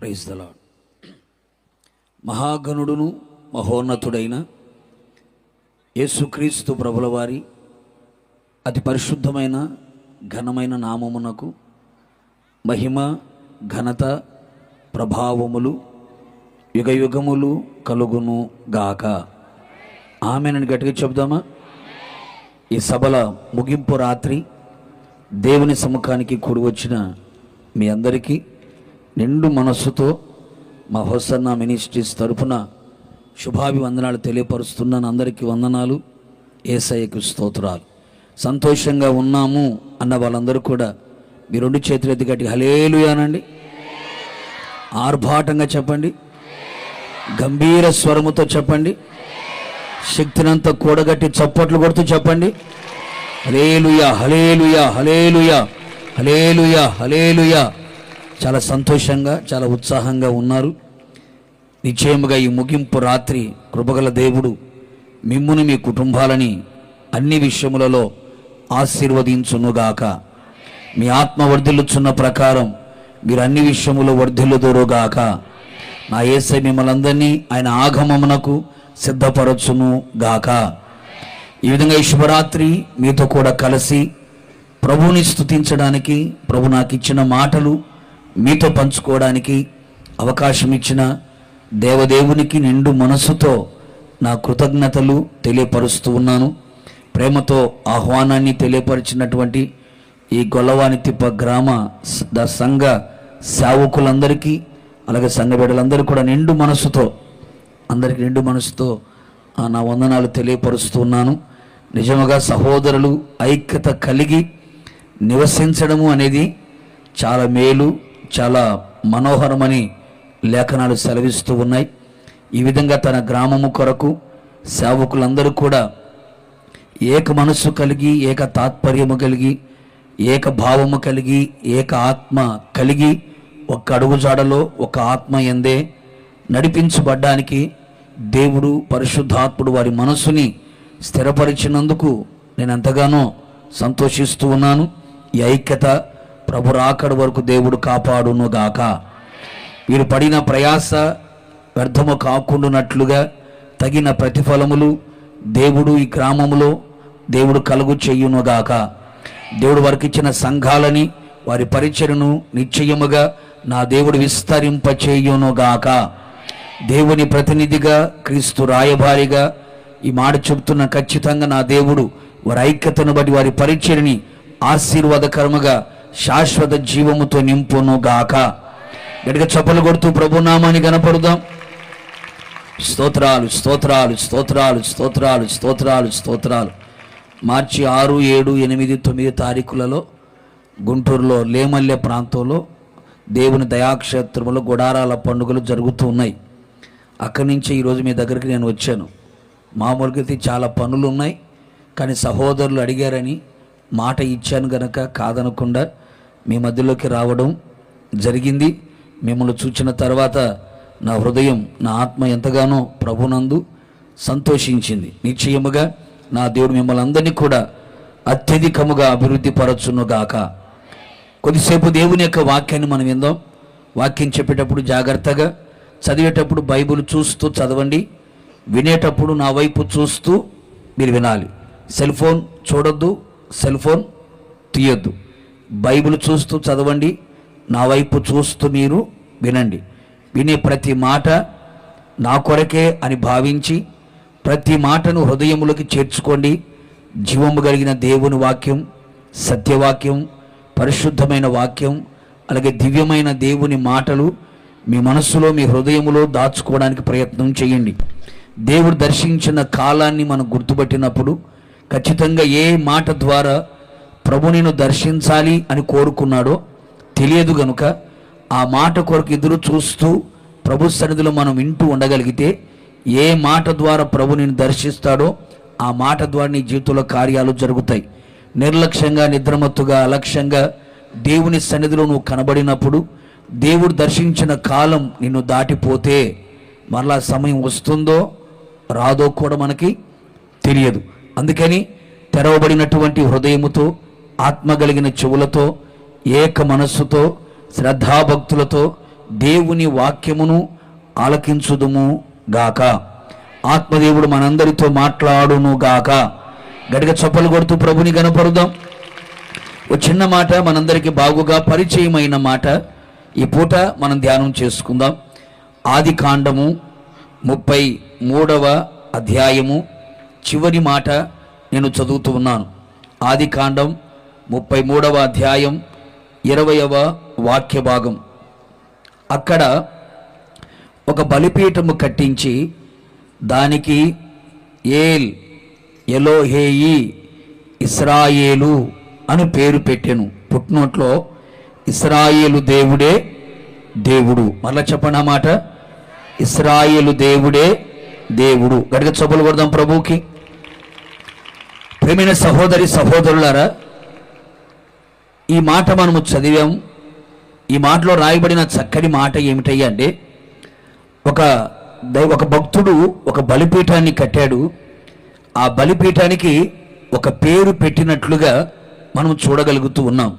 Praise the lord. మహాగణుడును మహోన్నతుడైన యేసుక్రీస్తు ప్రభుల వారి అతి పరిశుద్ధమైన ఘనమైన నామమునకు మహిమ ఘనత ప్రభావములు యుగయుగములు కలుగును గాక. ఆమేనని గట్టిగా చెబుదామా? ఈ సభల ముగింపు రాత్రి దేవుని సముఖానికి కూడి వచ్చిన మీ అందరికీ నిండు మనస్సుతో మా హోసన్నా మినిస్ట్రీస్ తరపున శుభాభివందనాలు తెలియపరుస్తున్నాను. అందరికీ వందనాలు, యేసయ్యకు స్తోత్రాలు. సంతోషంగా ఉన్నాము అన్న వాళ్ళందరూ కూడా మీ రెండు చేతులు ఎత్తి గట్టి హల్లెలూయా అనండి. ఆర్భాటంగా చెప్పండి, గంభీర స్వరముతో చెప్పండి, శక్తినంతా కూడగట్టి చప్పట్లు కొడుతూ చెప్పండి హల్లెలూయా హల్లెలూయా హల్లెలూయా హల్లెలూయా హల్లెలూయా. చాలా సంతోషంగా చాలా ఉత్సాహంగా ఉన్నారు. నిశ్చయముగా ఈ ముగింపు రాత్రి కృపగల దేవుడు మిమ్మును మీ కుటుంబాలని అన్ని విషయములలో ఆశీర్వదించునుగాక. మీ ఆత్మ వర్ధిల్లుచున్న ప్రకారం మీరు అన్ని విషయములో వర్ధిల్లుదురుగాక. నా యేసయ్య మిమ్మల్ని అందరినీ ఆయన ఆగమమునకు సిద్ధపరచును గాక. ఈ విధంగా ఈ శుభరాత్రి మీతో కూడా కలిసి ప్రభువుని స్తుతించడానికి, ప్రభు నాకు ఇచ్చిన మాటలు మీతో పంచుకోవడానికి అవకాశం ఇచ్చిన దేవదేవునికి నిండు మనసుతో నా కృతజ్ఞతలు తెలియపరుస్తూ ఉన్నాను. ప్రేమతో ఆహ్వానాన్ని తెలియపరిచినటువంటి ఈ గొల్లవానితిప్ప గ్రామ సంఘ సేవకులందరికీ, అలాగే సంఘ బిడ్డలందరూ కూడా నిండు మనసుతో, అందరికీ నిండు మనసుతో నా వందనాలు తెలియపరుస్తున్నాను. నిజముగా సహోదరులు ఐక్యత కలిగి నివసించడము అనేది చాలా మేలు, చాలా మనోహరమని లేఖనాలు సెలవిస్తూ ఉన్నాయి. ఈ విధంగా తన గ్రామము కొరకు సేవకులందరూ కూడా ఏక మనస్సు కలిగి, ఏక తాత్పర్యము కలిగి, ఏక భావము కలిగి, ఏక ఆత్మ కలిగి ఒక్క అడుగుజాడలో ఒక ఆత్మ ఎందే నడిపించబడ్డానికి దేవుడు పరిశుద్ధాత్ముడు వారి మనస్సుని స్థిరపరిచినందుకు నేను ఎంతగానో సంతోషిస్తూ ఉన్నాను. ఈ ఐక్యత ప్రభు రాకడ వరకు దేవుడు కాపాడును గాక. వీరు పడిన ప్రయాస వ్యర్థము కాకుండానట్లుగా తగిన ప్రతిఫలములు దేవుడు ఈ గ్రామములో దేవుడు కలుగు చేయును గాక. దేవుడు వారికి ఇచ్చిన సంఘాలని, వారి పరిచర్యను నిశ్చయముగా నా దేవుడు విస్తరింపచేయును గాక. దేవుని ప్రతినిధిగా, క్రీస్తు రాయబారిగా ఈ మాట చెబుతున్న ఖచ్చితంగా నా దేవుడు వారి ఐక్యతను బట్టి వారి పరిచర్యని ఆశీర్వాదకరముగా శాశ్వత జీవముతో నింపును గాక. గట్టిగా చప్పలు కొడుతూ ప్రభు నామాన్ని గణపరుదాం. స్తోత్రాలు స్తోత్రాలు స్తోత్రాలు స్తోత్రాలు స్తోత్రాలు స్తోత్రాలు. మార్చి 6, 7, 8, 9 తారీఖులలో గుంటూరులో లేమల్లె ప్రాంతంలో దేవుని దయాక్షేత్రములో గుడారాల పండుగలు జరుగుతూ ఉన్నాయి. అక్కడి నుంచి ఈరోజు మీ దగ్గరికి నేను వచ్చాను. మామూలుగా అయితే చాలా పనులు ఉన్నాయి, కానీ సహోదరులు అడిగారని మాట ఇచ్చాను గనక కాదనకుండా మీ మధ్యలోకి రావడం జరిగింది. మిమ్మల్ని చూచిన తర్వాత నా హృదయం, నా ఆత్మ ఎంతగానో ప్రభునందు సంతోషించింది. నిశ్చయముగా నా దేవుడు మిమ్మల్ని అందరినీ కూడా అత్యధికముగా అభివృద్ధి పరచునుగాక. కొద్దిసేపు దేవుని యొక్క వాక్యాన్ని మనం విందాం. వాక్యం చెప్పేటప్పుడు జాగ్రత్తగా చదివేటప్పుడు బైబిల్ చూస్తూ చదవండి, వినేటప్పుడు నా వైపు చూస్తూ మీరు వినాలి. సెల్ ఫోన్ చూడొద్దు, సెల్ ఫోన్ తీయొద్దు. బైబిల్ చూస్తూ చదవండి, నా వైపు చూస్తూ మీరు వినండి. వినే ప్రతి మాట నా కొరకే అని భావించి ప్రతి మాటను హృదయములోకి చేర్చుకోండి. జీవము కలిగిన దేవుని వాక్యం, సత్యవాక్యం, పరిశుద్ధమైన వాక్యం, అలాగే దివ్యమైన దేవుని మాటలు మీ మనస్సులో, మీ హృదయములో దాచుకోవడానికి ప్రయత్నం చేయండి. దేవుడు దర్శించిన కాలాన్ని మనం గుర్తుపట్టినప్పుడు ఖచ్చితంగా ఏ మాట ద్వారా ప్రభు నిన్ను దర్శించాలి అని కోరుకున్నాడో తెలియదు గనుక ఆ మాట కొరకు ఎదురు చూస్తూ ప్రభు సన్నిధిలో మనం వింటూ ఉండగలిగితే ఏ మాట ద్వారా ప్రభు నిన్ను దర్శిస్తాడో ఆ మాట ద్వారా నీ జీవితంలో కార్యాలు జరుగుతాయి. నిర్లక్ష్యంగా, నిద్రమత్తుగా, అలక్ష్యంగా దేవుని సన్నిధిలో నువ్వు కనబడినప్పుడు, దేవుడు దర్శించిన కాలం నిన్ను దాటిపోతే మరలా సమయం వస్తుందో రాదో కూడా మనకి తెలియదు. అందుకని తెరవబడినటువంటి హృదయముతో, ఆత్మ కలిగిన చెవులతో, ఏక మనస్సుతో, శ్రద్ధాభక్తులతో దేవుని వాక్యమును ఆలకించుదుము గాక. ఆత్మదేవుడు మనందరితో మాట్లాడును గాక. గట్టిగా చప్పలు కొడుతూ ప్రభుని గణపరుదాం. ఒక చిన్న మాట, మనందరికీ బాగుగా పరిచయమైన మాట ఈ పూట మనం ధ్యానం చేసుకుందాం. ఆది కాండము 33వ అధ్యాయము చివరి మాట నేను చదువుతూ ఉన్నాను. ఆది కాండం 33వ అధ్యాయం 20వ వాక్య భాగం. అక్కడ ఒక బలిపీఠము కట్టించి దానికి ఏల్ ఎలోహేయి ఇస్రాయేలు అని పేరు పెట్టెను. పుట్టినోట్లో ఇస్రాయేలు దేవుడే దేవుడు. మళ్ళా చెప్పండి ఆ మాట, ఇస్రాయేలు దేవుడే దేవుడు. గట్టిగా చప్పలు కొడదాం ప్రభువుకి. ప్రేమైన సహోదరి సహోదరులారా, ఈ మాట మనము చదివాం. ఈ మాటలో రాయబడిన చక్కని మాట ఏమిటయ్యా అంటే, ఒక భక్తుడు ఒక బలిపీఠాన్ని కట్టాడు. ఆ బలిపీఠానికి ఒక పేరు పెట్టినట్లుగా మనం చూడగలుగుతూ ఉన్నాం.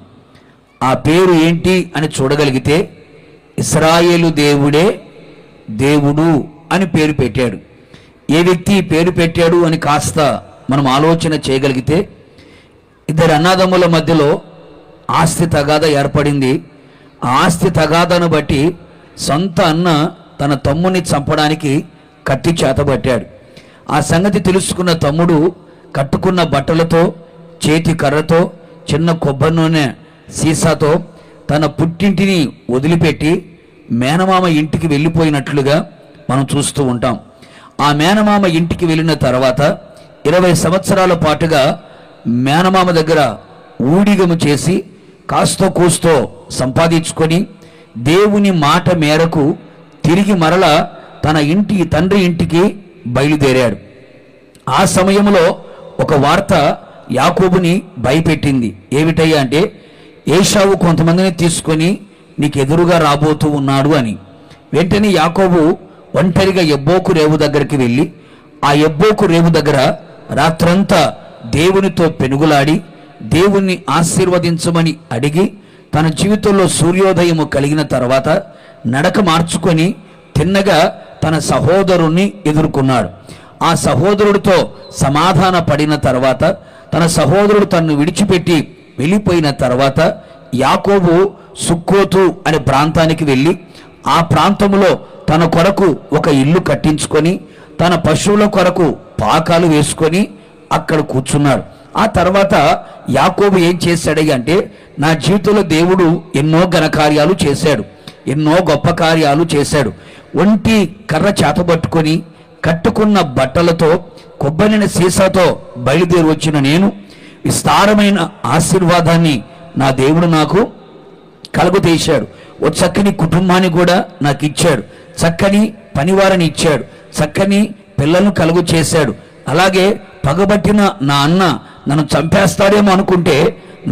ఆ పేరు ఏంటి అని చూడగలిగితే ఇశ్రాయేలు దేవుడే దేవుడు అని పేరు పెట్టాడు. ఏ వ్యక్తి పేరు పెట్టాడు అని కాస్త మనం ఆలోచన చేయగలిగితే, ఇద్దరు అన్నదమ్ముల మధ్యలో ఆస్తి తగాదా ఏర్పడింది. ఆ ఆస్తి తగాదాను బట్టి సొంత అన్న తన తమ్ముని చంపడానికి కత్తి చేతబట్టాడు. ఆ సంగతి తెలుసుకున్న తమ్ముడు కట్టుకున్న బట్టలతో, చేతి కర్రతో, చిన్న కొబ్బరి నూనె సీసాతో తన పుట్టింటిని వదిలిపెట్టి మేనమామ ఇంటికి వెళ్ళిపోయినట్లుగా మనం చూస్తూ ఉంటాం. ఆ మేనమామ ఇంటికి వెళ్ళిన తర్వాత 20 సంవత్సరాల పాటుగా మేనమామ దగ్గర ఊడిగము చేసి కాస్తో కూస్తో సంపాదించుకొని దేవుని మాట మేరకు తిరిగి మరల తన తండ్రి ఇంటికి బయలుదేరాడు. ఆ సమయంలో ఒక వార్త యాకోబుని భయపెట్టింది. ఏమిటయ్యా అంటే, ఏశావు కొంతమందిని తీసుకొని నీకు ఎదురుగా రాబోతూ ఉన్నాడు అని. వెంటనే యాకోబు ఒంటరిగా ఎబ్బోకు రేవు దగ్గరికి వెళ్ళి ఆ ఎబ్బోకు రేవు దగ్గర రాత్రంతా దేవునితో పెనుగులాడి దేవుణ్ణి ఆశీర్వదించమని అడిగి తన జీవితంలో సూర్యోదయము కలిగిన తర్వాత నడక మార్చుకొని తిన్నగా తన సహోదరుణ్ణి ఎదుర్కొన్నాడు. ఆ సహోదరుడితో సమాధాన పడిన తర్వాత తన సహోదరుడు తనను విడిచిపెట్టి వెళ్ళిపోయిన తర్వాత యాకోబు సుక్కోతు అనే ప్రాంతానికి వెళ్ళి ఆ ప్రాంతంలో తన కొరకు ఒక ఇల్లు కట్టించుకొని తన పశువుల కొరకు పాకాలు వేసుకొని అక్కడ కూర్చున్నాడు. ఆ తర్వాత యాకోబు ఏం చేశాడంటే, నా జీవితంలో దేవుడు ఎన్నో ఘనకార్యాలు చేశాడు, ఎన్నో గొప్ప కార్యాలు చేశాడు. ఒంటి కర్ర చేతబట్టుకొని కట్టుకున్న బట్టలతో కొబ్బరిన సీసాతో బయలుదేరి వచ్చిన నేను విస్తారమైన ఆశీర్వాదాన్ని నా దేవుడు నాకు కలుగతీశాడు. ఓ చక్కని కుటుంబాన్ని కూడా నాకు ఇచ్చాడు, చక్కని పనివారిని ఇచ్చాడు, చక్కని పిల్లలను కలుగు చేశాడు. అలాగే పగబట్టిన నా అన్న నన్ను చంపేస్తాడేమో అనుకుంటే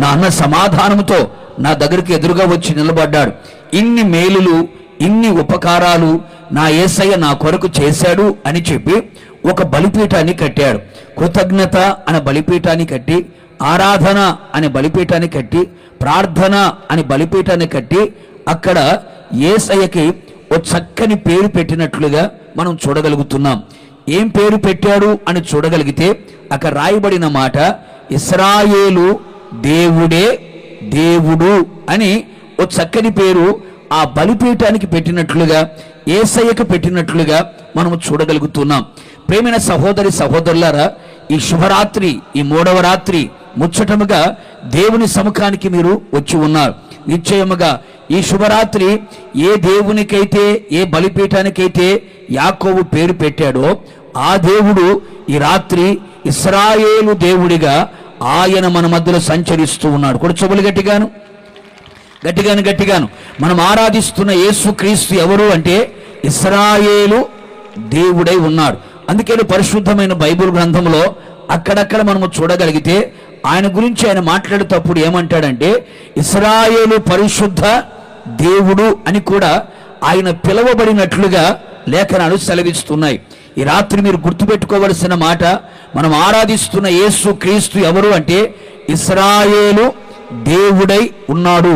నా అన్న సమాధానంతో నా దగ్గరికి ఎదురుగా వచ్చి నిలబడ్డాడు. ఇన్ని మేలులు, ఇన్ని ఉపకారాలు నా యేసయ్య నా కొరకు చేశాడు అని చెప్పి ఒక బలిపీఠాన్ని కట్టాడు. కృతజ్ఞత అనే బలిపీఠాన్ని కట్టి, ఆరాధన అనే బలిపీఠాన్ని కట్టి, ప్రార్థన అనే బలిపీఠాన్ని కట్టి అక్కడ యేసయ్యకి ఓ చక్కని పేరు పెట్టినట్లుగా మనం చూడగలుగుతున్నాం. ఏం పేరు పెట్టాడు అని చూడగలిగితే అక్కడ రాయబడిన మాట ఇశ్రాయేలు దేవుడే దేవుడు అని ఓ చక్కని పేరు ఆ బలిపీఠానికి పెట్టినట్లుగా, యేసయ్యకు పెట్టినట్లుగా మనం చూడగలుగుతున్నాం. ప్రేమైన సహోదరి సహోదరులారా, ఈ శుభరాత్రి, ఈ 3వ రాత్రి ముచ్చటముగా దేవుని సముఖానికి మీరు వచ్చి ఉన్నారు. నిశ్చయముగా ఈ శుభరాత్రి ఏ దేవునికైతే, ఏ బలిపీఠానికైతే యాకోబు పేరు పెట్టాడో ఆ దేవుడు ఈ రాత్రి ఇశ్రాయేలు దేవుడిగా ఆయన మన మధ్యలో సంచరిస్తూ ఉన్నాడు. కూడా చెవులు గట్టిగాను మనం ఆరాధిస్తున్న యేసుక్రీస్తు ఎవరు అంటే ఇశ్రాయేలు దేవుడై ఉన్నాడు. అందుకని పరిశుద్ధమైన బైబిల్ గ్రంథంలో అక్కడక్కడ మనము చూడగలిగితే ఆయన గురించి ఆయన మాట్లాడేటప్పుడు ఏమంటాడంటే ఇశ్రాయేలు పరిశుద్ధ దేవుడు అని కూడా ఆయన పిలువబడినట్లుగా లేఖనాలు సెలవిస్తున్నాయి. ఈ రాత్రి మీరు గుర్తుపెట్టుకోవలసిన మాట, మనం ఆరాధిస్తున్న యేసుక్రీస్తు ఎవరు అంటే ఇశ్రాయేలు దేవుడై ఉన్నాడు.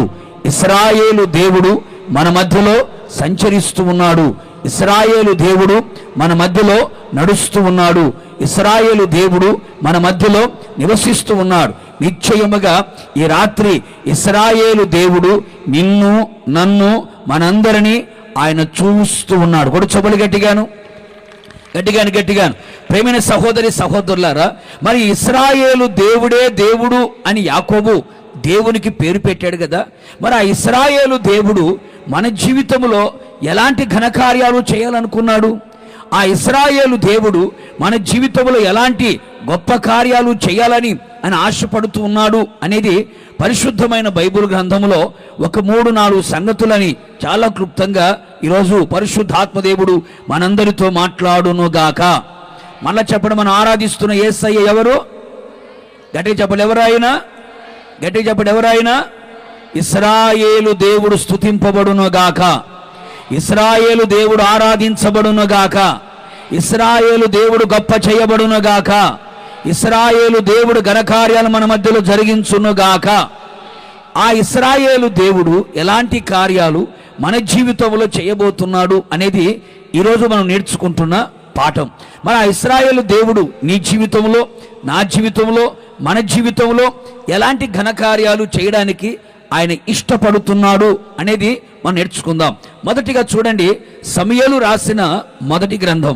ఇశ్రాయేలు దేవుడు మన మధ్యలో సంచరిస్తూ ఉన్నాడు. ఇశ్రాయేలు దేవుడు మన మధ్యలో నడుస్తూ ఉన్నాడు. ఇశ్రాయేలు దేవుడు మన మధ్యలో నివసిస్తూ ఉన్నాడు. నిశ్చయముగా ఈ రాత్రి ఇశ్రాయేలు దేవుడు నిన్ను, నన్ను, మనందరినీ ఆయన చూస్తూ ఉన్నాడు. కూడా చెబులు గట్టిగాను. ప్రేమైన సహోదరి సహోదరులారా, మరి ఇశ్రాయేలు దేవుడే దేవుడు అని యాకోబు దేవునికి పేరు పెట్టాడు కదా. మరి ఆ ఇశ్రాయేలు దేవుడు మన జీవితంలో ఎలాంటి ఘనకార్యాలు చేయాలనుకున్నాడు? ఆ ఇశ్రాయేలు దేవుడు మన జీవితంలో ఎలాంటి గొప్ప కార్యాలు చేయాలని ఆయన ఆశపడుతూ ఉన్నాడు అనేది పరిశుద్ధమైన బైబిల్ గ్రంథంలో ఒక 3-4 సంగతులని చాలా క్లుప్తంగా ఈరోజు పరిశుద్ధాత్మదేవుడు మనందరితో మాట్లాడునుగాక. మళ్ళా చెప్పడం, మనం ఆరాధిస్తున్న యేసయ్య ఎవరు? గట్టిగా చెప్పడు. ఎవరైనా ఇశ్రాయేలు దేవుడు స్తుతింపబడునుగాక, ఇశ్రాయేలు దేవుడు ఆరాధించబడునుగాక, ఇశ్రాయేలు దేవుడు గొప్ప చేయబడునుగాక, ఇశ్రాయేలు దేవుడు ఘనకార్యాలు మన మధ్యలో జరిగించునుగాక. ఆ ఇశ్రాయేలు దేవుడు ఎలాంటి కార్యాలు మన జీవితంలో చేయబోతున్నాడు అనేది ఈరోజు మనం నేర్చుకుంటున్న పాఠం. మన ఇశ్రాయేలు దేవుడు నీ జీవితంలో, నా జీవితంలో, మన జీవితంలో ఎలాంటి ఘనకార్యాలు చేయడానికి ఆయన ఇష్టపడుతున్నాడు అనేది మనం నేర్చుకుందాం. మొదటిగా చూడండి, సమూయేలు రాసిన మొదటి గ్రంథం.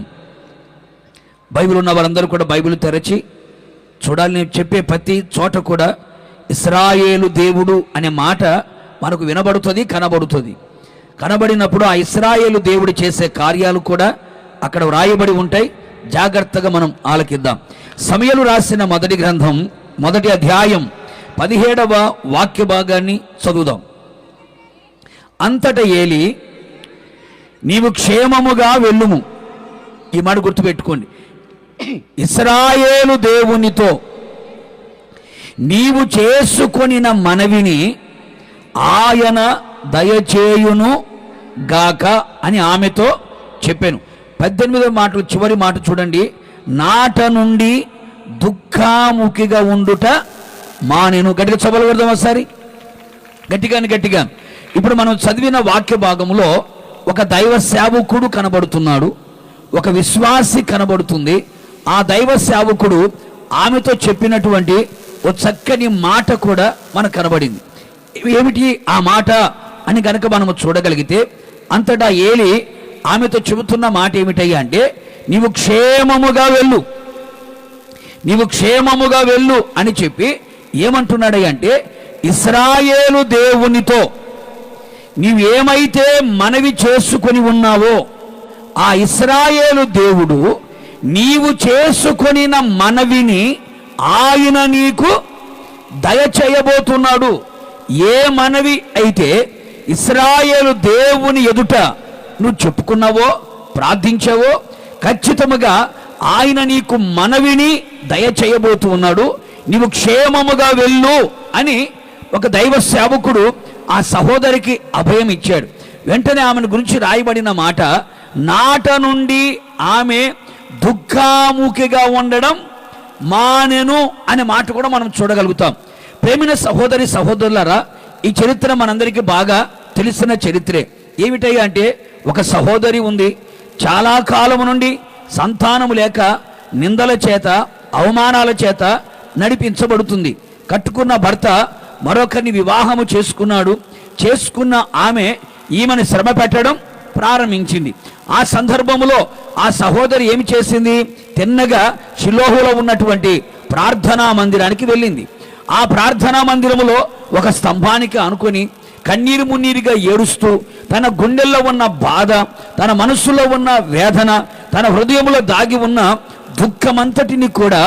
బైబిల్ ఉన్న వారందరూ కూడా బైబిల్ తెరచి చూడాలి. నేను చెప్పే ప్రతి చోట కూడా ఇశ్రాయేలు దేవుడు అనే మాట మనకు వినబడుతుంది, కనబడుతుంది. కనబడినప్పుడు ఆ ఇశ్రాయేలు దేవుడు చేసే కార్యాలు కూడా అక్కడ వ్రాయబడి ఉంటాయి. జాగ్రత్తగా మనం ఆలకిద్దాం. సమూయేలు రాసిన మొదటి గ్రంథం 1వ అధ్యాయం 17వ వాక్య భాగాన్ని చదువుదాం. అంతటా ఏలి, నీవు క్షేమముగా వెళ్ళుము. ఈ మాట గుర్తుపెట్టుకోండి. ఇశ్రాయేలు దేవునితో నీవు చేసుకొనిన మనవిని ఆయన దయచేయును గాక అని ఆమెతో చెప్పాను. 18వ మాటలు చివరి మాట చూడండి. నాట నుండి దుఃఖాముఖిగా ఉండుట మానేను. గట్టిగా చదవగలుగుతాం ఒకసారి, గట్టిగా. ఇప్పుడు మనం చదివిన వాక్య భాగంలో ఒక దైవ సేవకుడు కనబడుతున్నాడు, ఒక విశ్వాసి కనబడుతుంది. ఆ దైవ సేవకుడు ఆమెతో చెప్పినటువంటి ఓ చక్కని మాట కూడా మనకు కనబడింది. ఏమిటి ఆ మాట అని కనుక మనము చూడగలిగితే, అంతటా ఏలి ఆమెతో చెబుతున్న మాట ఏమిటయ్యా అంటే, నీవు క్షేమముగా వెళ్ళు అని చెప్పి ఏమంటున్నాడయ్యా అంటే, ఇశ్రాయేలు దేవునితో నీవేమైతే మనవి చేసుకొని ఉన్నావో ఆ ఇశ్రాయేలు దేవుడు నీవు చేసుకొనిన మనవిని ఆయన నీకు దయచేయబోతున్నాడు. ఏ మనవి అయితే ఇశ్రాయేలు దేవుని ఎదుట నువ్వు చెప్పుకున్నావో, ప్రార్థించావో, ఖచ్చితంగా ఆయన నీకు మనవిని దయచేయబోతూ ఉన్నాడు. నీవు క్షేమముగా వెళ్ళు అని ఒక దైవ సేవకుడు ఆ సహోదరికి అభయం ఇచ్చాడు. వెంటనే ఆమెను గురించి రాయబడిన మాట, నాట నుండి ఆమె దుఃఖాముఖిగా ఉండడం మానెను అనే మాట కూడా మనం చూడగలుగుతాం. ప్రేమిన సహోదరి సహోదరులారా, ఈ చరిత్ర మనందరికీ బాగా తెలిసిన చరిత్రే. ఏమిటయ్యా అంటే, ఒక సహోదరి ఉంది, చాలా కాలం నుండి సంతానము లేక నిందల చేత, అవమానాల చేత నడిపించబడుతుంది. కట్టుకున్న భర్త మరొకరిని వివాహము చేసుకున్న ఆమె ఈమెను శ్రమ పెట్టడం ప్రారంభించింది. ఆ సందర్భంలో ఆ సహోదరి ఏమి చేసింది? తిన్నగా షిలోహులో ఉన్నటువంటి ప్రార్థనా మందిరానికి వెళ్ళింది. ఆ ప్రార్థనా మందిరములో ఒక స్తంభానికి అనుకొని కన్నీరు మున్నీరుగా ఏడుస్తూ తన గుండెల్లో ఉన్న బాధ, తన మనస్సులో ఉన్న వేదన, తన హృదయంలో దాగి ఉన్న దుఃఖమంతటిని కూడా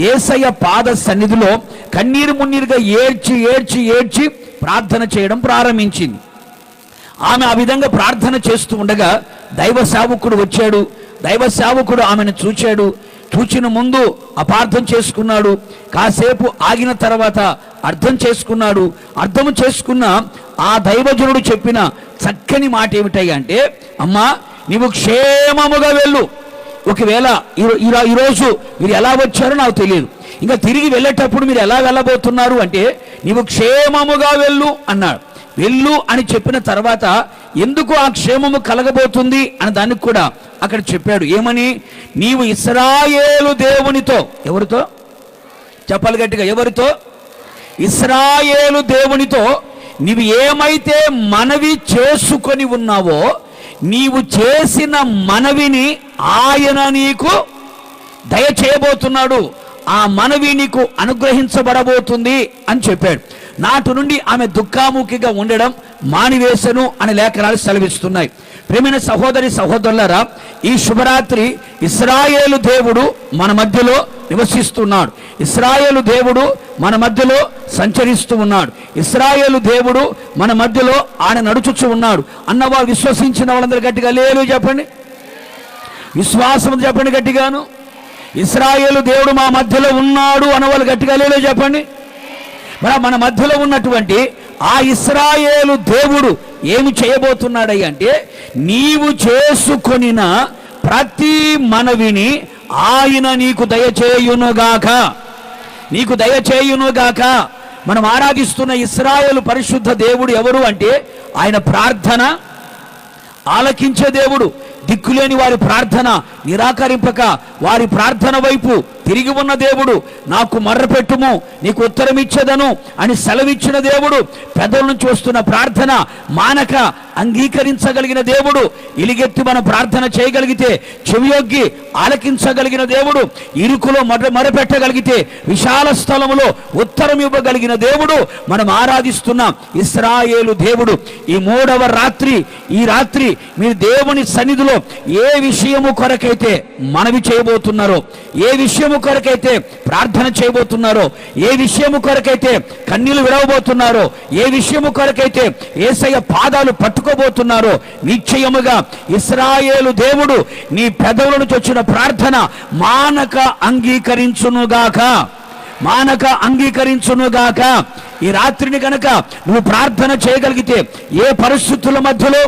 యేసయ్య పాద సన్నిధిలో కన్నీరు మున్నీరుగా ఏడ్చి ప్రార్థన చేయడం ప్రారంభించింది. ఆమె ఆ విధంగా ప్రార్థన చేస్తూ ఉండగా దైవ సేవకుడు వచ్చాడు. దైవ సేవకుడు ఆమెను చూచిన ముందు అపార్థం చేసుకున్నాడు. కాసేపు ఆగిన తర్వాత అర్థం చేసుకున్న ఆ దైవజనుడు చెప్పిన చక్కని మాట ఏమిటయ్యా అంటే, అమ్మా నీవు క్షేమముగా వెళ్ళు. ఒకవేళ ఈరోజు మీరు ఎలా వచ్చారో నాకు తెలియదు, ఇంకా తిరిగి వెళ్ళేటప్పుడు మీరు ఎలా వెళ్ళబోతున్నారు అంటే, నీవు క్షేమముగా వెళ్ళు అన్నాడు. వెళ్ళు అని చెప్పిన తర్వాత ఎందుకు ఆ క్షేమము కలగబోతుంది అని దానికి కూడా అక్కడ చెప్పాడు. ఏమని? నీవు ఇశ్రాయేలు దేవునితో, ఎవరితో చెప్పాలి గట్టిగా, ఎవరితో? ఇశ్రాయేలు దేవునితో నీవు ఏమైతే మనవి చేసుకొని ఉన్నావో నీవు చేసిన మనవిని ఆయన నీకు దయచేయబోతున్నాడు, ఆ మనవి నీకు అనుగ్రహించబడబోతుంది అని చెప్పాడు. నాటి నుండి ఆమె దుఃఖాముఖిగా ఉండడం మానివేశను అని లేఖనాలు సెలవిస్తున్నాయి. ప్రియమైన సహోదరి సహోదరులారా, ఈ శుభరాత్రి ఇశ్రాయేలు దేవుడు మన మధ్యలో నివసిస్తున్నాడు. ఇశ్రాయేలు దేవుడు మన మధ్యలో సంచరిస్తూ ఉన్నాడు. ఇశ్రాయేలు దేవుడు మన మధ్యలో ఆయన నడుచుచు ఉన్నాడు అన్నవారు విశ్వసించిన వాళ్ళందరూ గట్టిగా హల్లెలూయా చెప్పండి. విశ్వాసం చెప్పండి గట్టిగాను. ఇశ్రాయేలు దేవుడు మా మధ్యలో ఉన్నాడు అన్నవాళ్ళు గట్టిగా హల్లెలూయా చెప్పండి. మరి మన మధ్యలో ఉన్నటువంటి ఆ ఇశ్రాయేలు దేవుడు ఏమి చేయబోతున్నాడయ్య అంటే, నీవు చేసుకొనిన ప్రతి మనవిని ఆయన నీకు దయచేయునుగాక, నీకు దయచేయునుగాక. మనం ఆరాధిస్తున్న ఇశ్రాయేలు పరిశుద్ధ దేవుడు ఎవరు అంటే, ఆయన ప్రార్థన ఆలకించే దేవుడు. దిక్కులేని వారి ప్రార్థన నిరాకరింపక వారి ప్రార్థన వైపు తిరిగి ఉన్న దేవుడు. నాకు మర్రపెట్టుము నీకు ఉత్తరం ఇచ్చేదను అని సెలవిచ్చిన దేవుడు. పెదవుల నుంచి వస్తున్న ప్రార్థన మానక అంగీకరించగలిగిన దేవుడు. ఇలిగెత్తి మనం ప్రార్థన చేయగలిగితే చెవియొగ్గి ఆలకించగలిగిన దేవుడు. ఇరుకులో మరపెట్టగలిగితే విశాల స్థలములో ఉత్తరం ఇవ్వగలిగిన దేవుడు మనం ఆరాధిస్తున్న ఇశ్రాయేలు దేవుడు. ఈ 3వ రాత్రి, ఈ రాత్రి మీరు దేవుని సన్నిధిలో ఏ విషయము కొరకైతే మనవి చేయబోతున్నారో, ఏ విషయము కొరకైతే ప్రార్థన చేయబోతున్నారో, ఏ విషయము కొరకైతే కన్నీళ్లు విడవబోతున్నారో, ఏ విషయము కొరకైతే యేసయ్య పాదాలు పట్టుకోబోతున్నారో, నిశ్చయముగా ఇశ్రాయేలు దేవుడు నీ పెదవుల నుంచి వచ్చిన ప్రార్థన మానక అంగీకరించునుగాక, మానక అంగీకరించునుగాక. ఈ రాత్రిని కనుక నువ్వు ప్రార్థన చేయగలిగితే, ఏ పరిస్థితుల మధ్యలో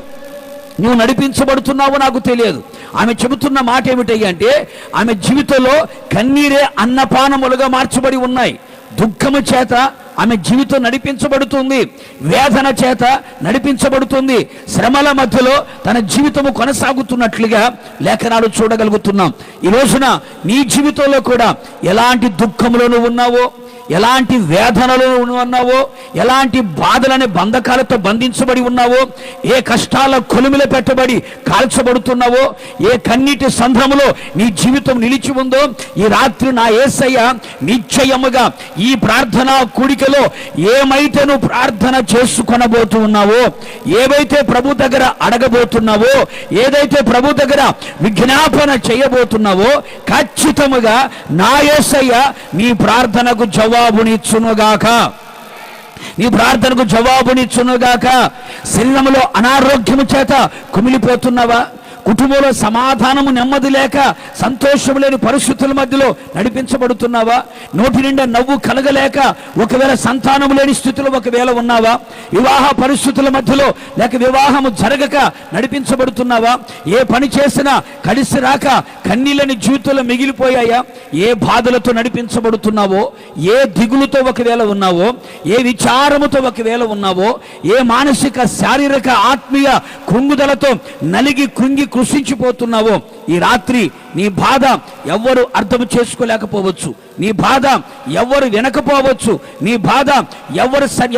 నువ్వు నడిపించబడుతున్నావో నాకు తెలియదు. ఆమె చెబుతున్న మాట ఏమిటంటే, ఆమె జీవితంలో కన్నీరే అన్నపానములుగా మార్చబడి ఉన్నాయి. దుఃఖము చేత ఆమె జీవితం నడిపించబడుతుంది, వేదన చేత నడిపించబడుతుంది, శ్రమల మధ్యలో తన జీవితము కొనసాగుతున్నట్లుగా లేఖనాలు చూడగలుగుతున్నాం. ఈ రోజున నీ జీవితంలో కూడా ఎలాంటి దుఃఖంలో నువ్వు ఉన్నావో, ఎలాంటి వేదనలో ఉన్నావో, ఎలాంటి బాధలనే బంధకాలతో బంధించబడి ఉన్నావో, ఏ కష్టాల కొలిమిలో పెట్టబడి కాల్చబడుతున్నావో, ఏ కన్నీటి సంద్రములో నీ జీవితం నిలిచి ఉందో, ఈ రాత్రి నా యేసయ్య నిశ్చయముగా ఈ ప్రార్థనా కూడికలో ఏమైతే నువ్వు ప్రార్థన చేసుకొనబోతూ ఉన్నావో, ఏవైతే ప్రభు దగ్గర అడగబోతున్నావో, ఏదైతే ప్రభు దగ్గర విజ్ఞాపన చేయబోతున్నావో, ఖచ్చితముగా నా యేసయ్య నీ ప్రార్థనకు జవాబునిచ్చునుగాక, నీ ప్రార్థనకు జవాబునిచ్చునుగాక. శరీరములో అనారోగ్యము చేత కుమిలిపోతున్నావా? కుటుంబంలో సమాధానము నెమ్మది లేక సంతోషము లేని పరిస్థితుల మధ్యలో నడిపించబడుతున్నావా? నోటి నిండా నవ్వు కలగలేక ఒకవేళ సంతానము లేని స్థితిలో ఒకవేళ ఉన్నావా? వివాహ పరిస్థితుల మధ్యలో లేక వివాహము జరగక నడిపించబడుతున్నావా? ఏ పని చేసినా కలిసి రాక కన్నీళ్ళని జీవితంలో మిగిలిపోయాయా? ఏ బాధలతో నడిపించబడుతున్నావో, ఏ దిగులుతో ఒకవేళ ఉన్నావో, ఏ విచారముతో ఒకవేళ ఉన్నావో, ఏ మానసిక శారీరక ఆత్మీయ కృంగుదలతో నలిగి కృంగి కృషించిపోతున్నావో, ఈ రాత్రి నీ బాధ ఎవ్వరు అర్థం చేసుకోలేకపోవచ్చు, నీ బాధ ఎవరు వినకపోవచ్చు, నీ బాధ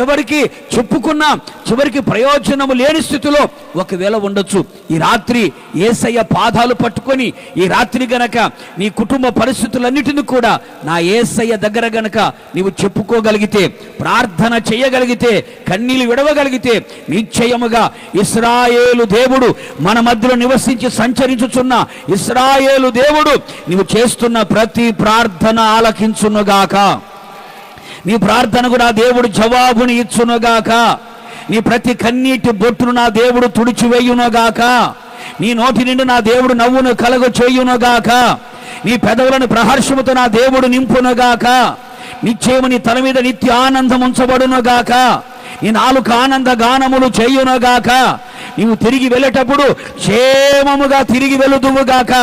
ఎవరికి చెప్పుకున్నా చివరికి ప్రయోజనము లేని స్థితిలో ఒకవేళ ఉండొచ్చు. ఈ రాత్రి యేసయ్య పాదాలు పట్టుకొని ఈ రాత్రి గనక నీ కుటుంబ పరిస్థితులన్నిటిని కూడా నా యేసయ్య దగ్గర గనక నీవు చెప్పుకోగలిగితే, ప్రార్థన చేయగలిగితే, కన్నీళ్లు విడవగలిగితే, నిశ్చయముగా ఇశ్రాయేలు దేవుడు మన మధ్యలో నివసించి సంచరించుచున్న ఇశ్రాయేలు దేవుడు నీవు చేస్తున్న ప్రతి ప్రార్థన ఆలకించునుగాక. నీ ప్రార్థనకు నా దేవుడు జవాబుని ఇచ్చునుగాక. నీ ప్రతి కన్నీటి బొట్టును నా దేవుడు తుడిచివేయునుగాక. నీ నోటి నుండి నా దేవుడు నవ్వును కలగ చేయునుగాక. నీ పెదవులను ప్రహర్షముతో నా దేవుడు నింపునుగాక. నిశ్చయము నీ తల మీద నిత్య ఆనందం ఉంచబడునుగాక. నీ నాలుక ఆనంద గానములు చేయునుగాక. నీవు తిరిగి వెళ్ళేటప్పుడు క్షేమముగా తిరిగి వెళుదువుగాక.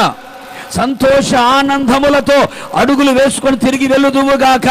సంతోష ఆనందములతో అడుగులు వేసుకొని తిరిగి వెళుదువుగాక.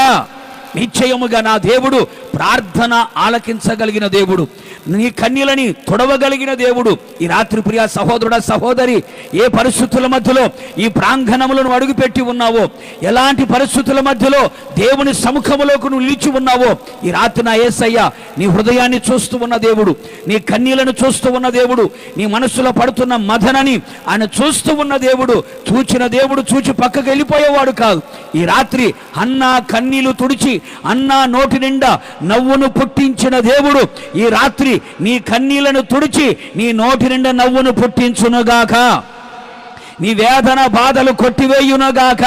నిశ్చయముగా నా దేవుడు ప్రార్థన ఆలకించగలిగిన దేవుడు. నీ కన్నీలని తొడవగలిగిన దేవుడు. ఈ రాత్రి ప్రియ సహోదరుడ సహోదరి, ఏ పరిస్థితుల మధ్యలో ఈ ప్రాంగణములను అడుగుపెట్టి ఉన్నావో, ఎలాంటి పరిస్థితుల మధ్యలో దేవుని సముఖములోకి నువ్వు నిలిచి ఉన్నావో, ఈ రాత్రి నా యేసయ్య నీ హృదయాన్ని చూస్తూ ఉన్న దేవుడు, నీ కన్నీలను చూస్తూ ఉన్న దేవుడు, నీ మనస్సులో పడుతున్న మదనని ఆయన చూస్తూ ఉన్న దేవుడు. చూచిన దేవుడు చూచి పక్కకు వెళ్ళిపోయేవాడు కాదు. ఈ రాత్రి అన్నా కన్నీళ్లు తుడిచి అన్నా నోటి నిండా నవ్వును పుట్టించిన దేవుడు ఈ రాత్రి నీ కన్నీళ్లను తుడిచి నీ నోటి నిండా నవ్వును పుట్టించునుగాక, నీ వేదన బాధలు కొట్టివేయునుగాక.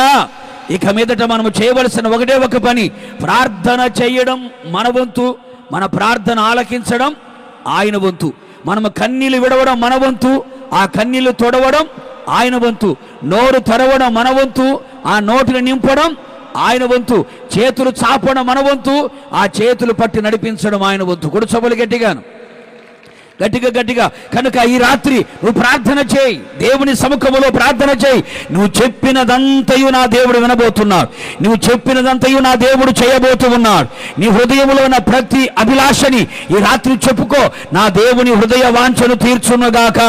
ఇక మీదట మనము చేయవలసిన ఒకటే ఒక పని, ప్రార్థన చేయడం మన వంతు, మన ప్రార్థన ఆలకించడం ఆయన వంతు. మనము కన్నీళ్లు విడవడం మన వంతు, ఆ కన్నీళ్లు తొడవడం ఆయన వంతు. నోరు తెరవడం మన వంతు, ఆ నోటిని నింపడం ఆయన వంతు. చేతులు చాపడం మన వంతు, ఆ చేతులు పట్టి నడిపించడం ఆయన వంతు. కొడుచబలు గట్టిగాను, గట్టిగా. కనుక ఈ రాత్రి నువ్వు ప్రార్థన చేయి, దేవుని సముఖములో ప్రార్థన చేయి. నువ్వు చెప్పినదంతయు నా దేవుడు వినబోతున్నాడు, నువ్వు చెప్పినదంతయు నా దేవుడు చేయబోతూ ఉన్నాడు. నీ హృదయంలో ఉన్న ప్రతి అభిలాషని ఈ రాత్రి చెప్పుకో. నా దేవుని హృదయ వాంఛను తీర్చునుగాక,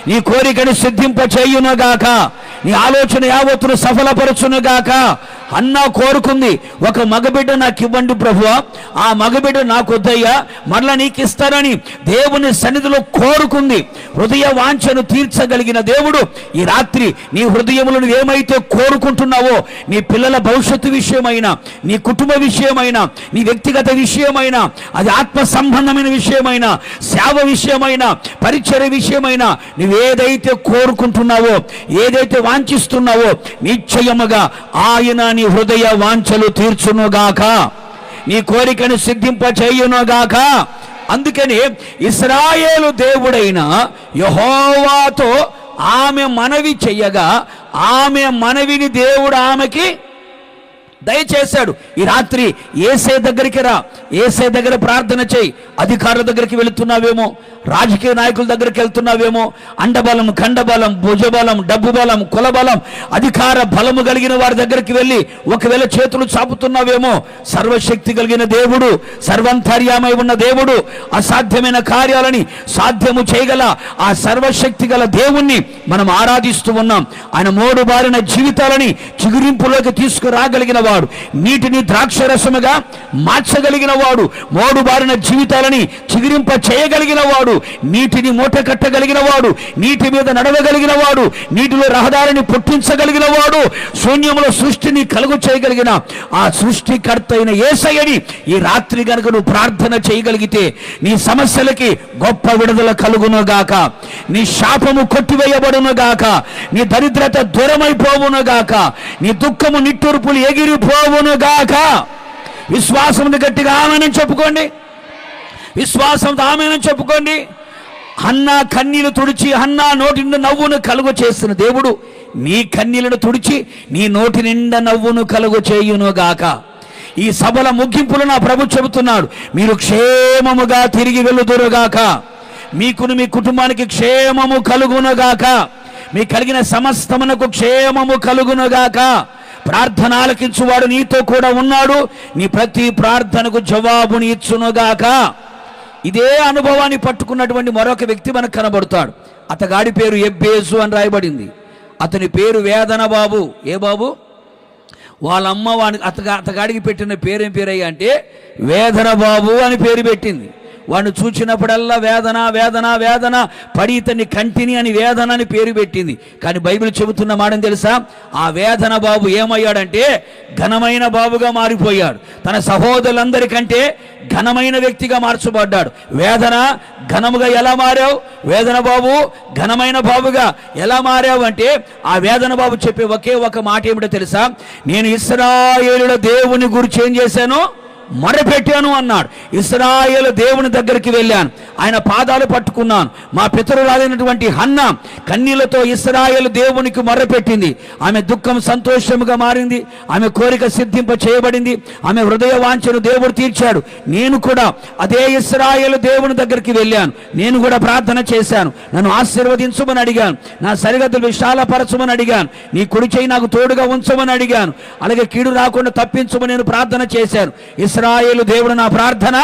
నీ కోరికను సిద్ధింప చేయునుగాక, నీ ఆలోచన యావత్తును సఫలపరచునుగాక. అన్నా కోరుకుంది, ఒక మగబిడ్డ నాకు ఇవ్వండి ప్రభువా, ఆ మగబిడ్డ నాకు వద్దయ్యా, మరలా నీకు ఇస్తానని దేవుని సన్నిధిలో కోరుకుంది. హృదయ వాంఛను తీర్చగలిగిన దేవుడు ఈ రాత్రి నీ హృదయములో ఏమైతే కోరుకుంటున్నావో, నీ పిల్లల భవిష్యత్తు విషయమైనా, నీ కుటుంబ విషయమైనా, నీ వ్యక్తిగత విషయమైనా, అది ఆత్మ సంబంధమైన విషయమైనా, సేవ విషయమైనా, పరిచర్య విషయమైనా, నువ్వేదైతే కోరుకుంటున్నావో, ఏదైతే వాంఛిస్తున్నావో, నిశ్చయముగా ఆయన నీ హృదయ వాంఛలు తీర్చునుగాక, నీ కోరికను సిద్ధింప చేయునుగాక. అందుకని ఇశ్రాయేలు దేవుడైన యెహోవాతో ఆమె మనవి చెయ్యగా, ఆమె మనవిని దేవుడు ఆమెకి దయచేశాడు. ఈ రాత్రి యేసే దగ్గరికి రా, యేసే దగ్గర ప్రార్థన చేయి. అధికారుల దగ్గరికి వెళుతున్నావేమో, రాజకీయ నాయకుల దగ్గరికి వెళ్తున్నావేమో, అండబలం, ఖండబలం, భుజబలం, డబ్బు బలం, కులబలం, అధికార బలము కలిగిన వారి దగ్గరికి వెళ్ళి ఒకవేళ చేతులు చాపుతున్నావేమో, సర్వశక్తి కలిగిన దేవుడు, సర్వంతర్యామై ఉన్న దేవుడు, అసాధ్యమైన కార్యాలని సాధ్యము చేయగల ఆ సర్వశక్తి గల దేవుణ్ణి మనం ఆరాధిస్తూ ఉన్నాం. ఆయన మోడు బారిన జీవితాలని చిగురింపులోకి తీసుకురాగలిగిన వాడు, నీటిని ద్రాక్షరసముగా మార్చగలిగిన వాడు, మోడు బారిన జీవితాలని చిగురింప చేయగలిగిన వాడు, నీటిని మూట కట్టగలిగిన వాడు, నీటి మీద నడవగలిగిన వాడు, నీటిలో రహదారిని పుట్టించగలిగిన వాడు, శూన్యములో సృష్టిని కలుగు చేయగలిగిన ఆ సృష్టికర్త అయిన యేసయ్యని ఈ రాత్రి గనుక నువ్వు ప్రార్థన చేయగలిగితే నీ సమస్యలకి గొప్ప విడుదల కలుగునుగాక, నీ శాపము కొట్టివేయబడునుగాక, నీ దరిద్రత దూరమైపోవునుగాక, నీ దుఃఖము నిట్టూర్పులు ఎగిరిపోవునుగాక. విశ్వాసమును గట్టిగా ఆమేనని చెప్పుకోండి, విశ్వాసంతో ఆమేనని చెప్పుకోండి. హన్నా కన్నీళ్లు తుడిచి హన్నా నోటి నిండా నవ్వును కలుగు చేసిన దేవుడు నీ కన్నీళ్లను తుడిచి నీ నోటి నిండా నవ్వును కలుగు చేయునుగాక. ఈ సభల ముగింపులు నా ప్రభు చెబుతున్నాడు, మీరు క్షేమముగా తిరిగి వెళ్ళుదురుగాక, మీకును మీ కుటుంబానికి క్షేమము కలుగునుగాక, మీకు కలిగిన సమస్తమునకు క్షేమము కలుగునుగాక. ప్రార్థన ఆలకించువాడు నీతో కూడా ఉన్నాడు, నీ ప్రతి ప్రార్థనకు జవాబుని ఇచ్చునుగాక. ఇదే అనుభవాన్ని పట్టుకున్నటువంటి మరొక వ్యక్తి మనకు కనబడతాడు. అతగాడి పేరు ఎబ్బేసు అని రాయబడింది. అతని పేరు వేదన బాబు. ఏ బాబు? వాళ్ళ అమ్మ అతగాడికి పెట్టిన పేరేం పేరయ్యా అంటే వేదన బాబు అని పేరు పెట్టింది. వాడిని చూచినప్పుడల్లా వేదన వేదన వేదన పడి ఇతన్ని కంటిని అని వేదన అని పేరు పెట్టింది. కానీ బైబిల్ చెబుతున్న మాటని తెలుసా? ఆ వేదన బాబు ఏమయ్యాడంటే ఘనమైన బాబుగా మారిపోయాడు. తన సహోదరులందరికంటే ఘనమైన వ్యక్తిగా మార్చబడ్డాడు. వేదన ఘనముగా ఎలా మారావు? వేదన బాబు ఘనమైన బాబుగా ఎలా మారావు అంటే ఆ వేదన బాబు చెప్పే ఒకే ఒక మాట ఏమిటో తెలుసా? నేను ఇశ్రాయేలుల దేవుని గురించి ఏం చేశాను? మొరపెట్టాను అన్నాడు. ఇశ్రాయేలు దేవుని దగ్గరికి వెళ్ళాను, ఆయన పాదాలు పట్టుకున్నాను. మా పితరురాలైనటువంటి హన్నా కన్నీళ్లతో ఇశ్రాయేలు దేవునికి మొరపెట్టింది. ఆమె దుఃఖం సంతోషముగా మారింది, ఆమె కోరిక సిద్ధింప చేయబడింది, ఆమె హృదయ వాంఛను దేవుడు తీర్చాడు. నేను కూడా అదే ఇశ్రాయేలు దేవుని దగ్గరికి వెళ్ళాను, నేను కూడా ప్రార్థన చేశాను. నన్ను ఆశీర్వదించమని అడిగాను, నా సరిహద్దులు విశాలపరచమని అడిగాను, నీ కుడి చేయి నాకు తోడుగా ఉంచమని అడిగాను, అలాగే కీడు రాకుండా తప్పించమని నేను ప్రార్థన చేశాను. ఇశ్రాయేలు దేవుడు నా ప్రార్థన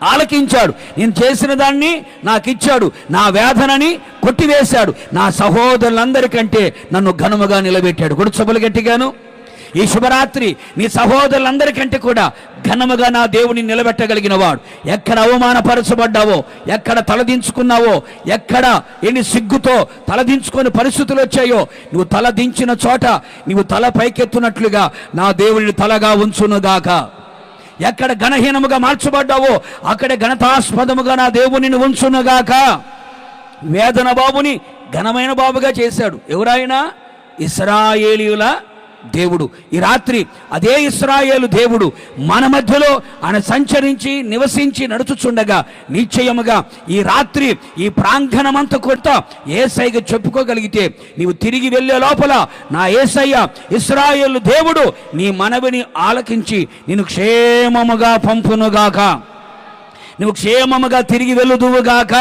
ఆలకించాడు. నేను చేసిన దాన్ని నాకు ఇచ్చాడు. నా వేదనని కొట్టివేశాడు. నా సహోదరులందరికంటే నన్ను ఘనముగా నిలబెట్టాడు. కొడుచబలు గట్టిగాను. ఈ శుభరాత్రి నీ సహోదరులందరికంటే కూడా ఘనముగా నా దేవుని నిలబెట్టగలిగిన వాడు. ఎక్కడ అవమానపరచబడ్డావో, ఎక్కడ తలదించుకున్నావో, ఎక్కడ ఎన్ని సిగ్గుతో తలదించుకొని పరిస్థితులు వచ్చాయో, నువ్వు తలదించిన చోట నువ్వు తల పైకెత్తునట్లుగా నా దేవుని తలగా ఉంచునుగాక. ఎక్కడ ఘనహీనముగా మార్చబడ్డావో అక్కడే ఘనతాస్పదముగా నా దేవుని ఉంచునుగాక. వేదన బాబుని ఘనమైన బాబుగా చేశాడు. ఎవరైనా ఇశ్రాయేలీయుల దేవుడు. ఈ రాత్రి అదే ఇశ్రాయేలు దేవుడు మన మధ్యలో ఆయన సంచరించి నివసించి నడుచుచుండగా నిశ్చయముగా ఈ రాత్రి ఈ ప్రాంగణమంతా కొత్త యేసయ్యకు చెప్పుకోగలిగితే నీవు తిరిగి వెళ్ళే లోపల నా యేసయ్య ఇశ్రాయేలు దేవుడు నీ మనవిని ఆలకించి నిన్ను క్షేమముగా పంపునుగాక. నువ్వు క్షేమముగా తిరిగి వెళ్ళుదువుగాక.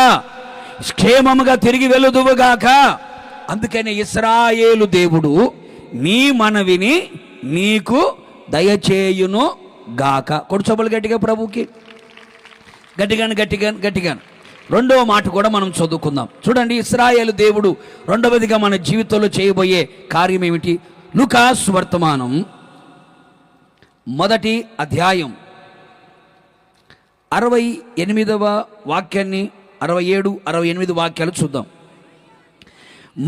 క్షేమముగా తిరిగి వెళ్ళుదువుగాక. అందుకని ఇశ్రాయేలు దేవుడు నీ మనవిని నీకు దయచేయును గాక. కొడుచబలు గట్టిగా ప్రభుకి గట్టిగాను. రెండవ మాట కూడా మనం చదువుకుందాం. చూడండి, ఇశ్రాయేలు దేవుడు రెండవదిగా మన జీవితంలో చేయబోయే కార్యం ఏమిటి? లూకా సువర్తమానం 1వ అధ్యాయం 68వ వాక్యాన్ని 67, 68 వాక్యాలు చూద్దాం.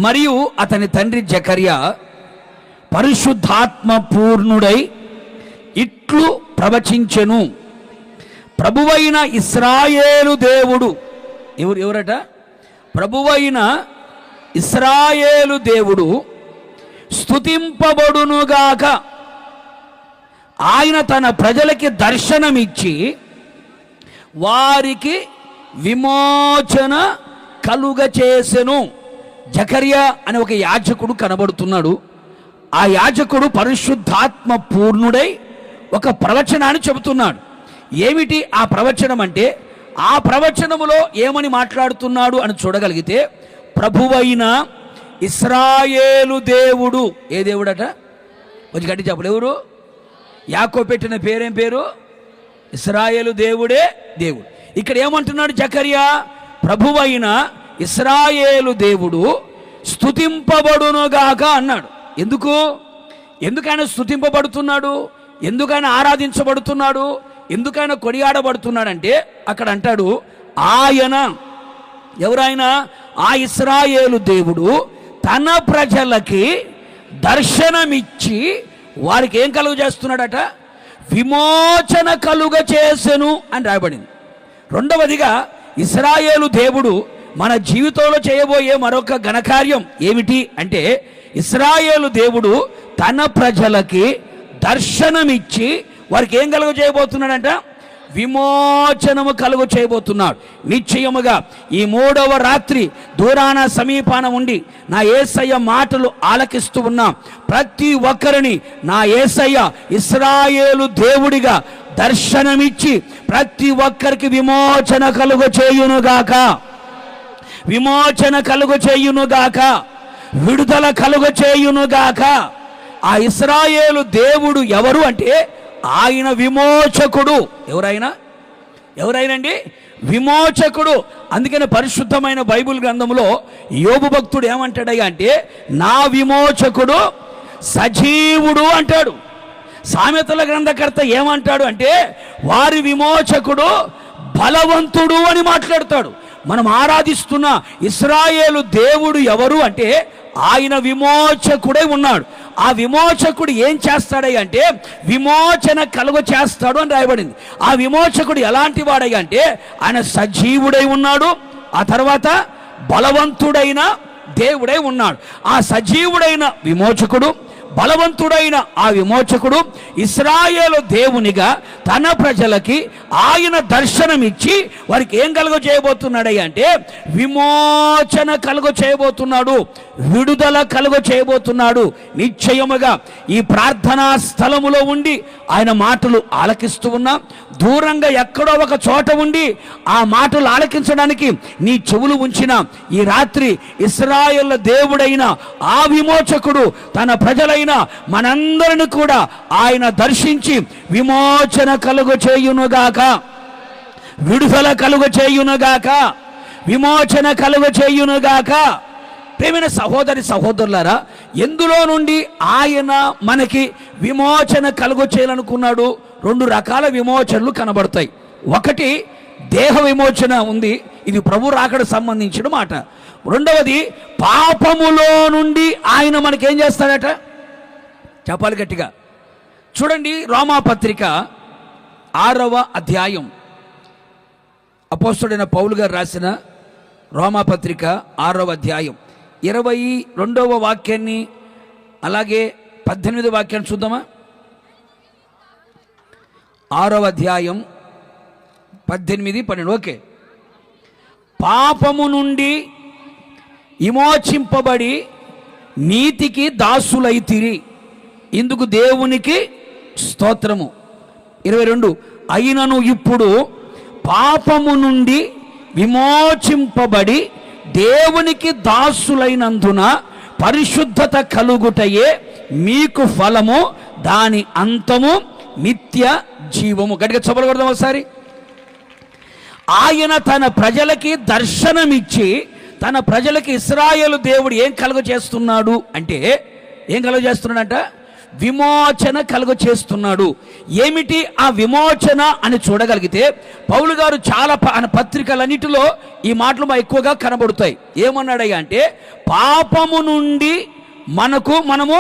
మరియు అతని తండ్రి జకర్యా పరిశుద్ధాత్మ పూర్ణుడై ఇట్లు ప్రవచించెను. ప్రభువైన ఇశ్రాయేలు దేవుడు ఎవరట? ప్రభువైన ఇశ్రాయేలు దేవుడు స్తుతింపబడునుగాక. ఆయన తన ప్రజలకి దర్శనమిచ్చి వారికి విమోచన కలుగచేసెను. జకర్యా అనే ఒక యాజకుడు కనబడుతున్నాడు. ఆ యాజకుడు పరిశుద్ధాత్మ పూర్ణుడై ఒక ప్రవచనాన్ని చెబుతున్నాడు. ఏమిటి ఆ ప్రవచనం అంటే, ఆ ప్రవచనములో ఏమని మాట్లాడుతున్నాడు అని చూడగలిగితే, ప్రభువైన ఇశ్రాయేలు దేవుడు. ఏ దేవుడట? కొంచెం గట్టి చెప్పలు. ఎవరు? యాకోబు పెట్టిన పేరేం పేరు? ఇశ్రాయేలు దేవుడే దేవుడు. ఇక్కడ ఏమంటున్నాడు జకర్యా? ప్రభువైన ఇశ్రాయేలు దేవుడు స్తుతింపబడునుగాక అన్నాడు. ఎందుకైనా స్తుతింపబడుతున్నాడు? ఎందుకైనా ఆరాధించబడుతున్నాడు? ఎందుకైనా కొనియాడబడుతున్నాడంటే అక్కడ అంటాడు ఆయన. ఎవరైనా? ఆ ఇశ్రాయేలు దేవుడు తన ప్రజలకి దర్శనమిచ్చి వారికి ఏం కలుగ చేస్తున్నాడట? విమోచన కలుగ చేసెను అని రాయబడింది. రెండవదిగా ఇశ్రాయేలు దేవుడు మన జీవితంలో చేయబోయే మరొక ఘనకార్యం ఏమిటి అంటే, ఇశ్రాయేలు దేవుడు తన ప్రజలకి దర్శనమిచ్చి వారికి ఏం కలుగ చేయబోతున్నాడంట? విమోచనము కలుగు చేయబోతున్నాడు. నిశ్చయముగా ఈ 3వ రాత్రి దూరాన సమీపాన ఉండి నా యేసయ్య మాటలు ఆలకిస్తూ ఉన్నాం. ప్రతి ఒక్కరిని నా యేసయ్య ఇశ్రాయేలు దేవుడిగా దర్శనమిచ్చి ప్రతి ఒక్కరికి విమోచన కలుగు చేయునుగాక. విమోచన కలుగు చేయునుగాక. విడుదల కలుగ చేయునుగాక. ఆ ఇశ్రాయేలు దేవుడు ఎవరు అంటే ఆయన విమోచకుడు. ఎవరైనండి? విమోచకుడు. అందుకని పరిశుద్ధమైన బైబిల్ గ్రంథంలో యోబు భక్తుడు ఏమంటాడయ్యా అంటే, నా విమోచకుడు సజీవుడు అంటాడు. సామెతల గ్రంథకర్త ఏమంటాడు అంటే, వారి విమోచకుడు బలవంతుడు అని మాట్లాడతాడు. మనం ఆరాధిస్తున్న ఇశ్రాయేలు దేవుడు ఎవరు అంటే ఆయన విమోచకుడై ఉన్నాడు. ఆ విమోచకుడు ఏం చేస్తాడై అంటే విమోచన కలుగ చేస్తాడు అని రాయబడింది. ఆ విమోచకుడు ఎలాంటి వాడై అంటే ఆయన సజీవుడై ఉన్నాడు, ఆ తర్వాత బలవంతుడైన దేవుడై ఉన్నాడు. ఆ సజీవుడైన విమోచకుడు, బలవంతుడైన ఆ విమోచకుడు ఇశ్రాయేలు దేవునిగా తన ప్రజలకి ఆయన దర్శనమిచ్చి వారికి ఏం కలుగ చేయబోతున్నాడు అంటే విమోచన కలుగ చేయబోతున్నాడు, విడుదల కలుగ చేయబోతున్నాడు. నిశ్చయముగా ఈ ప్రార్థనా స్థలములో ఉండి ఆయన మాటలు ఆలకిస్తూ ఉన్నా, దూరంగా ఎక్కడో ఒక చోట ఉండి ఆ మాటలు ఆలకించడానికి నీ చెవులు ఉంచిన ఈ రాత్రి ఇశ్రాయేలు దేవుడైన ఆ విమోచకుడు తన ప్రజలైన మనందరిని కూడా ఆయన దర్శించి విమోచన కలుగ చేయునుగాక. విడుదల కలుగ చేయునుగాక, విమోచన కలుగ చేయునుగాక. ప్రేమైన సహోదరి సహోదరులారా, ఎందులో నుండి ఆయన మనకి విమోచన కలుగ చేయాలనుకున్నాడు? 2 రకాల విమోచనలు కనబడతాయి. ఒకటి దేహ విమోచన ఉంది, ఇది ప్రభు రాకడ సంబంధించిన మాట. రెండవది పాపములో నుండి ఆయన మనకేం చేస్తాడట? చెప్పాలి గట్టిగా. చూడండి, రోమాపత్రిక 6వ అధ్యాయం, అపోస్తలుడైన పౌలు గారు రాసిన రోమాపత్రిక 6వ అధ్యాయం 22వ వాక్యాన్ని అలాగే 18వ వాక్యాన్ని చూద్దామా? 6వ అధ్యాయం 18, 12. ఓకే. పాపము నుండి విమోచింపబడి నీతికి దాసులైతిరి, ఇందుకు దేవునికి స్తోత్రము. 22, అయినను ఇప్పుడు పాపము నుండి విమోచింపబడి దేవునికి దాసులైనందున పరిశుద్ధత కలుగుటయే మీకు ఫలము, దాని అంతము నిత్య జీవము. గట్టిగా చెప్పగలుగుతాం ఒకసారి. ఆయన తన ప్రజలకి దర్శనమిచ్చి, తన ప్రజలకి ఇశ్రాయేలు దేవుడు ఏం కలుగ చేస్తున్నాడు అంటే, ఏం కలుగ చేస్తున్నాడంట? విమోచన కలుగ చేస్తున్నాడు. ఏమిటి ఆ విమోచన అని చూడగలిగితే పౌలు గారు చాలా పత్రికలన్నిటిలో ఈ మాటలు ఎక్కువగా కనబడుతాయి. ఏమన్నాడయ్యా అంటే, పాపము నుండి మనము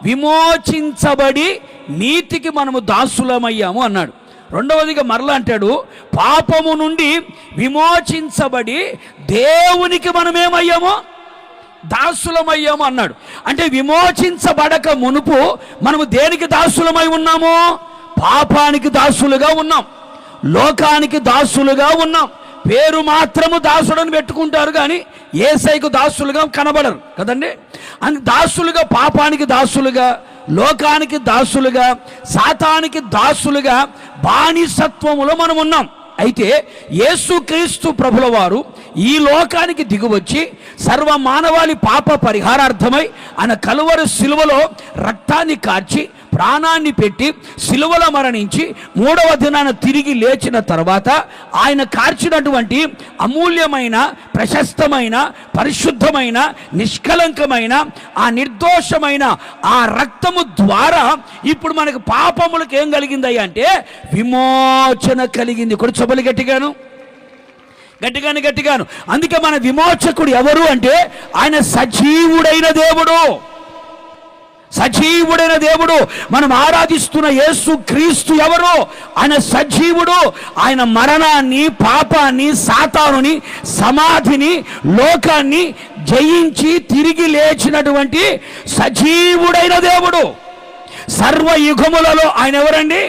విమోచించబడి నీతికి మనము దాసులమయ్యాము అన్నాడు. రెండవదిగా మరలా అంటాడు, పాపము నుండి విమోచించబడి దేవునికి మనమేమయ్యాము? దాసులమయ్యాము అన్నాడు. అంటే విమోచించబడక మునుపు మనము దేనికి దాసులమై ఉన్నాము? పాపానికి దాసులుగా ఉన్నాం, లోకానికి దాసులుగా ఉన్నాం. పేరు మాత్రము దాసుడని పెట్టుకుంటారు కానీ యేసయ్యకు దాసులుగా కనబడరు కదండి. అని దాసులుగా, పాపానికి దాసులుగా, లోకానికి దాసులుగా, సాతానికి దాసులుగా బానిసత్వములో మనం ఉన్నాం. అయితే యేసుక్రీస్తు ప్రభుల వారు ఈ లోకానికి దిగువచ్చి సర్వ మానవాళి పాప పరిహారార్థమై ఆయన కలువరి శిలువలో రక్తాన్ని కార్చి ప్రాణాన్ని పెట్టి శిలువలో మరణించి 3వ దినాన తిరిగి లేచిన తర్వాత ఆయన కార్చినటువంటి అమూల్యమైన, ప్రశస్తమైన, పరిశుద్ధమైన, నిష్కలంకమైన, ఆ నిర్దోషమైన ఆ రక్తము ద్వారా ఇప్పుడు మనకు పాపములకు ఏం కలిగింది అంటే విమోచన కలిగింది. కూడా చెబులు గట్టిగాను. అందుకే మన విమోచకుడు ఎవరు అంటే ఆయన సజీవుడైన దేవుడు. సజీవుడైన దేవుడు. మనం ఆరాధిస్తున్న యేసు క్రీస్తు ఎవరు? ఆయన సజీవుడు. ఆయన మరణాన్ని, పాపాన్ని, సాతానుని, సమాధిని, లోకాన్ని జయించి తిరిగి లేచినటువంటి సజీవుడైన దేవుడు. సర్వయుగములలో ఆయన ఎవరండి?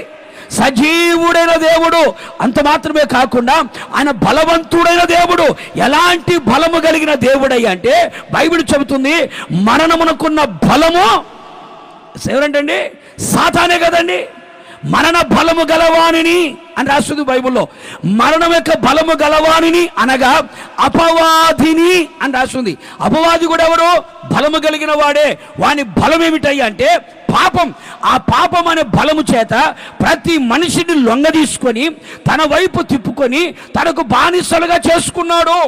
సజీవుడైన దేవుడు. అంత మాత్రమే కాకుండా ఆయన బలవంతుడైన దేవుడు. ఎలాంటి బలము కలిగిన దేవుడయ్య అంటే బైబిల్ చెబుతుంది, మరణమునకున్న బలము ఎవరంటండి? సాతానే కదండి. మరణ బలము గలవానిని అని రాస్తుంది బైబిల్లో. మరణం యొక్క బలము గలవానిని అనగా అపవాదిని అని రాస్తుంది. అపవాది కూడా ఎవరు? బలము కలిగిన వాడే. వాని బలం ఏమిటయ్యా అంటే పాపం. ఆ పాపం అనే బలము చేత ప్రతి మనిషిని లొంగ తీసుకొని తన వైపు తిప్పుకొని తనకు బానిసలుగా చేసుకున్నాడు.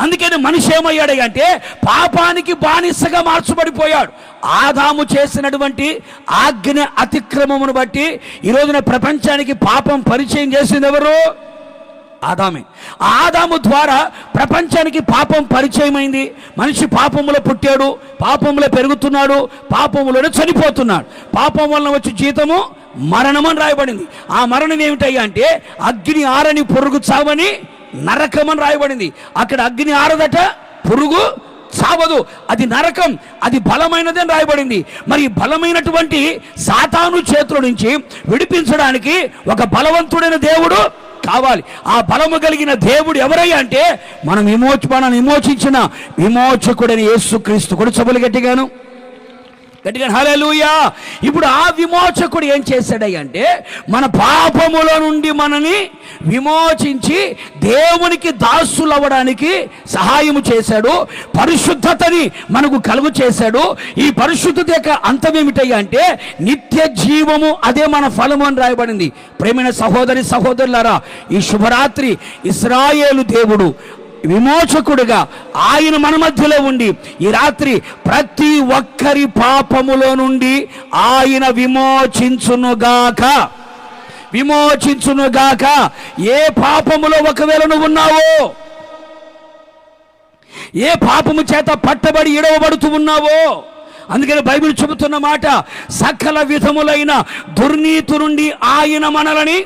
అందుకని మనిషి ఏమయ్యాడు అంటే పాపానికి బానిసగా మార్చబడిపోయాడు. ఆదాము చేసినటువంటి ఆజ్ఞ అతిక్రమమును బట్టి ఈ రోజున ప్రపంచానికి పాపం పరిచయం చేసింది ఎవరు? ఆదామే. ఆదాము ద్వారా ప్రపంచానికి పాపం పరిచయమైంది. మనిషి పాపములో పుట్టాడు, పాపములో పెరుగుతున్నాడు, పాపములోనే చనిపోతున్నాడు. పాపం వలన వచ్చి జీతము మరణమని రాయబడింది. ఆ మరణం ఏమిటయ్యా అంటే అగ్ని ఆరని పొరుగు చావని నరకమని రాయబడింది. అక్కడ అగ్ని ఆరదట, పురుగు చావదు, అది నరకం, అది బలమైనది అని రాయబడింది. మరి బలమైనటువంటి సాతాను చేతుల నుంచి విడిపించడానికి ఒక బలవంతుడైన దేవుడు కావాలి. ఆ బలము కలిగిన దేవుడు ఎవరయ్యా అంటే మనం విమోచించిన విమోచకుడైన యేసుక్రీస్తు. కూడా చెబులు గట్టిగాను. గట్టిగా హల్లెలూయా. ఇప్పుడు ఆ విమోచకుడు ఏం చేశాడంటే మన పాపముల నుండి మనని విమోచించి దేవునికి దాసులవ్వడానికి సహాయము చేశాడు. పరిశుద్ధతని మనకు కలుగు చేశాడు. ఈ పరిశుద్ధత యొక్క అంతం ఏమిటంటే నిత్య జీవము, అదే మన ఫలము అని రాయబడింది. ప్రేమైన సహోదరి సహోదరులారా, ఈ శుభరాత్రి ఇశ్రాయేలు దేవుడు విమోచకుడుగా ఆయన మన మధ్యలో ఉండి ఈ రాత్రి ప్రతి ఒక్కరి పాపములో నుండి ఆయన విమోచించునుగాక. ఏ పాపములో ఒకవేళ నువ్వు ఉన్నావో, ఏ పాపము చేత పట్టబడి ఎడవబడుతూ ఉన్నావో, అందుకని బైబిల్ చెబుతున్న మాట, సకల విధములైన దుర్నీతి నుండి ఆయన మనలని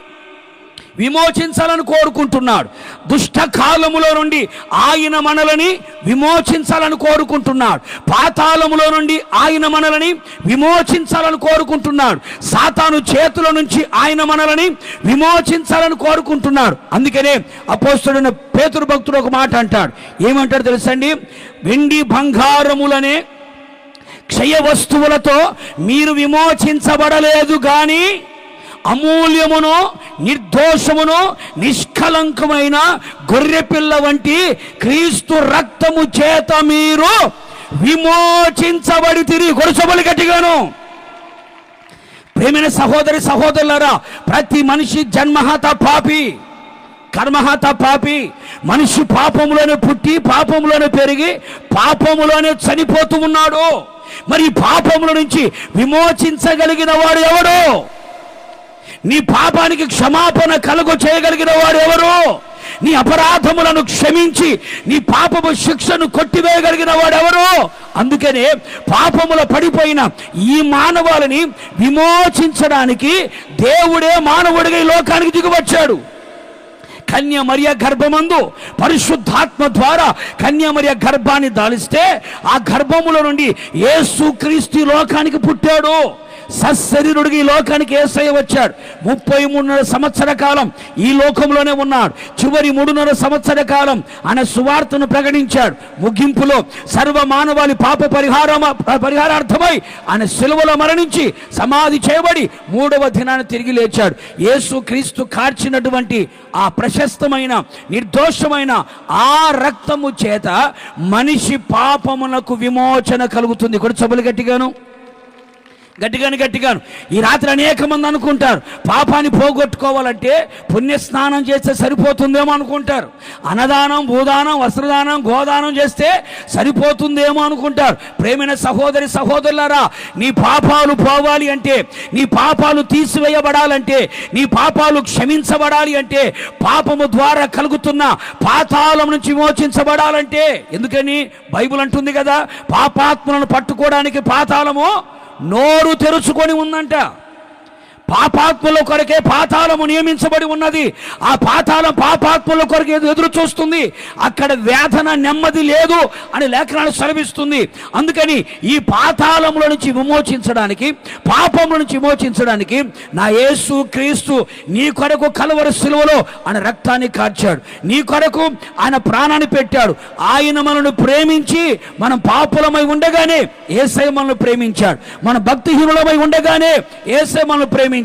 విమోచించాలని కోరుకుంటున్నాడు. దుష్ట కాలములో నుండి ఆయన మనలని విమోచించాలని కోరుకుంటున్నాడు. పాతాళములో నుండి ఆయన మనలని విమోచించాలని కోరుకుంటున్నాడు. సాతాను చేతుల నుంచి ఆయన మనలని విమోచించాలని కోరుకుంటున్నాడు. అందుకనే అపోస్తలుడైన పేతురు భక్తుడు ఒక మాట అంటాడు. ఏమంటాడు తెలుసండి? వెండి బంగారములనే క్షయ వస్తువులతో మీరు విమోచించబడలేదు కానీ అమూల్యమును నిర్దోషమును నిష్కలంకమైన గొర్రెపిల్ల వంటి క్రీస్తు రక్తము చేత మీరు విమోచించబడి తిరిగి గొలుసబలి గట్టిగాను. ప్రేమైన సహోదరి సహోదరులారా, ప్రతి మనిషి జన్మహత పాపి, కర్మహత పాపి. మనిషి పాపములోనే పుట్టి పాపములోనే పెరిగి పాపములోనే చనిపోతూ ఉన్నాడు. మరి పాపముల నుంచి విమోచించగలిగిన వాడు ఎవడు? నీ పాపానికి క్షమాపణ కలుగు చేయగలిగిన వాడు ఎవరు? నీ అపరాధములను క్షమించి నీ పాపము శిక్షను కొట్టివేయగలిగిన వాడు ఎవరు? అందుకనే పాపముల పడిపోయిన ఈ మానవాళిని విమోచించడానికి దేవుడే మానవుడిగా ఈ లోకానికి దిగివచ్చాడు. కన్య మరియ గర్భమందు పరిశుద్ధాత్మ ద్వారా కన్య మరియ గర్భాన్ని దాలిస్తే ఆ గర్భముల నుండి యేసుక్రీస్తు లోకానికి పుట్టాడు. సశరీరుడికి ఈ లోకానికి యేసయ్య వచ్చాడు. 33.5 సంవత్సర కాలం ఈ లోకంలోనే ఉన్నాడు. చివరి 3.5 సంవత్సర కాలం ఆయన సువార్తను ప్రకటించాడు. ముగింపులో సర్వ మానవాళి పాప పరిహారార్థమై ఆయన సిలువలో మరణించి సమాధి చేయబడి 3వ దినాన్ని తిరిగి లేచాడు. యేసు క్రీస్తు కార్చినటువంటి ఆ ప్రశస్తమైన నిర్దోషమైన ఆ రక్తము చేత మనిషి పాపమునకు విమోచన కలుగుతుంది. కూడా చెబులు గట్టిగాను. ఈ రాత్రి అనేక మంది అనుకుంటారు పాపాన్ని పోగొట్టుకోవాలంటే పుణ్యస్నానం చేస్తే సరిపోతుందేమో అనుకుంటారు. అన్నదానం, భూదానం, వస్త్రదానం, గోదానం చేస్తే సరిపోతుందేమో అనుకుంటారు. ప్రేమైన సహోదరి సహోదరులారా, నీ పాపాలు పోవాలి అంటే, నీ పాపాలు తీసివేయబడాలంటే, నీ పాపాలు క్షమించబడాలి అంటే, పాపము ద్వారా కలుగుతున్న పాతాళం నుంచి విమోచించబడాలంటే, ఎందుకని బైబిల్ అంటుంది కదా, పాపాత్మలను పట్టుకోవడానికి పాతాళము నోరు తెరుచుకొని ఉందంట. పాపాత్ముల కొరకే పాతాళము నియమించబడి ఉన్నది. ఆ పాతాళం పాపాత్ముల కొరకు ఎదురు చూస్తుంది. అక్కడ వేదన నెమ్మది లేదు అని లేఖనాలు సెలవిస్తుంది. అందుకని ఈ పాతాళముల నుంచి విమోచించడానికి, పాపముల నుంచి విమోచించడానికి నా యేసు క్రీస్తు నీ కొరకు కలువరి సిలువలో ఆయన రక్తాన్ని కార్చాడు. నీ కొరకు ఆయన ప్రాణాన్ని పెట్టాడు. ఆయన మనల్ని ప్రేమించి, మనం పాపులమై ఉండగానే యేసయ్య మనల్ని ప్రేమించాడు. మన భక్తిహీనులమై ఉండగానే యేసయ్య మనల్ని ప్రేమించాడు.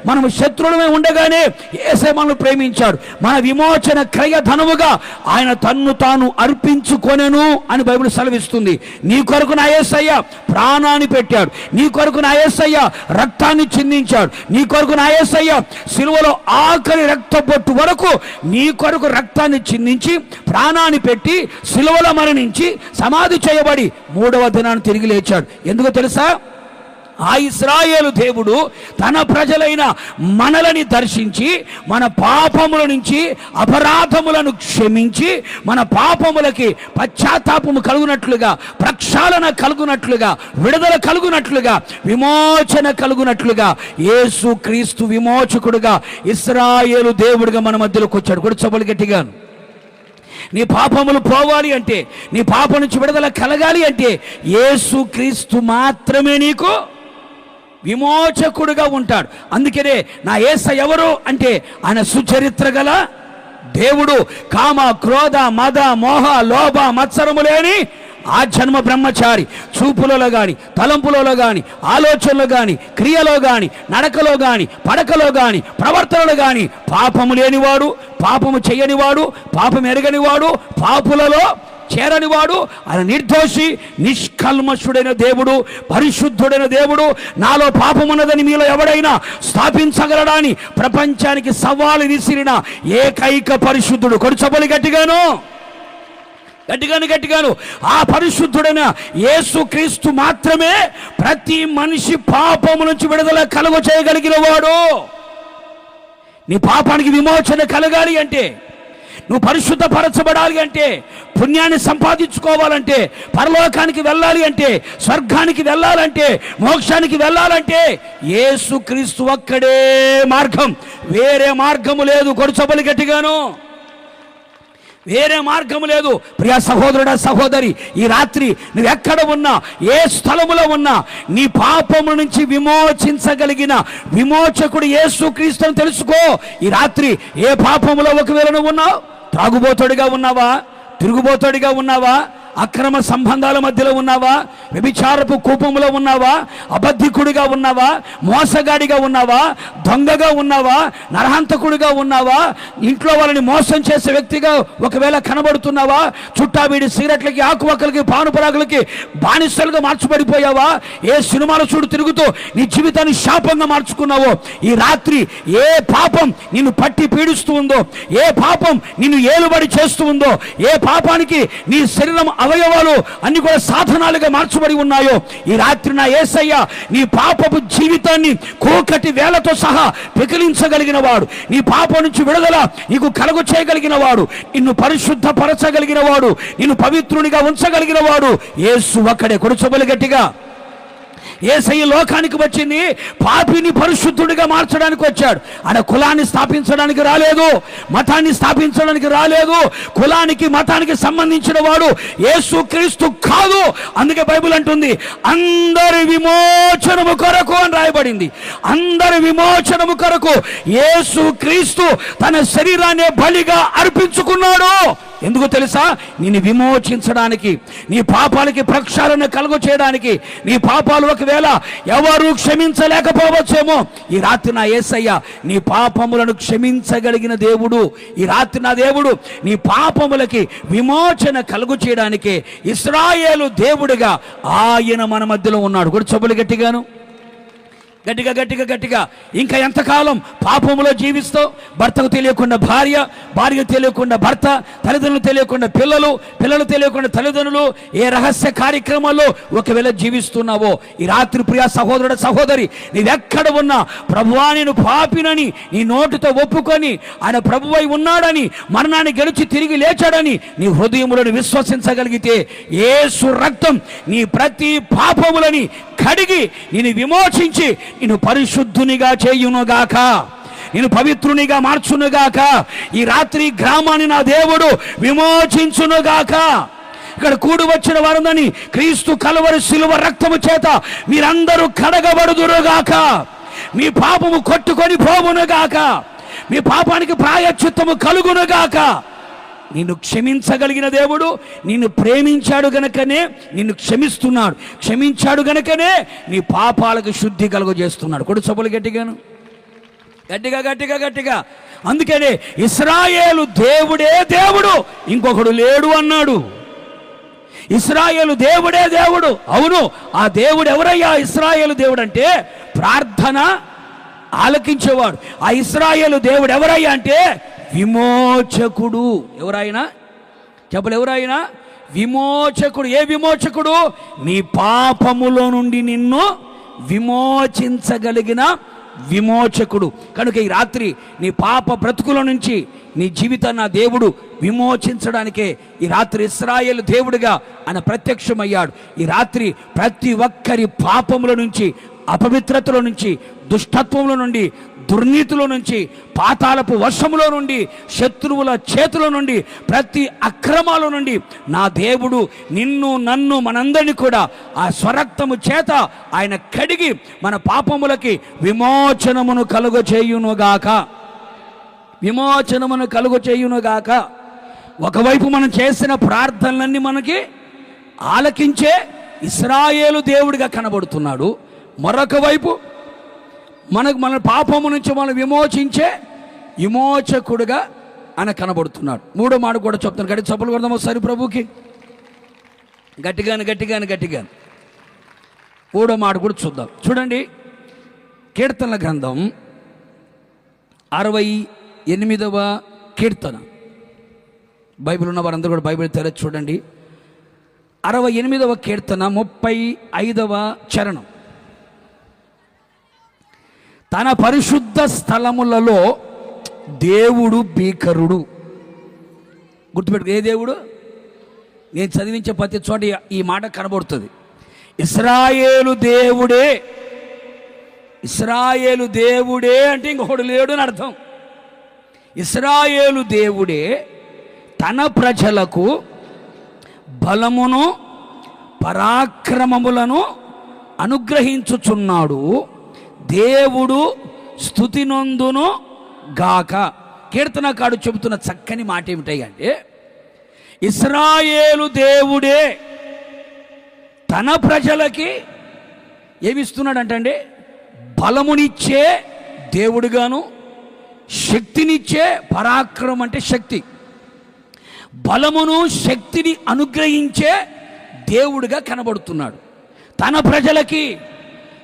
మనము శత్రువులమై ఉండగానే యేసయ్య మనల్ని ప్రేమించాడు. మన విమోచన క్రయ ధనముగా ఆయన తన్ను తాను అర్పించుకొనెను అని బైబిల్ సెలవిస్తుంది. నీ కొరకు నా యేసయ్య ప్రాణాన్ని పెట్టాడు. నీ కొరకు నా యేసయ్య రక్తాన్ని చిందించాడు. నీ కొరకు నా యేసయ్య సిలువలో ఆఖరి రక్తబొట్టు వరకు నీ కొరకు రక్తాన్ని చిందించి ప్రాణాన్ని పెట్టి సిలువలో మరణించి సమాధి చేయబడి 3వ దినాన్ని తిరిగి లేచాడు. ఎందుకో తెలుసా? ఆ ఇశ్రాయేలు దేవుడు తన ప్రజలైన మనలని దర్శించి మన పాపముల నుంచి అపరాధములను క్షమించి మన పాపములకి పశ్చాత్తాపము కలుగునట్లుగా, ప్రక్షాళన కలుగునట్లుగా, విడుదల కలుగునట్లుగా, విమోచన కలుగునట్లుగా యేసు క్రీస్తు విమోచకుడుగా ఇశ్రాయేలు దేవుడుగా మన మధ్యలోకి వచ్చాడు. కూడా చెప్పులు గట్టిగా. నీ పాపములు పోవాలి అంటే, నీ పాపం నుంచి విడుదల కలగాలి అంటే యేసు క్రీస్తు మాత్రమే నీకు విమోచకుడుగా ఉంటాడు. అందుకనే నా యేసయ్య ఎవరు అంటే ఆయన సుచరిత్ర గల దేవుడు, కామ, క్రోధ, మద, మోహ, లోభ, మత్సరము లేని ఆ జన్మ బ్రహ్మచారి. చూపులలో కానీ, తలంపులలో కానీ, ఆలోచనలో కానీ, క్రియలో కానీ, నడకలో కానీ, పడకలో కానీ, ప్రవర్తనలో కానీ పాపము లేనివాడు, పాపము చేయనివాడు, పాపం ఎరగనివాడు, పాపులలో చేరనివాడు, ఆయన నిర్దోషి, నిష్కల్మషుడైన దేవుడు, పరిశుద్ధుడైన దేవుడు. నాలో పాపమున్నదని మీలో ఎవడైనా స్థాపించగలడాని ప్రపంచానికి సవాలు విసిరిన ఏకైక పరిశుద్ధుడు. కొడుచబలి గట్టిగాను ఆ పరిశుద్ధుడైన యేసుక్రీస్తు మాత్రమే ప్రతి మనిషి పాపము నుంచి విడుదల కలుగ చేయగలిగిన వాడు. నీ పాపానికి విమోచన కలగాలి అంటే, నువ్వు పరిశుద్ధపరచబడాలి అంటే, పుణ్యాన్ని సంపాదించుకోవాలంటే, పరలోకానికి వెళ్ళాలి అంటే, స్వర్గానికి వెళ్ళాలంటే, మోక్షానికి వెళ్ళాలంటే యేసుక్రీస్తు ఒక్కడే మార్గం. వేరే మార్గము లేదు. కొడుచబలి గట్టిగాను వేరే మార్గము లేదు. ప్రియా సహోదరుడా, సహోదరి, ఈ రాత్రి నువ్వు ఎక్కడ ఉన్నా, ఏ స్థలములో ఉన్నా, నీ పాపము నుంచి విమోచించగలిగిన విమోచకుడు యేసుక్రీస్తుని తెలుసుకో. ఈ రాత్రి ఏ పాపములో ఒకవేళ నువ్వు ఉన్నావు, త్రాగుబోతుడిగా ఉన్నావా, తిరుగుబోతుడిగా ఉన్నావా, అక్రమ సంబంధాల మధ్యలో ఉన్నావా, వ్యభిచారపు కూపంలో ఉన్నావా, అబద్ధికుడిగా ఉన్నావా, మోసగాడిగా ఉన్నావా, దొంగగా ఉన్నావా, నరహంతకుడిగా ఉన్నావా, ఇంట్లో వాళ్ళని మోసం చేసే వ్యక్తిగా ఒకవేళ కనబడుతున్నావా, చుట్టాబీడి సిగరెట్లకి, ఆకువక్కలకి, పానుపరాకులకి బానిసలుగా మార్చబడిపోయావా, ఏ సినిమాల చూడు తిరుగుతూ నీ జీవితాన్ని శాపంగా మార్చుకున్నావో, ఈ రాత్రి ఏ పాపం నిన్ను పట్టి పీడిస్తూ ఉందో, ఏ పాపం నిన్ను ఏలుబడి చేస్తూ ఉందో, ఏ పాపానికి నీ శరీరం అవయవాలు అన్ని కూడా సాధనాలుగా మార్చబడి ఉన్నాయో, ఈ రాత్రి నా యేసయ్య నీ పాపపు జీవితాన్ని కోకటి వేలతో సహా పెకిలించగలిగిన వాడు, నీ పాపం నుంచి విడుదల నీకు కలుగ చేయగలిగిన వాడు, నిన్ను పరిశుద్ధపరచగలిగిన వాడు, నిన్ను పవిత్రునిగా ఉంచగలిగిన వాడు యేసు ఒక్కడే. కొడుచబలి గట్టిగా. యేసయ్య లోకానికి వచ్చింది పాపిని పరిశుద్ధుడిగా మార్చడానికి వచ్చాడు. ఆయన కులాన్ని స్థాపించడానికి రాలేదు, మతాన్ని స్థాపించడానికి రాలేదు. కులానికి మతానికి సంబంధించిన వాడు యేసుక్రీస్తు కాదు. అందుకే బైబిల్ అంటుంది అందరి విమోచనము కొరకు అని రాయబడింది. అందరి విమోచనము కొరకు యేసుక్రీస్తు తన శరీరాన్ని బలిగా అర్పించుకున్నాడు. ఎందుకు తెలుసా? నిన్ను విమోచించడానికి, నీ పాపాలకి ప్రక్షాళన కలుగ చేయడానికి. నీ పాపాలు ఒకవేళ ఎవరు క్షమించలేకపోవచ్చేమో, ఈ రాత్రి నా యేసయ్య నీ పాపములను క్షమించగలిగిన దేవుడు. ఈ రాత్రి నా దేవుడు నీ పాపములకి విమోచన కలుగు చేయడానికి ఇశ్రాయేలు దేవుడిగా ఆయన మన మధ్యలో ఉన్నాడు. కూడా చెబులు గట్టిగాను గట్టిగా గట్టిగా గట్టిగా. ఇంకా ఎంతకాలం పాపములో జీవిస్తావు? భర్తకు తెలియకుండా భార్య, భార్యకు తెలియకుండా భర్త, తల్లిదండ్రులు తెలియకుండా పిల్లలు, పిల్లలు తెలియకుండా తల్లిదండ్రులు, ఏ రహస్య కార్యక్రమాల్లో ఒకవేళ జీవిస్తున్నావో, ఈ రాత్రి ప్రియా సహోదరుడు, సహోదరి, నీవెక్కడ ఉన్నా ప్రభువా నేను పాపినని నీ నోటితో ఒప్పుకొని ఆయన ప్రభువై ఉన్నాడని, మరణాన్ని గెలిచి తిరిగి లేచాడని నీ హృదయములను విశ్వసించగలిగితే యేసు రక్తం నీ ప్రతి పాపములని కడిగి నిన్ను విమోచించి నిన్ను పరిశుద్ధునిగా చేయునుగాక, నేను పవిత్రునిగా మార్చునుగాక. ఈ రాత్రి గ్రామాన్ని నా దేవుడు విమోచించునుగాక. ఇక్కడ కూడి వచ్చిన వారందరినీ క్రీస్తు కలువరి శిలువ రక్తము చేత మీరందరూ కడగబడుదురుగాక. మీ పాపము కొట్టుకొని పోవునుగాక. మీ పాపానికి ప్రాయశ్చిత్తము కలుగునుగాక. నిన్ను క్షమించగలిగిన దేవుడు నిన్ను ప్రేమించాడు గనుకనే నిన్ను క్షమిస్తున్నాడు. క్షమించాడు గనుకనే నీ పాపాలకు శుద్ధి కలుగజేస్తున్నాడు. కొడు సభలు గట్టిగాను గట్టిగా గట్టిగా గట్టిగా. అందుకనే ఇశ్రాయేలు దేవుడే దేవుడు, ఇంకొకడు లేడు అన్నాడు. ఇశ్రాయేలు దేవుడే దేవుడు. అవును, ఆ దేవుడు ఎవరయ్యా? ఇశ్రాయేలు దేవుడు అంటే ప్రార్థన ఆలకించేవాడు. ఆ ఇశ్రాయేలు దేవుడు ఎవరయ్యా అంటే విమోచకుడు. ఎవరైనా చెప్పలు? ఎవరైనా విమోచకుడు. ఏ విమోచకుడు? నీ పాపములో నుండి నిన్ను విమోచించగలిగిన విమోచకుడు. కనుక ఈ రాత్రి నీ పాప బ్రతుకుల నుంచి నీ జీవితాన్ని నా దేవుడు విమోచించడానికే ఈ రాత్రి ఇశ్రాయేలు దేవుడిగా ఆయన ప్రత్యక్షమయ్యాడు. ఈ రాత్రి ప్రతి ఒక్కరి పాపముల నుంచి, అపవిత్రతల నుంచి, దుష్టత్వముల నుండి, దుర్నీతిలో నుంచి, పాతాళపు వర్షములో నుండి, శత్రువుల చేతుల నుండి, ప్రతి అక్రమాల నుండి నా దేవుడు నిన్ను, నన్ను, మనందరినీ కూడా ఆ స్వరక్తము చేత ఆయన కడిగి మన పాపములకి విమోచనమును కలుగ చేయునుగాక. విమోచనమును కలుగ చేయునుగాక. ఒకవైపు మనం చేసిన ప్రార్థనలన్నీ మనకి ఆలకించే ఇశ్రాయేలు దేవుడిగా కనబడుతున్నాడు. మరొక వైపు మన పాపము నుంచి మనం విమోచించే విమోచకుడుగా ఆయన కనబడుతున్నాడు. మూడో మాట కూడా చెప్తాను, గట్టి చప్పలు కొడదాం ఒకసారి ప్రభుకి, గట్టిగాను. మూడో మాట కూడా చూద్దాం. చూడండి, కీర్తనల గ్రంథం 68వ కీర్తన. బైబిల్ ఉన్న వారందరూ కూడా బైబిల్ తెరచి చూడండి. 68వ కీర్తన 35వ చరణం. తన పరిశుద్ధ స్థలములలో దేవుడు భీకరుడు. గుర్తుపెట్టుకు, ఏ దేవుడు? నేను చదివించే ప్రతి చోట ఈ మాట కనబడుతుంది. ఇశ్రాయేలు దేవుడే. ఇశ్రాయేలు దేవుడే అంటే ఇంకొకడు లేడు అని అర్థం. ఇశ్రాయేలు దేవుడే తన ప్రజలకు బలమును పరాక్రమములను అనుగ్రహించుచున్నాడు. దేవుడు స్తుతి నొందును గాక. కీర్తనకాడు చెబుతున్న చక్కని మాట ఏమిటంటే, ఇశ్రాయేలు దేవుడే తన ప్రజలకి ఏమిస్తున్నాడంటే బలమునిచ్చే దేవుడుగాను, శక్తినిచ్చే, పరాక్రమం అంటే శక్తి, బలమును శక్తిని అనుగ్రహించే దేవుడుగా కనబడుతున్నాడు. తన ప్రజలకి,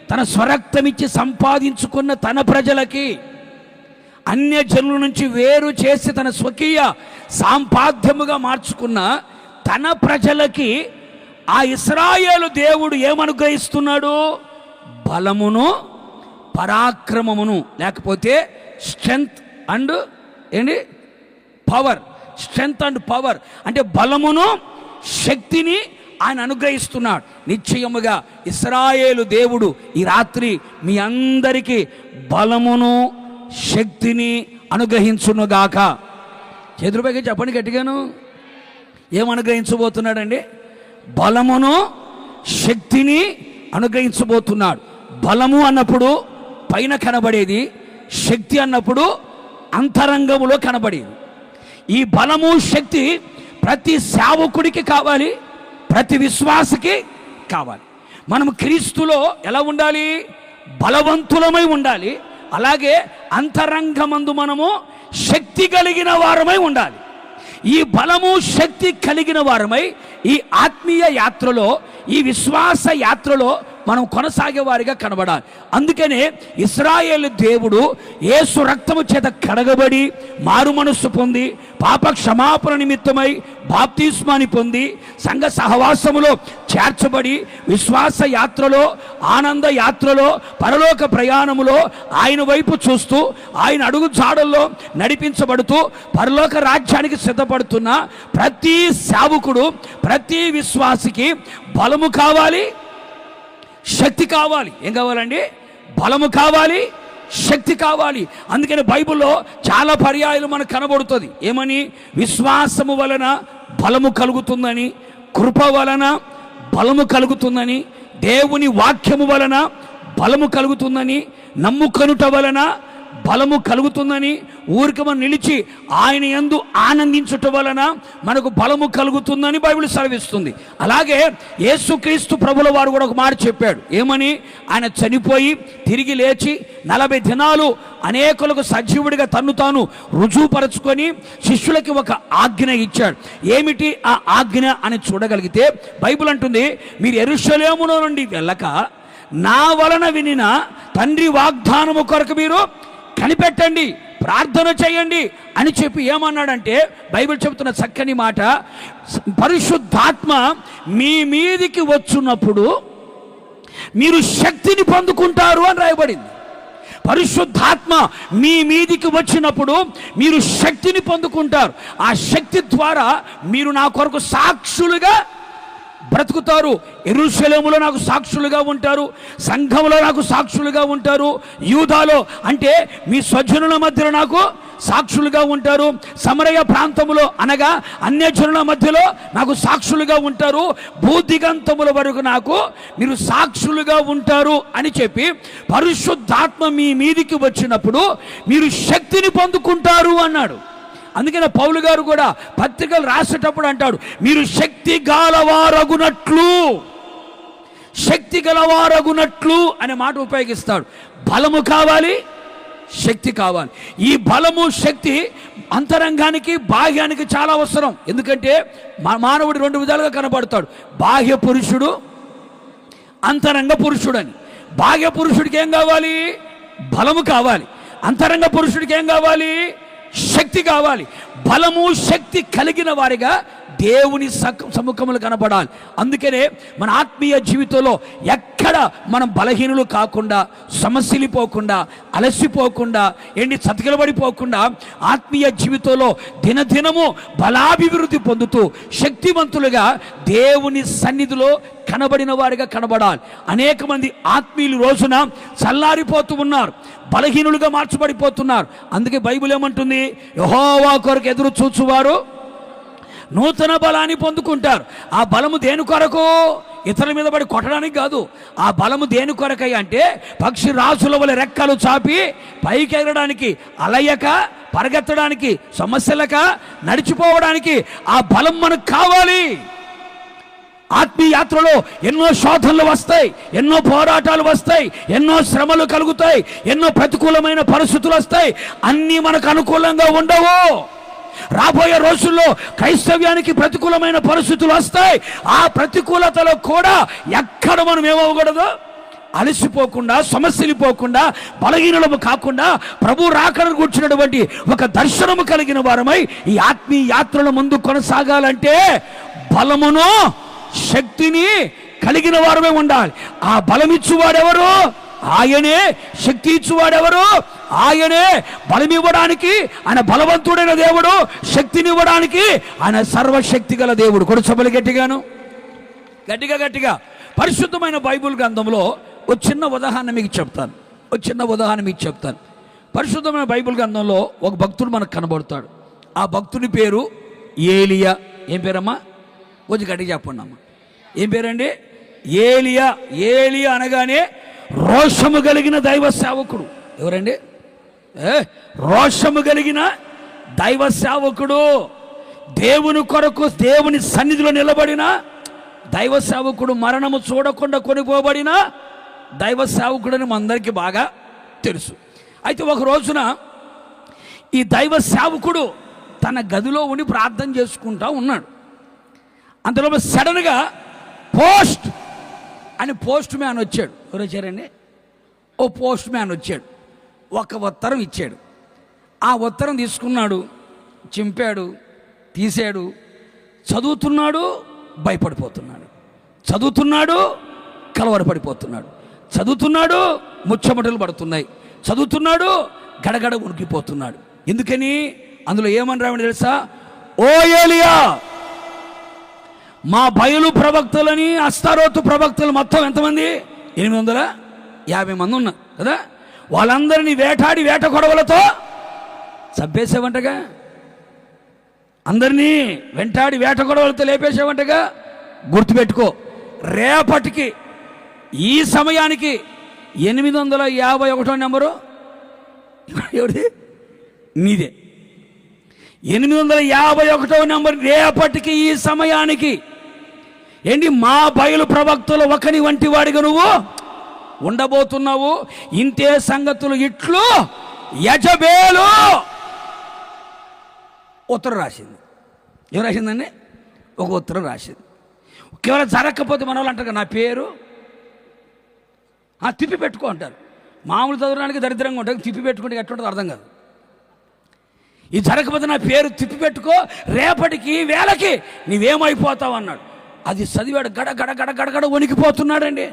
తన స్వరక్తమిచ్చి సంపాదించుకున్న తన ప్రజలకి, అన్యజనుల నుంచి వేరు చేసి తన స్వకీయ సాంపాద్యముగా మార్చుకున్న తన ప్రజలకి ఆ ఇశ్రాయేలు దేవుడు ఏమనుగ్రహిస్తున్నాడు? బలమును పరాక్రమమును, లేకపోతే strength and power. Strength and power అంటే బలమును శక్తిని ఆయన అనుగ్రహిస్తున్నాడు. నిశ్చయముగా ఇశ్రాయేలు దేవుడు ఈ రాత్రి మీ అందరికీ బలమును శక్తిని అనుగ్రహించునుగాక. చేతులపైకి చెప్పండి గట్టిగాను. ఏమనుగ్రహించబోతున్నాడండి? బలమును శక్తిని అనుగ్రహించబోతున్నాడు. బలము అన్నప్పుడు పైన కనబడేది, శక్తి అన్నప్పుడు అంతరంగములో కనబడేది. ఈ బలము శక్తి ప్రతి సేవకుడికి కావాలి, ప్రతి విశ్వాసకి కావాలి. మనం క్రీస్తులో ఎలా ఉండాలి? బలవంతులమై ఉండాలి. అలాగే అంతరంగమందు మనము శక్తి కలిగిన వారమై ఉండాలి. ఈ బలము శక్తి కలిగిన వారమై ఈ ఆత్మీయ యాత్రలో, ఈ విశ్వాస యాత్రలో మనం కొనసాగే వారిగా కనబడాలి. అందుకనే ఇశ్రాయేలు దేవుడు యేసు రక్తము చేత కడగబడి మారు మనస్సు పొంది పాప క్షమాపణ నిమిత్తమై బాప్తిస్మాని పొంది సంఘ సహవాసములో చేర్చబడి విశ్వాస యాత్రలో, ఆనంద యాత్రలో, పరలోక ప్రయాణములో ఆయన వైపు చూస్తూ ఆయన అడుగు జాడల్లో నడిపించబడుతూ పరలోక రాజ్యానికి సిద్ధపడుతున్న ప్రతి సేవకుడు, ప్రతి విశ్వాసికి బలము కావాలి, శక్తి కావాలి. ఏం కావాలండి? బలము కావాలి, శక్తి కావాలి. అందుకని బైబిల్లో చాలా పర్యాయాలు మనకు కనబడుతుంది. ఏమని? విశ్వాసము వలన బలము కలుగుతుందని, కృప వలన బలము కలుగుతుందని, దేవుని వాక్యము వలన బలము కలుగుతుందని, నమ్ముకొనుట వలన బలము కలుగుతుందని, ఊరికి మనం నిలిచి ఆయన యందు ఆనందించుట వలన మనకు బలము కలుగుతుందని బైబిల్ సెలవిస్తుంది. అలాగే యేసుక్రీస్తు ప్రభుల వారు కూడా ఒక మాట చెప్పాడు. ఏమని? ఆయన చనిపోయి తిరిగి లేచి 40 దినాలు అనేకులకు సజీవుడిగా తన్ను తాను రుజువుపరచుకొని శిష్యులకి ఒక ఆజ్ఞ ఇచ్చాడు. ఏమిటి ఆ ఆజ్ఞ అని చూడగలిగితే బైబిల్ అంటుంది, మీరు యెరూషలేములో నుండి వెళ్ళక నా వలన వినిన తండ్రి వాగ్దానము కొరకు మీరు కనిపెట్టండి, ప్రార్థన చేయండి అని చెప్పి ఏమన్నాడంటే, బైబిల్ చెబుతున్న చక్కని మాట, పరిశుద్ధాత్మ మీ మీదికి వచ్చున్నప్పుడు మీరు శక్తిని పొందుకుంటారు అని రాయబడింది. పరిశుద్ధాత్మ మీ మీదికి వచ్చినప్పుడు మీరు శక్తిని పొందుకుంటారు. ఆ శక్తి ద్వారా మీరు నా కొరకు సాక్షులుగా బ్రతుకుతారు. యెరూషలేములో నాకు సాక్షులుగా ఉంటారు, సంఘంలో నాకు సాక్షులుగా ఉంటారు, యూదాలో అంటే మీ స్వజనుల మధ్యలో నాకు సాక్షులుగా ఉంటారు, సమరయ ప్రాంతములో అనగా అన్యజనుల మధ్యలో నాకు సాక్షులుగా ఉంటారు, భూదిగంతముల వరకు నాకు మీరు సాక్షులుగా ఉంటారు అని చెప్పి పరిశుద్ధాత్మ మీ మీదికి వచ్చినప్పుడు మీరు శక్తిని పొందుకుంటారు అన్నాడు. అందుకనే పౌలు గారు కూడా పత్రికలు రాసేటప్పుడు అంటాడు, మీరు శక్తి గలవారగునట్లు అనే మాట ఉపయోగిస్తాడు. బలము కావాలి, శక్తి కావాలి. ఈ బలము శక్తి అంతరంగానికి బాహ్యానికి చాలా అవసరం. ఎందుకంటే మానవుడు రెండు విధాలుగా కనబడతాడు, బాహ్య పురుషుడు, అంతరంగ పురుషుడు అని. బాహ్య పురుషుడికి ఏం కావాలి? బలము కావాలి. అంతరంగ పురుషుడికి ఏం కావాలి? శక్తి కావాలి. బలము శక్తి కలిగిన వారిగా దేవుని సముఖములు కనబడాలి. అందుకనే మన ఆత్మీయ జీవితంలో ఎక్కడ మనం బలహీనులు కాకుండా, సమస్యలిపోకుండా, అలసిపోకుండా, చతికిలబడిపోకుండా ఆత్మీయ జీవితంలో దినదినము బలాభివృద్ధి పొందుతూ శక్తివంతులుగా దేవుని సన్నిధిలో కనబడిన వారిగా కనబడాలి. అనేక మంది ఆత్మీయులు రోజున చల్లారిపోతూ ఉన్నారు, బలహీనులుగా మార్చబడిపోతున్నారు. అందుకే బైబిల్ ఏమంటుంది? యెహోవా కొరకు ఎదురు చూచువారు నూతన బలాన్ని పొందుకుంటారు. ఆ బలము దేని కొరకు? ఇతరుల మీద పడి కొట్టడానికి కాదు. ఆ బలము దేని కొరకై అంటే పక్షి రాజుల వలె రెక్కలు చాపి పైకి ఎగరడానికి, అలయ్యక పరిగెత్తడానికి, సమస్యలక నడిచిపోవడానికి ఆ బలం మనకు కావాలి. ఆత్మీయ యాత్రలో ఎన్నో శోధనలు వస్తాయి, ఎన్నో పోరాటాలు వస్తాయి, ఎన్నో శ్రమలు కలుగుతాయి, ఎన్నో ప్రతికూలమైన పరిస్థితులు వస్తాయి. అన్నీ మనకు అనుకూలంగా ఉండవు. రాబోయే రోజుల్లో క్రైస్తవ్యానికి ప్రతికూలమైన పరిస్థితులు వస్తాయి. ఆ ప్రతికూలతలో కూడా ఎక్కడ మనం ఏమవ్వకూడదు? అలసిపోకుండా, సమస్యలిపోకుండా, బలహీనము కాకుండా ప్రభు రాకడను కూర్చున్నటువంటి ఒక దర్శనము కలిగిన వారమై ఈ ఆత్మీయ యాత్రల ముందు కొనసాగాలంటే బలమును శక్తిని కలిగిన వారమే ఉండాలి. ఆ బలమిచ్చువాడెవరు? ఆయనే. శక్తి ఇచ్చువాడెవరు? ఆయనే. బలమివ్వడానికి ఆయన బలవంతుడైన దేవుడు, శక్తినివ్వడానికి ఆయన సర్వశక్తి గల దేవుడు. కొడుచబలి గట్టిగా పరిశుద్ధమైన బైబిల్ గ్రంథంలో ఒక చిన్న ఉదాహరణ మీకు చెప్తాను. పరిశుద్ధమైన బైబిల్ గ్రంథంలో ఒక భక్తుడు మనకు కనబడతాడు. ఆ భక్తుని పేరు ఏలియా. ఏం పేరమ్మా? కొంచెం గట్టిగా చెప్పండి అమ్మా. ఏం పేరండి? ఏలియా. ఏలియా అనగానే రోషము కలిగిన దైవ సేవకుడు. ఎవరండి? రోషము కలిగిన దైవ సేవకుడు. దేవుని కొరకు దేవుని సన్నిధిలో నిలబడిన దైవ సేవకుడు. మరణము చూడకుండా కొనిపోబడిన దైవ సేవకుడని మనందరికీ బాగా తెలుసు. అయితే ఒక రోజున ఈ దైవ సేవకుడు తన గదిలో ఉండి ప్రార్థన చేసుకుంటా ఉన్నాడు. అంతలో సడన్గా పోస్ట్ మ్యాన్ వచ్చాడు. ఎవరు వచ్చారండి? ఓ పోస్ట్ మ్యాన్ వచ్చాడు. ఒక ఉత్తరం ఇచ్చాడు. ఆ ఉత్తరం తీసుకున్నాడు, చింపాడు, తీసాడు. చదువుతున్నాడు, భయపడిపోతున్నాడు. చదువుతున్నాడు, కలవరపడిపోతున్నాడు. చదువుతున్నాడు, ముచ్చమటలు పడుతున్నాయి. చదువుతున్నాడు, గడగడ ఉనికిపోతున్నాడు. ఎందుకని? అందులో ఏమని రావడం తెలుసా? ఓ ఏలియా, మా బయలు ప్రవక్తలని, అస్తారోతు ప్రవక్తలు మొత్తం ఎంతమంది? 850 మంది ఉన్నారు కదా. వాళ్ళందరినీ వేటాడి వేట కొడవలతో చంపేసేవంటగా. అందరినీ వెంటాడి వేట కొడవలతో లేపేసేవంటగా. గుర్తుపెట్టుకో, రేపటికి ఈ సమయానికి 851 నెంబరు ఎవరిది? నీదే. 851 నెంబర్ రేపటికి ఈ సమయానికి మా బయలు ప్రవక్తలు ఒకని వంటి వాడిగా నువ్వు ఉండబోతున్నావు. ఇంతే సంగతులు ఇట్లు యజబేలు ఉత్తరం రాసింది. ఏం రాసిందండి? ఒక ఉత్తరం రాసింది. కేవలం జరగకపోతే మన వాళ్ళు అంటారు, నా పేరు తిప్పి పెట్టుకో అంటారు. మామూలు చదవడానికి దరిద్రంగా ఉంటుంది, తిప్పి పెట్టుకుంటే ఎట్లుంటుందో అర్థం కాదు. ఇది జరగకపోతే నా పేరు తిప్పి పెట్టుకో, రేపటికి వేళకి నీవేమైపోతావు అన్నాడు. అది చదివాడు. గడగడ వణికిపోతున్నాడండి.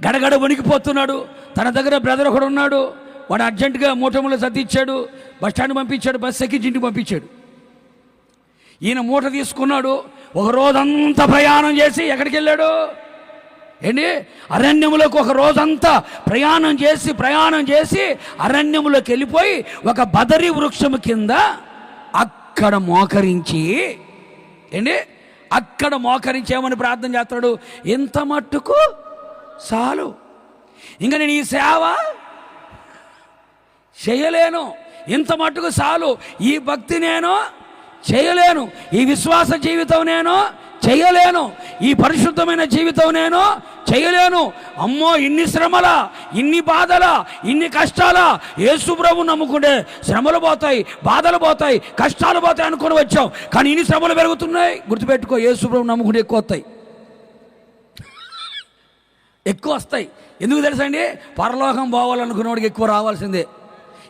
గడగడ వణికిపోతున్నాడు. తన దగ్గర బ్రదర్ ఒకడు ఉన్నాడు. వాడు అర్జెంటుగా మూటములు సర్దిచ్చాడు, బస్ స్టాండ్ పంపించాడు, బస్ ఎక్కించి ఇంటికి పంపించాడు. ఈయన మూట తీసుకున్నాడు. ఒక రోజంతా ప్రయాణం చేసి ఎక్కడికి వెళ్ళాడు? అరణ్యములోకి ఒక రోజంతా ప్రయాణం చేసి అరణ్యములోకి వెళ్ళిపోయి ఒక బదరి వృక్షము కింద అక్కడ మోకరించి ఏమని ప్రార్థన చేస్తాడు? ఇంత మట్టుకు చాలు, ఇంకా నేను ఈ సేవ చేయలేను, ఇంత మట్టుకు చాలు. ఈ భక్తి నేను చేయలేను, ఈ విశ్వాస జీవితం నేను చేయలేను, ఈ పరిశుద్ధమైన జీవితం నేను చేయలేను. అమ్మో, ఇన్ని శ్రమలా, ఇన్ని బాధలా, ఇన్ని కష్టాలా, యేసు ప్రభువుని నమ్ముకుంటే శ్రమలు పోతాయి, బాధలు పోతాయి, కష్టాలు పోతాయి అనుకుని వచ్చాం. కానీ ఇన్ని శ్రమలు పెరుగుతున్నాయి. గుర్తుపెట్టుకో, యేసు ప్రభువుని నమ్ముకుంటే ఎక్కువ వస్తాయి, ఎక్కువ వస్తాయి. ఎందుకు తెలుసా అండి? పరలోకం పోవాలనుకున్నవాడికి ఎక్కువ రావాల్సిందే.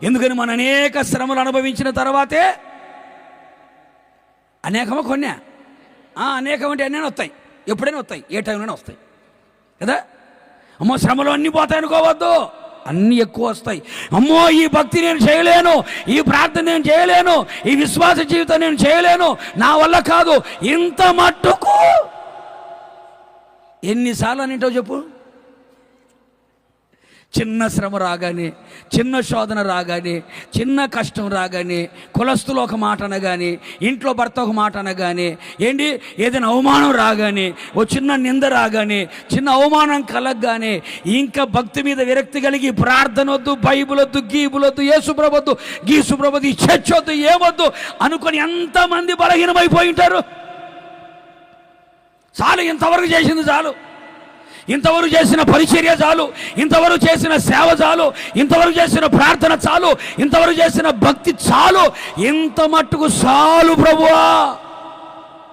ఎందుకని మన అనేక శ్రమలు అనుభవించిన తర్వాతే అనేకమా కొన్నా అనేకం అంటే అన్నీ వస్తాయి, ఎప్పుడైనా వస్తాయి, ఏ టైంలోనే వస్తాయి కదా. అమ్మో, శ్రమలు అన్నీ పోతాయి అనుకోవద్దు, అన్నీ ఎక్కువ వస్తాయి. అమ్మో, ఈ భక్తి నేను చేయలేను, ఈ ప్రార్థన నేను చేయలేను, ఈ విశ్వాస జీవితం నేను చేయలేను, నా వల్ల కాదు. ఇంత మట్టుకు ఎన్నిసార్లు అని ఏంటో చెప్పు. చిన్న శ్రమ రాగానే, చిన్న శోధన రాగానే, చిన్న కష్టం రాగానే, కులస్తులు ఒక మాట అనగానే, ఇంట్లో భర్త ఒక మాట అనగానే, ఏంటి ఏదైనా అవమానం రాగానే, ఓ చిన్న నింద రాగానే, చిన్న అవమానం కలగగానే, ఇంకా భక్తి మీద విరక్తి కలిగి ప్రార్థన వద్దు, బైబుల్ వద్దు, గీబుల్ వద్దు, యేసుప్రభు వద్దు, గీసుప్రభు వద్దు, చర్చ్ వద్దు, ఏమొద్దు అనుకొని ఎంతమంది బలహీనమైపోయి ఉంటారు. చాలు, ఇంతవరకు చేసింది చాలు, ఇంతవరకు చేసిన పరిచర్య చాలు, ఇంతవరకు చేసిన సేవ చాలు, ఇంతవరకు చేసిన ప్రార్థన చాలు, ఇంతవరకు చేసిన భక్తి చాలు, ఇంత మట్టుకు చాలు ప్రభువా,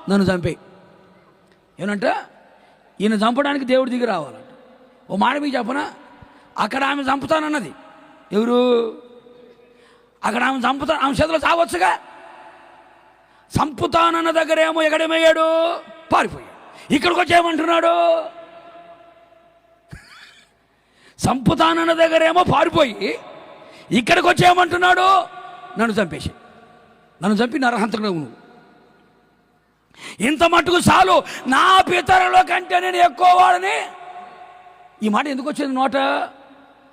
నన్ను చంపే. ఏమంట? ఈయన చంపడానికి దేవుడి దిగి రావాలంట. ఓ మాట మీకు చెప్పనా, అక్కడ ఆమె చంపుతానన్నది ఎవరు? అక్కడ ఆమె ఆమె చేతిలో చావచ్చుగా. చంపుతానన్న దగ్గర ఏమో ఎక్కడేమయ్యాడు? పారిపోయాడు. ఇక్కడికి వచ్చేయమంటున్నాడు. చంపుతానన్న దగ్గర ఏమో పారిపోయి ఇక్కడికి వచ్చేయమంటున్నాడు, నన్ను చంపేసి, నన్ను చంపి నరహంతకుడు నువ్వు. ఇంత మట్టుకు చాలు, నా పితరుల కంటే నేను ఎక్కువ వాడని. ఈ మాట ఎందుకు వచ్చింది నోట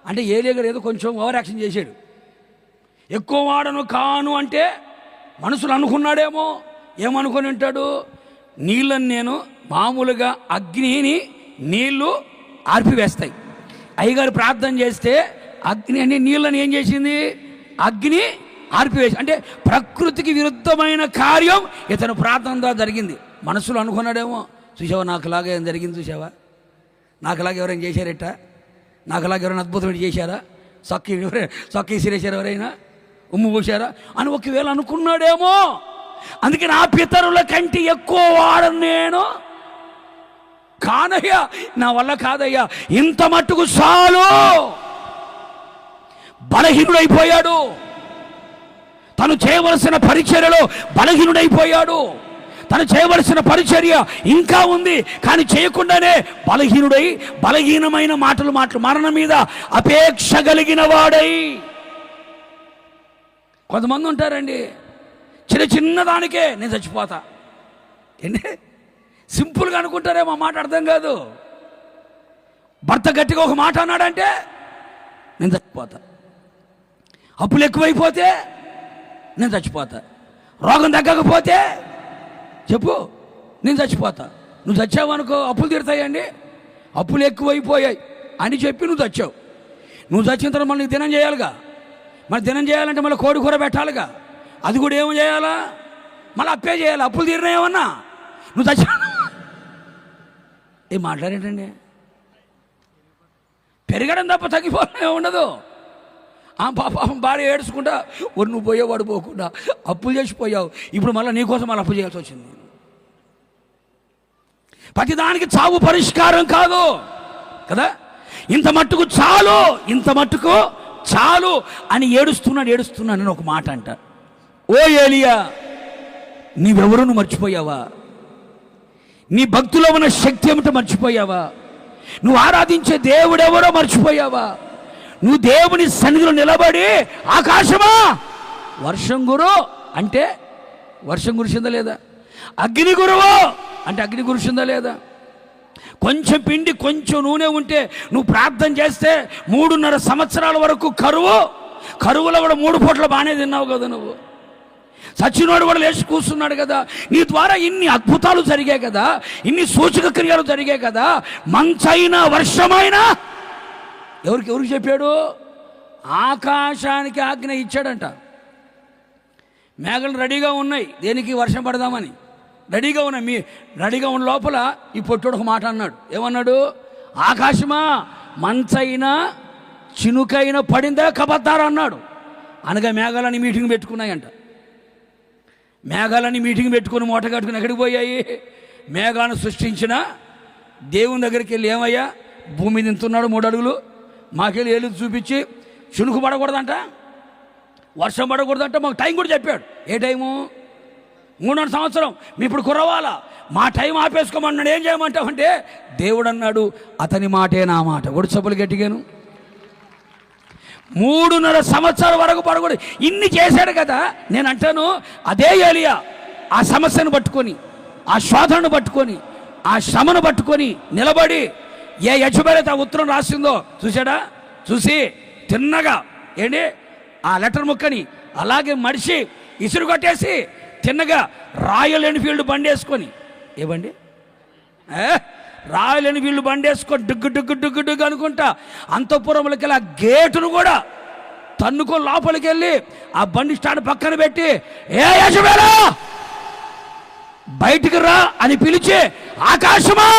అంటే, ఏలియా గారు ఏదో కొంచెం ఓవర్ యాక్షన్ చేశాడు. ఎక్కువ వాడను కాను అంటే మనసులు అనుకున్నాడేమో. ఏమనుకొని ఉంటాడు? నీళ్ళని నేను మామూలుగా అగ్నిని నీళ్లు ఆర్పివేస్తాయి. అయ్యగారు ప్రార్థన చేస్తే అగ్ని అని నీళ్ళని ఏం చేసింది? అగ్ని ఆర్పివేసి. అంటే ప్రకృతికి విరుద్ధమైన కార్యం ఇతను ప్రార్థన ద్వారా జరిగింది. మనసులో అనుకున్నాడేమో, చూసావా నాకులాగా ఏం జరిగింది, చూసావా నాకులాగా ఎవరైనా చేశారట, నాకులాగా ఎవరైనా అద్భుతమైన చేశారా, సొక్కి సిరేశారు, ఎవరైనా ఉమ్ము పోసారా అని ఒకవేళ అనుకున్నాడేమో. అందుకే నా పితరుల కంటే ఎక్కువ వాడను నేను కానయ్యా, నా వల్ల కాదయ్యా, ఇంత మట్టుకు చాలు. బలహీనుడైపోయాడు, తను చేయవలసిన పరిచర్యలో బలహీనుడైపోయాడు. తను చేయవలసిన పరిచర్య ఇంకా ఉంది, కానీ చేయకుండానే బలహీనుడై బలహీనమైన మాటలు మరణం మీద అపేక్ష కలిగిన వాడై. కొంతమంది ఉంటారండి, చిన్న దానికే నేను చచ్చిపోతా. ఏంటి సింపుల్గా అనుకుంటారేమో, మాట అర్థం కాదు. భర్త గట్టిగా ఒక మాట అన్నాడంటే నేను చచ్చిపోతా, అప్పులు ఎక్కువైపోతే నేను చచ్చిపోతా, రోగం తగ్గకపోతే చెప్పు నేను చచ్చిపోతా. నువ్వు చచ్చావు అనుకో, అప్పులు తీరుతాయండి. అప్పులు ఎక్కువైపోయాయి అని చెప్పి నువ్వు చచ్చావు. నువ్వు చచ్చిన తర్వాత మళ్ళీ దినం చేయాలిగా. మరి దినం చేయాలంటే మళ్ళీ కోడి కూర పెట్టాలిగా. అది కూడా ఏమో చేయాలా, మళ్ళీ అప్పే చేయాలి. అప్పులు తీరినాయేమన్నా నువ్వు చచ్చా. ఏం మాట్లాడేటండి? పెరగడం తప్ప తగ్గిపోవడం ఉండదు. పాపం భార్య ఏడ్చుకుంటా, నువ్వు పోయేవాడు పోకుండా అప్పులు చేసిపోయావు, ఇప్పుడు మళ్ళీ నీకోసం మళ్ళీ అప్పు చేయాల్సి వచ్చింది. ప్రతిదానికి చావు పరిష్కారం కాదు కదా. ఇంత మట్టుకు చాలు, ఇంత మట్టుకు చాలు అని ఏడుస్తున్నాను ఒక మాట అంట. ఓ ఏలియా, నీవెవరు నువ్వు మర్చిపోయావా? నీ భక్తిలో ఉన్న శక్తి ఏమిటో మర్చిపోయావా? నువ్వు ఆరాధించే దేవుడెవరో మర్చిపోయావా? నువ్వు దేవుని సన్నిధిలో నిలబడి ఆకాశమా వర్షం గురు అంటే వర్షం కురిసిందా లేదా? అగ్ని గురువు అంటే అగ్ని కురిసిందా లేదా? కొంచెం పిండి కొంచెం నూనె ఉంటే నువ్వు ప్రార్థన చేస్తే 3.5 సంవత్సరాల వరకు కరువులో కూడా 3 పూటలు బాగానే తిన్నావు కదా. నువ్వు సచ్చినోడు కూడా లేచి కూర్చున్నాడు కదా. నీ ద్వారా ఇన్ని అద్భుతాలు జరిగాయి కదా, ఇన్ని సూచక క్రియలు జరిగాయి కదా. మంచైనా వర్షమైనా ఎవరికి చెప్పాడు? ఆకాశానికి ఆజ్ఞ ఇచ్చాడంట. మేఘలు రెడీగా ఉన్నాయి, దేనికి? వర్షం పడదామని రెడీగా ఉన్నాయి. మీ రెడీగా ఉన్న లోపల ఈ పొట్టుడు ఒక మాట అన్నాడు. ఏమన్నాడు? ఆకాశమా, మంచైనా చినుకైనా పడిందా కబద్దారా అన్నాడు. అనగా మేఘాలని మీటింగ్ పెట్టుకున్నాయంట. మేఘాలని మీటింగ్ పెట్టుకుని మూట కట్టుకుని ఎక్కడికి పోయాయి? మేఘాలను సృష్టించిన దేవుని దగ్గరికి వెళ్ళి, ఏమయ్యా భూమి నింతున్నాడు 3 అడుగులు, మాకెళ్ళి ఏళ్ళు చూపించి చినుకు పడకూడదంట, వర్షం పడకూడదంట, మాకు టైం కూడా చెప్పాడు. ఏ టైము? 3.5 సంవత్సరం. మీ ఇప్పుడు కురవాలా, మా టైం ఆపేసుకోమన్నాడు. ఏం చేయమంటావంటే దేవుడు అన్నాడు, అతని మాటే నా మాట. ఒడి సబ్బులు గట్టిగాను 3.5 సంవత్సరాల వరకు పడకూడదు. ఇన్ని చేశాడు కదా. నేను అంటాను, అదే ఏలియా ఆ సమస్యను పట్టుకొని, ఆ శోధనను పట్టుకొని, ఆ శ్రమను పట్టుకొని నిలబడి ఏ యజమాని ఆ ఉత్తరం రాసిందో చూశాడా? చూసి తిన్నగా ఏంటి ఆ లెటర్ ముక్కని అలాగే మడిచి ఇసురు కొట్టేసి తిన్నగా రాయల్ ఎన్ఫీల్డ్ బండి వేసుకొని, ఏ బండి? రాయల్ ఎన్ఫీల్డ్ బండి వేసుకొని డుగ్గు డుగ్గు డుగ్గు డుగ్గు అనుకుంటా అంతఃపురంలోకి వెళ్ళి ఆ గేటును కూడా తన్నుకొని లోపలికి వెళ్ళి ఆ బండి స్టాండ్ పక్కన పెట్టి, ఏ యజమానా బయటికి రా అని పిలిచి, ఆకాశమా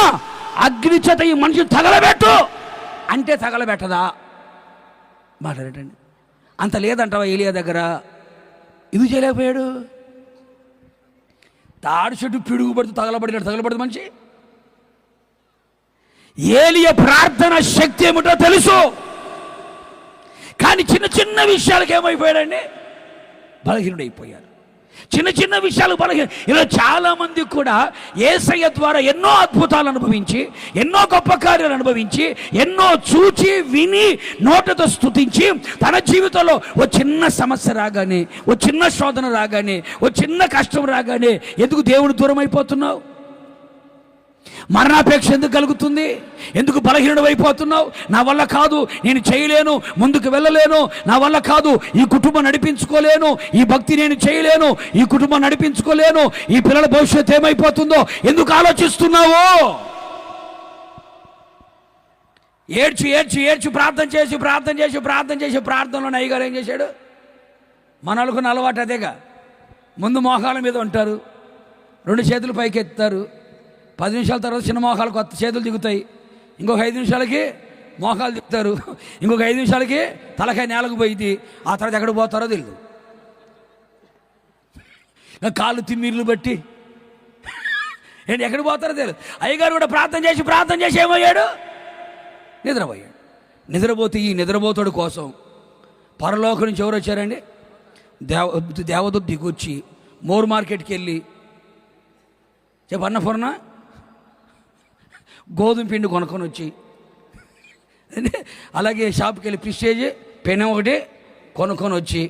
అగ్ని చేత ఈ మనిషిని తగలబెట్టు అంటే తగలబెట్టదా? మాట్లాడటండి. అంత లేదంటావా ఏలియా దగ్గర? ఇది చేయలేకపోయాడు. తాడు చెట్టు పిడుగు పడుతూ తగలబడదు మనిషి. ఏలియా ప్రార్థన శక్తి ఏమిటో తెలుసు. కానీ చిన్న చిన్న విషయాలకు ఏమైపోయాడండి? బలహీనుడైపోయారు. చిన్న చిన్న విషయాలు ఇలా చాలామంది కూడా యేసయ్య ద్వారా ఎన్నో అద్భుతాలు అనుభవించి, ఎన్నో గొప్ప కార్యాలు అనుభవించి, ఎన్నో చూచి విని నోటితో స్తుతించి, తన జీవితంలో ఓ చిన్న సమస్య రాగానే, ఓ చిన్న శోధన రాగానే, ఓ చిన్న కష్టం రాగానే ఎందుకు దేవుడు దూరం అయిపోతున్నావు? మరణాపేక్ష ఎందుకు కలుగుతుంది? ఎందుకు బలహీనుడు అయిపోతున్నావు? నా వల్ల కాదు, నేను చేయలేను, ముందుకు వెళ్ళలేను, నా వల్ల కాదు, ఈ కుటుంబం నడిపించుకోలేను, ఈ భక్తి నేను చేయలేను, ఈ కుటుంబం నడిపించుకోలేను, ఈ పిల్లల భవిష్యత్తు ఏమైపోతుందో ఎందుకు ఆలోచిస్తున్నావు? ఏడ్చి ఏడ్చి ఏడ్చి ప్రార్థన చేసి ప్రార్థనలో అయ్యగారు ఏం చేశాడు? మనలకు అలవాటు అదేగా. ముందు మోకాళ్ళ మీద ఉంటారు, 2 చేతులు పైకి ఎత్తారు, 10 నిమిషాల తర్వాత చిన్న మోకాలు కొత్త చేతులు దిగుతాయి, ఇంకొక 5 నిమిషాలకి మోకాలు దిగుతారు, ఇంకొక 5 నిమిషాలకి తలకాయ నేలకు పోయింది, ఆ తర్వాత ఎక్కడ పోతారో తెలియదు. కాళ్ళు తిమ్మిర్లు బట్టి ఏంటి ఎక్కడ పోతారో తెలియదు. అయ్యగారు కూడా ప్రార్థన చేసి ఏమయ్యాడు? నిద్రపోయాడు. నిద్రపోతే ఈ నిద్రపోతాడు కోసం పరలోకం నుంచి ఎవరు వచ్చారండి? దేవదూత దిగొచ్చి మోర్ మార్కెట్కి వెళ్ళి, అన్నపూర్ణ గోధుమ పిండి కొనుక్కొని వచ్చి, అలాగే షాప్కి వెళ్ళి ప్రిస్టేజ్ పెన్ ఒకటి కొనుక్కొని వచ్చి,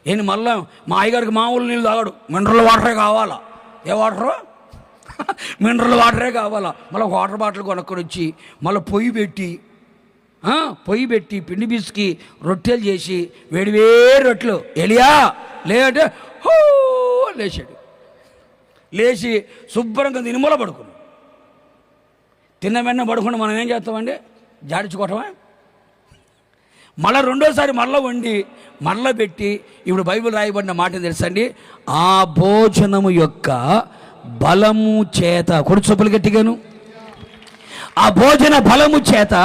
ఏంటి మళ్ళీ మా అయ్యగారికి మామూలు నీళ్ళు తాగాడు, మినరల్ వాటరే కావాలా. ఏ వాటరు? మినరల్ వాటరే కావాలా. మళ్ళీ వాటర్ బాటిల్ కొనుక్కొని వచ్చి మళ్ళీ పొయ్యి పెట్టి పిండి పిసికి రొట్టెలు చేసి, వేడివేడి రొట్టెలు, ఎలియా లేదంటే హో లేచాడు. లేచి శుభ్రంగా తిని మూల పడుకున్నాడు. తిన్న వెన్న పడుకుండా మనం ఏం చేస్తామండి? జాడించుకోవటమా? మళ్ళీ రెండోసారి మళ్ళీ వండి మళ్ళీ పెట్టి, ఇప్పుడు బైబిల్ రాయబడిన మాట తెలుసండి, ఆ భోజనము యొక్క బలము చేత, కొడుచొప్పులు గట్టిగాను, ఆ భోజన బలము చేత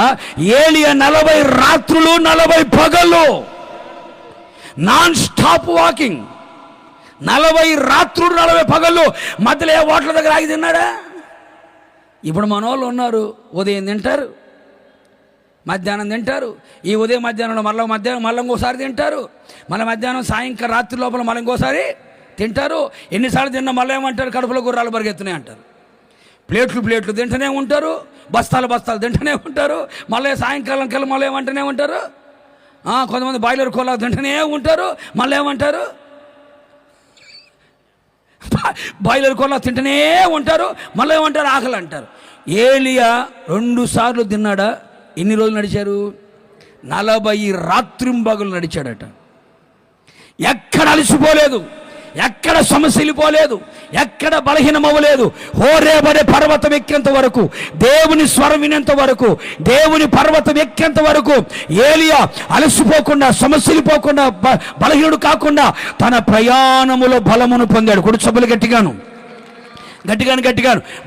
ఏలియా 40 రాత్రులు 40 పగళ్ళు నాన్ స్టాప్ వాకింగ్, 40 రాత్రులు 40 పగళ్ళు మధ్యలో ఏ హోటల్ దగ్గర ఆగి తిన్నాడా? ఇప్పుడు మన వాళ్ళు ఉన్నారు, ఉదయం తింటారు, మధ్యాహ్నం తింటారు, ఈ ఉదయం మధ్యాహ్నంలో మళ్ళీ ఇంకోసారి తింటారు, మళ్ళీ మధ్యాహ్నం సాయంకాలం రాత్రి లోపల మళ్ళీ ఇంకోసారి తింటారు. ఎన్నిసార్లు తిన్నా మళ్ళీ ఏమంటారు? కడుపులో గుర్రాలు పరిగెత్తున్నాయి అంటారు. ప్లేట్లు తింటూనే ఉంటారు, బస్తాలు తింటూనే ఉంటారు, మళ్ళీ సాయంకాలం కల్లా మళ్ళీ ఏమంటూనే ఉంటారు. కొంతమంది బాయిలర్ కోలా తింటూనే ఉంటారు, మళ్ళీ ఏమంటారు? బాయిలర్ కోలా తింటూనే ఉంటారు, మళ్ళీ ఏమంటారు? ఆకలి అంటారు. ఏలియా 2 సార్లు తిన్నాడా? ఎన్ని రోజులు నడిచారు? 40 రాత్రింబగలు నడిచాడట. ఎక్కడ అలసిపోలేదు. ఎక్కడ సమస్యలిపోలేదు, ఎక్కడ బలహీనమవ్వలేదు. హోరేబడే పర్వతం ఎక్కేంత వరకు, దేవుని స్వరం వినేంత వరకు, దేవుని పర్వతం ఎక్కేంత వరకు ఏలియా అలసిపోకుండా, సమస్యలిపోకుండా, బలహీనుడు కాకుండా తన ప్రయాణములో బలమును పొందాడు. కొడు సభలు గట్టిగాను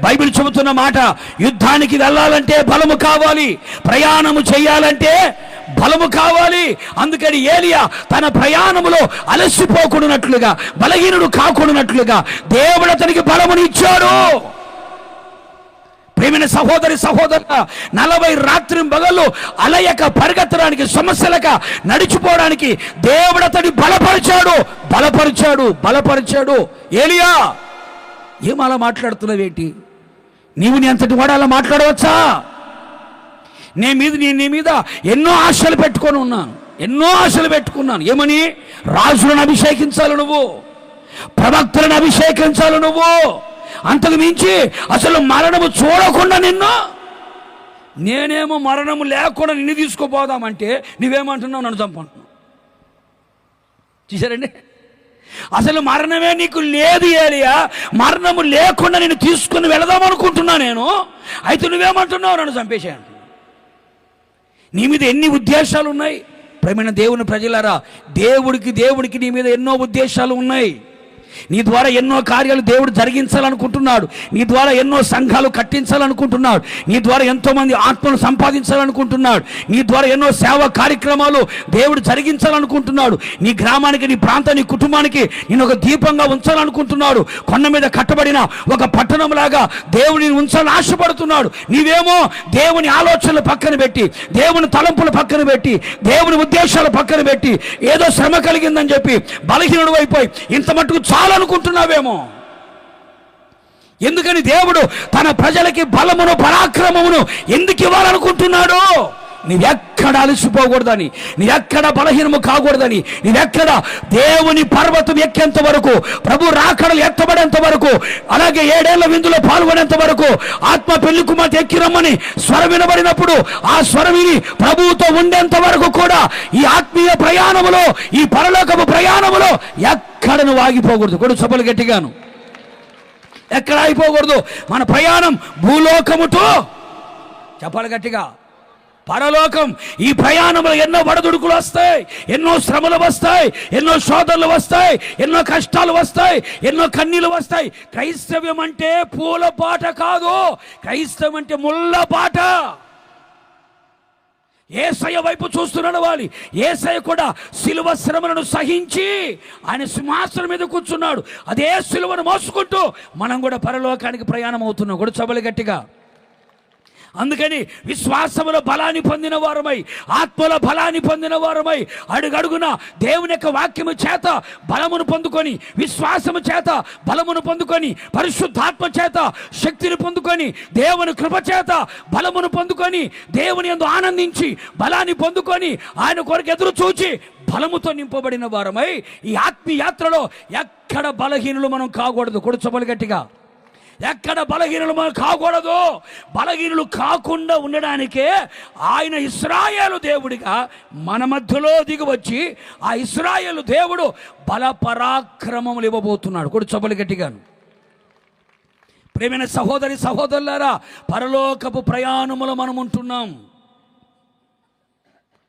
బైబిల్ చెబుతున్న మాట, యుద్ధానికి వెళ్ళాలంటే బలము కావాలి, ప్రయాణము చేయాలంటే బలము కావాలి. అందుకని ఏలియా తన ప్రయాణములో అలసిపోకుండానట్లుగా, బలహీనుడు కాకుండానట్లుగా దేవుడు అతనికి బలముని ఇచ్చాడు. ప్రియమైన సహోదరి సహోదరుల, 40 రాత్రి పగళ్ళు అలయక పరిగెత్తడానికి, సమస్యలక నడిచిపోవడానికి దేవుడు అతన్ని బలపరిచాడు. ఏలియా, ఏం అలా మాట్లాడుతున్నావేంటి? నీవు నీ అంతటి వాడు అలా మాట్లాడవచ్చా? నీ మీద ఎన్నో ఆశలు పెట్టుకున్నాను. ఏమని? రాజులను అభిషేకించాలి నువ్వు, ప్రవక్తలను అభిషేకించాలి నువ్వు. అంతకు మించి అసలు మరణము చూడకుండా నేనేమో మరణము లేకుండా నిన్ను తీసుకుపోదామంటే నువ్వేమంటున్నావు? నన్ను చంపంటున్నావు. చూసారండి, అసలు మరణమే నీకు లేదు ఏలియా, మరణము లేకుండా నేను తీసుకుని వెళదాం అనుకుంటున్నా నేను. అయితే నువ్వేమంటున్నావు? నన్ను చంపేసేయండి. నీ మీద ఎన్ని ఉద్దేశాలు ఉన్నాయి? ప్రియమైన దేవుని ప్రజలారా, దేవుడికి నీ మీద ఎన్నో ఉద్దేశాలు ఉన్నాయి. నీ ద్వారా ఎన్నో కార్యాలు దేవుడు జరిగించాలనుకుంటున్నాడు. నీ ద్వారా ఎన్నో సంఘాలు కట్టించాలనుకుంటున్నాడు. నీ ద్వారా ఎంతోమంది ఆత్మలు సంపాదించాలనుకుంటున్నాడు. నీ ద్వారా ఎన్నో సేవా కార్యక్రమాలు దేవుడు జరిగించాలనుకుంటున్నాడు. నీ గ్రామానికి, నీ ప్రాంతానికి, నీ కుటుంబానికి నేను ఒక దీపంగా ఉంచాలనుకుంటున్నాడు. కొండ మీద కట్టబడిన ఒక పట్టణంలాగా దేవుడిని ఉంచాలని ఆశపడుతున్నాడు. నీవేమో దేవుని ఆలోచనలు పక్కన పెట్టి, దేవుని తలంపులు పక్కన పెట్టి, దేవుని ఉద్దేశాలు పక్కన పెట్టి, ఏదో శ్రమ కలిగిందని చెప్పి బలహీనుడు అయిపోయి ఇంత మట్టుకు చాలనుకుంటున్నావేమో. ఎందుకని దేవుడు తన ప్రజలకి బలమును, పరాక్రమమును ఎందుకు ఇవ్వాలనుకుంటున్నాడు? నీవెక్కడ అలసిపోకూడదని, నీవెక్కడ బలహీనము కాకూడదని, నీవెక్కడ దేవుని పర్వతం ఎక్కేంత వరకు, ప్రభు రాకడలు ఎత్తబడేంత వరకు, అలాగే 7 ఏళ్ల విందులో పాల్గొనేంత వరకు, ఆత్మ పెళ్లి కుమార్తె ఎక్కి రమ్మని స్వరం వినబడినప్పుడు ఆ స్వరం విని ప్రభువుతో ఉండేంత వరకు కూడా ఈ ఆత్మీయ ప్రయాణములో, ఈ పరలోకపు ప్రయాణములో ఎక్కడ నువ్వు ఆగిపోకూడదు. కొడు సభలు గట్టిగాను, ఎక్కడ ఆగిపోకూడదు. మన ప్రయాణం భూలోకముతో, చెప్పాలి గట్టిగా, పరలోకం. ఈ ప్రయాణంలో ఎన్నో వడదుడుకులు వస్తాయి, ఎన్నో శ్రమలు వస్తాయి, ఎన్నో శోధనలు వస్తాయి, ఎన్నో కష్టాలు వస్తాయి, ఎన్నో కన్నీళ్ళు వస్తాయి. క్రైస్తవ్యం అంటే పూల బాట కాదు, క్రైస్తవం అంటే ముళ్ళ బాట. యేసయ్య వైపు చూస్తూ నడవాలి. యేసయ్య కూడా సిలువ శ్రమలను సహించి ఆయన సింహాసనం మీద కూర్చున్నాడు. అదే సిలువను మోసుకుంటూ మనం కూడా పరలోకానికి ప్రయాణం అవుతున్నాం. కూడా చబలి గట్టిగా. అందుకని విశ్వాసముల బలాన్ని పొందిన వారమై, ఆత్మల బలాన్ని పొందిన వారమై, అడుగడుగున దేవుని యొక్క వాక్యము చేత బలమును పొందుకొని, విశ్వాసము చేత బలమును పొందుకొని, పరిశుద్ధాత్మ చేత శక్తిని పొందుకొని, దేవుని కృప చేత బలమును పొందుకొని, దేవుని యందు ఆనందించి బలాన్ని పొందుకొని, ఆయన కొరకు ఎదురు చూచి బలముతో నింపబడిన వారమై ఈ ఆత్మీయ యాత్రలో ఎక్కడ బలహీనులు మనం కాకూడదు. కొడుచబలు గట్టిగా, ఎక్కడ బలహీనులు మనం కాకూడదు. బలహీనులు కాకుండా ఉండడానికే ఆయన ఇశ్రాయేలు దేవుడిగా మన మధ్యలో దిగి వచ్చి ఆ ఇశ్రాయేలు దేవుడు బల పరాక్రమములు ఇవ్వబోతున్నాడు. కొడు చబలి గట్టిగాను. ప్రేమైన సహోదరి సహోదరులారా, పరలోకపు ప్రయాణములో మనం ఉంటున్నాం.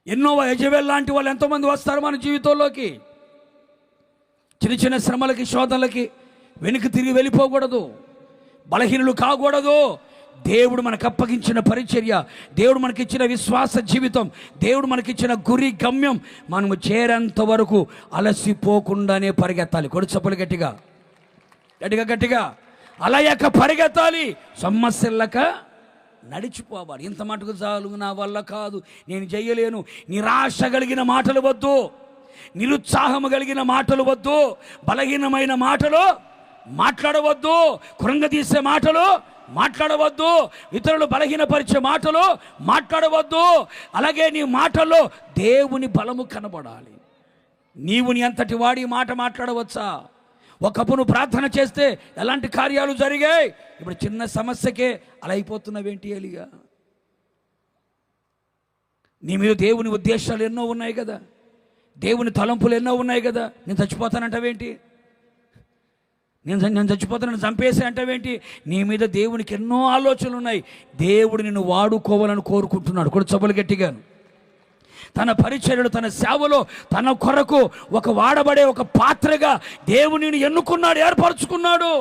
ఎన్నో యజబెల్ లాంటి వాళ్ళు ఎంతోమంది వస్తారు మన జీవితంలోకి. చిన్న చిన్న శ్రమలకి, శోధనలకి వెనుక తిరిగి వెళ్ళిపోకూడదు, బలహీనులు కాకూడదు. దేవుడు మనకు అప్పగించిన పరిచర్య, దేవుడు మనకిచ్చిన విశ్వాస జీవితం, దేవుడు మనకిచ్చిన గురి గమ్యం మనము చేరేంత వరకు అలసిపోకుండానే పరిగెత్తాలి. కొడు చప్పులు గట్టిగా గట్టిగా గట్టిగా అలయక పరిగెత్తాలి, సమస్యలక నడిచిపోవాలి. ఇంత మటుకు చాలు, నా వల్ల కాదు, నేను చెయ్యలేను, నిరాశ కలిగిన మాటలు వద్దు, నిరుత్సాహము కలిగిన మాటలు వద్దు, బలహీనమైన మాటలు మాట్లాడవద్దు, కృంగదీసే మాటలు మాట్లాడవద్దు, ఇతరులు బలహీనపరిచే మాటలు మాట్లాడవద్దు. అలాగే నీ మాటల్లో దేవుని బలము కనబడాలి. నీవు నీ అంతటి వాడి మాట మాట్లాడవచ్చా? ఒకప్పుడు ప్రార్థన చేస్తే ఎలాంటి కార్యాలు జరిగాయి, ఇప్పుడు చిన్న సమస్యకే అలా అయిపోతున్నావేంటి ఏలియా? నీ మీద దేవుని ఉద్దేశాలు ఎన్నో ఉన్నాయి కదా, దేవుని తలంపులు ఎన్నో ఉన్నాయి కదా, నేను చచ్చిపోతానంటావేంటి? నేను చచ్చిపోతే నన్ను చంపేసి అంటావేంటి? నీ మీద దేవునికి ఎన్నో ఆలోచనలు ఉన్నాయి. దేవుడు నిన్ను వాడుకోవాలని కోరుకుంటున్నాడు. కూడా చొబ్బలు గట్టిగాను. తన పరిచర్యలు, తన సేవలో తన కొరకు ఒక వాడబడే ఒక పాత్రగా దేవుని ఎన్నుకున్నాడు, ఏర్పరచుకున్నాడు.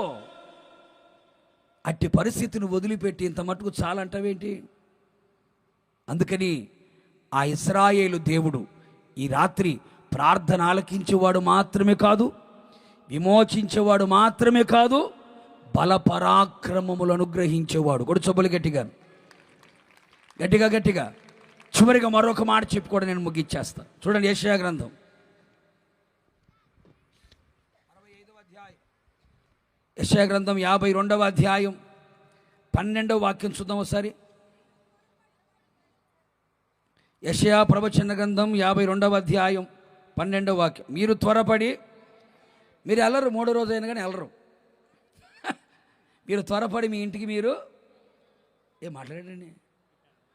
అట్టి పరిస్థితిని వదిలిపెట్టి ఇంత మటుకు చాలంటావేంటి? అందుకని ఆ ఇశ్రాయేలు దేవుడు ఈ రాత్రి ప్రార్థన ఆలకించేవాడు మాత్రమే కాదు, విమోచించేవాడు మాత్రమే కాదు, బలపరాక్రమములు అనుగ్రహించేవాడు. కూడా చొబ్బలు గట్టిగా గట్టిగా. చివరిగా మరొక మాట చెప్పి కూడా నేను ముగిచ్చేస్తాను. చూడండి, యెషయా గ్రంథం 65వ అధ్యాయం, యెషయా గ్రంథం 52వ అధ్యాయం 12వ వాక్యం చూద్దాం ఒకసారి. యెషయా ప్రవచన గ్రంథం 52వ అధ్యాయం 12వ వాక్యం. మీరు త్వరపడి, మీరు వెళ్ళరు, 3వ రోజు అయినా కానీ వెళ్ళరు. మీరు త్వరపడి మీ ఇంటికి మీరు ఏం మాట్లాడండి,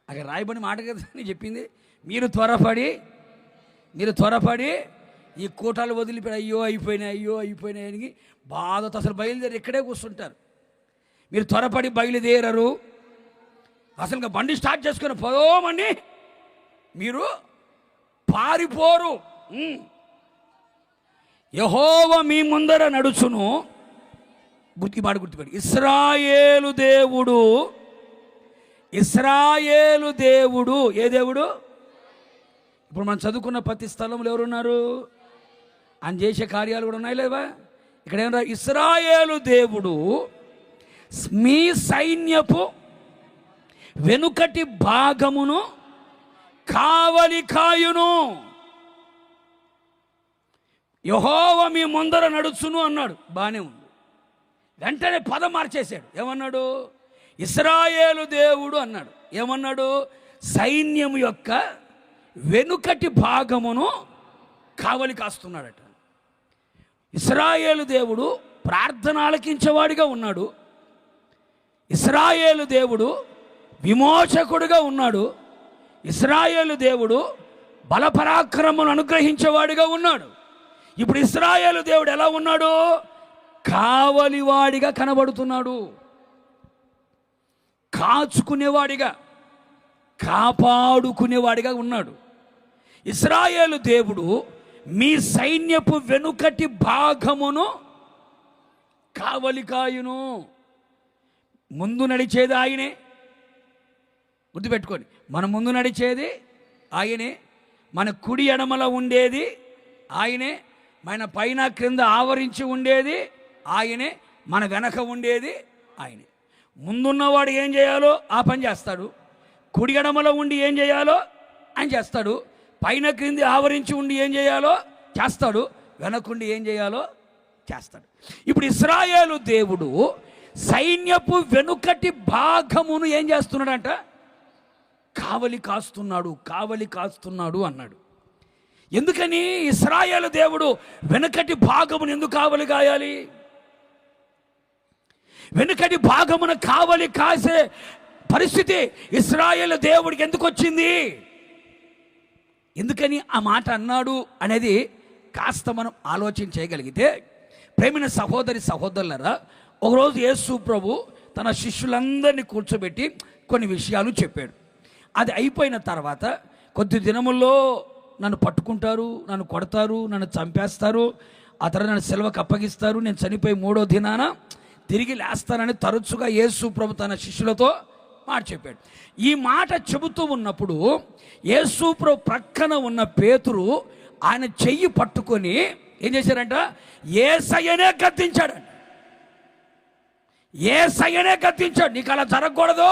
అక్కడ రాయబడి మాట కదా నేను చెప్పింది. మీరు త్వరపడి ఈ కూటాలు వదిలిపెట్టి అయ్యో అయిపోయినాయి అని బాధతో అసలు బయలుదేరి ఇక్కడే కూర్చుంటారు. మీరు త్వరపడి బయలుదేరరు, అసలు ఇంకా బండి స్టార్ట్ చేసుకుని పోమండి, మీరు పారిపోరు. యెహోవా మీ ముందర నడుచును. గుర్తుపెట్టి, ఇశ్రాయేలు దేవుడు ఏ దేవుడు? ఇప్పుడు మనం చదువుకున్న ప్రతి స్థలంలో ఎవరున్నారు? ఆయన చేసే కార్యాలు కూడా ఉన్నాయి లేవా? ఇక్కడ ఏమన్నా, ఇశ్రాయేలు దేవుడు మీ సైన్యపు వెనుకటి భాగమును కావలి కాయును. యెహోవా మీ ముందర నడుచును అన్నాడు, బాగానే ఉంది. వెంటనే పదం మార్చేశాడు. ఏమన్నాడు? ఇశ్రాయేలు దేవుడు అన్నాడు. ఏమన్నాడు? సైన్యం యొక్క వెనుకటి భాగమును కావలి కాస్తున్నాడట. ఇశ్రాయేలు దేవుడు ప్రార్థన ఆలకించేవాడిగా ఉన్నాడు. ఇశ్రాయేలు దేవుడు విమోచకుడిగా ఉన్నాడు. ఇశ్రాయేలు దేవుడు బలపరాక్రమను అనుగ్రహించేవాడిగా ఉన్నాడు. ఇప్పుడు ఇశ్రాయేలు దేవుడు ఎలా ఉన్నాడు? కావలివాడిగా కనబడుతున్నాడు, కాచుకునేవాడిగా, కాపాడుకునేవాడిగా ఉన్నాడు. ఇశ్రాయేలు దేవుడు మీ సైన్యపు వెనుకటి భాగమును కావలి కాయును. ముందు నడిచేది ఆయనే. గుర్తుపెట్టుకోండి, మన ముందు నడిచేది ఆయనే, మన కుడి ఎడమల ఉండేది ఆయనే, మన పైన క్రింద ఆవరించి ఉండేది ఆయనే, మన వెనక ఉండేది ఆయనే. ముందున్నవాడు ఏం చేయాలో ఆ పని చేస్తాడు, కుడి ఎడమలో ఉండి ఏం చేయాలో ఆయన చేస్తాడు, పైన క్రింది ఆవరించి ఉండి ఏం చేయాలో చేస్తాడు, వెనకుండి ఏం చేయాలో చేస్తాడు. ఇప్పుడు ఇశ్రాయేలు దేవుడు సైన్యపు వెనుకటి భాగమును ఏం చేస్తున్నాడంట? కావలి కాస్తున్నాడు అన్నాడు. ఎందుకని ఇశ్రాయేలు దేవుడు వెనుకటి భాగమును ఎందుకు కావలి కాయాలి? వెనుకటి భాగమున కావలి కాసే పరిస్థితి ఇశ్రాయేలు దేవుడికి ఎందుకు వచ్చింది? ఎందుకని ఆ మాట అన్నాడు అనేది కాస్త మనం ఆలోచన చేయగలిగితే, ప్రేమైన సహోదరులారా, ఒకరోజు యేసు ప్రభు తన శిష్యులందరినీ కూర్చోబెట్టి కొన్ని విషయాలు చెప్పాడు. అది అయిపోయిన తర్వాత, కొద్ది దినముల్లో నన్ను పట్టుకుంటారు, నన్ను కొడతారు, నన్ను చంపేస్తారు, ఆ తర్వాత నన్ను సెలవుకు అప్పగిస్తారు, నేను చనిపోయి 3వ దినాన తిరిగి లేస్తానని తరచుగా యేసు ప్రభు తన శిష్యులతో మాట చెప్పాడు. ఈ మాట చెబుతూ ఉన్నప్పుడు యేసు ప్రభు ప్రక్కన ఉన్న పేతురు ఆయన చెయ్యి పట్టుకొని ఏం చేశారంట? యేసయ్యనే గద్దించాడంట. నీకు అలా జరగకూడదు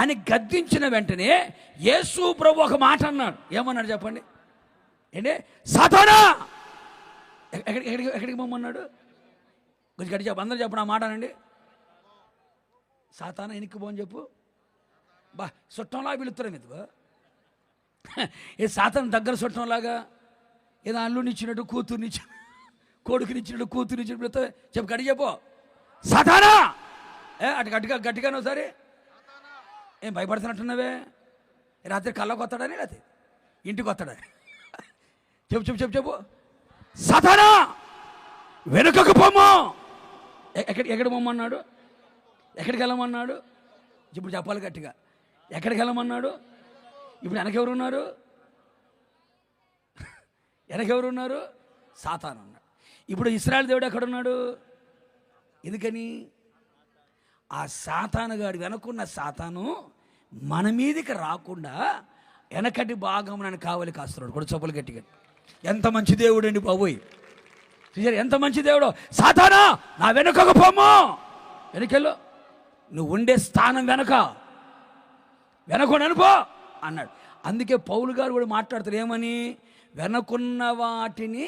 అని గద్దించిన వెంటనే యేసు ప్రభు ఒక మాట అన్నాడు. ఏమన్నాడు చెప్పండి? ఏంటి? సాతానా, ఎక్కడికి పొమ్మన్నాడు? కొంచెం గట్టి చెప్పు, అందరూ చెప్పండి ఆ మాట అనండి. సాతానా ఎనికి పోని చెప్పు. బా, చుట్టంలా పిలుస్తారు ఎందుకు? ఏ సాతాను దగ్గర చుట్టంలాగా ఏదో అల్లునిచ్చినట్టు కూతురునిచ్చినట్టు కొడుకునిచ్చినట్టు కూతురునిచ్చినట్టు పిలుస్తావే. చెప్పు, గట్టి చెప్పు. సాతానా, అటు గట్టిగానే ఒకసారి. ఏం భయపడుతున్నట్టున్నావే? రాత్రి కళ్ళకు వస్తాడని, లేకపోతే ఇంటికి వస్తాడని? చెప్పు. సాతానా, వెనుకకు పొమ్ము. ఎక్కడ పోమన్నాడు? ఎక్కడికి వెళ్ళమన్నాడు? ఇప్పుడు చెప్పాలి గట్టిగా. ఎక్కడికి వెళ్ళమన్నాడు? ఇప్పుడు వెనకెవరున్నారు? వెనకెవరున్నారు? సాతాను ఉన్నాడు. ఇప్పుడు ఇశ్రాయేలు దేవుడు ఎక్కడున్నాడు? ఎందుకని? ఆ సాతాను గాడు వెనకున్న సాతాను మన మీదికి రాకుండా వెనకటి భాగం నన్ను కావలి కాస్తున్నాడు. కూడా చెప్పులు గట్టిగా. ఎంత మంచి దేవుడు అండి బాబోయ్! చూసారు ఎంత మంచి దేవుడు. సాతానా నా వెనుకకు పొమ్ము, వెనకెళ్ళు, నువ్వు ఉండే స్థానం వెనక అనుపో అన్నాడు. అందుకే పౌలు గారు కూడా మాట్లాడతారు ఏమని? వెనకున్న వాటిని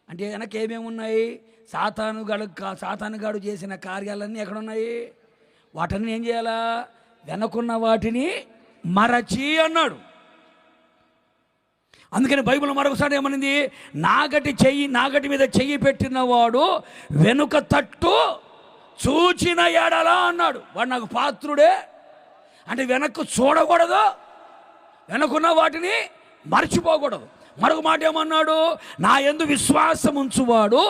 అంటే వెనక ఏమేమి ఉన్నాయి? సాతానుగాడు చేసిన కార్యాలన్నీ ఎక్కడున్నాయి? వాటన్నీ ఏం చేయాలా? వెనకున్న వాటిని మరచి అన్నాడు. అందుకని బైబిల్ మరొకసారి ఏమనింది? నాగటి మీద చెయ్యి పెట్టినవాడు వెనుక తట్టు చూచిన ఎడలా అన్నాడు. వాడు నాకు పాత్రుడే అంటే వెనక్కు చూడకూడదు, వెనకున్న వాటిని మర్చిపోకూడదు. మరొక మాట ఏమన్నాడు? నా యందు విశ్వాసం ఉంచువాడు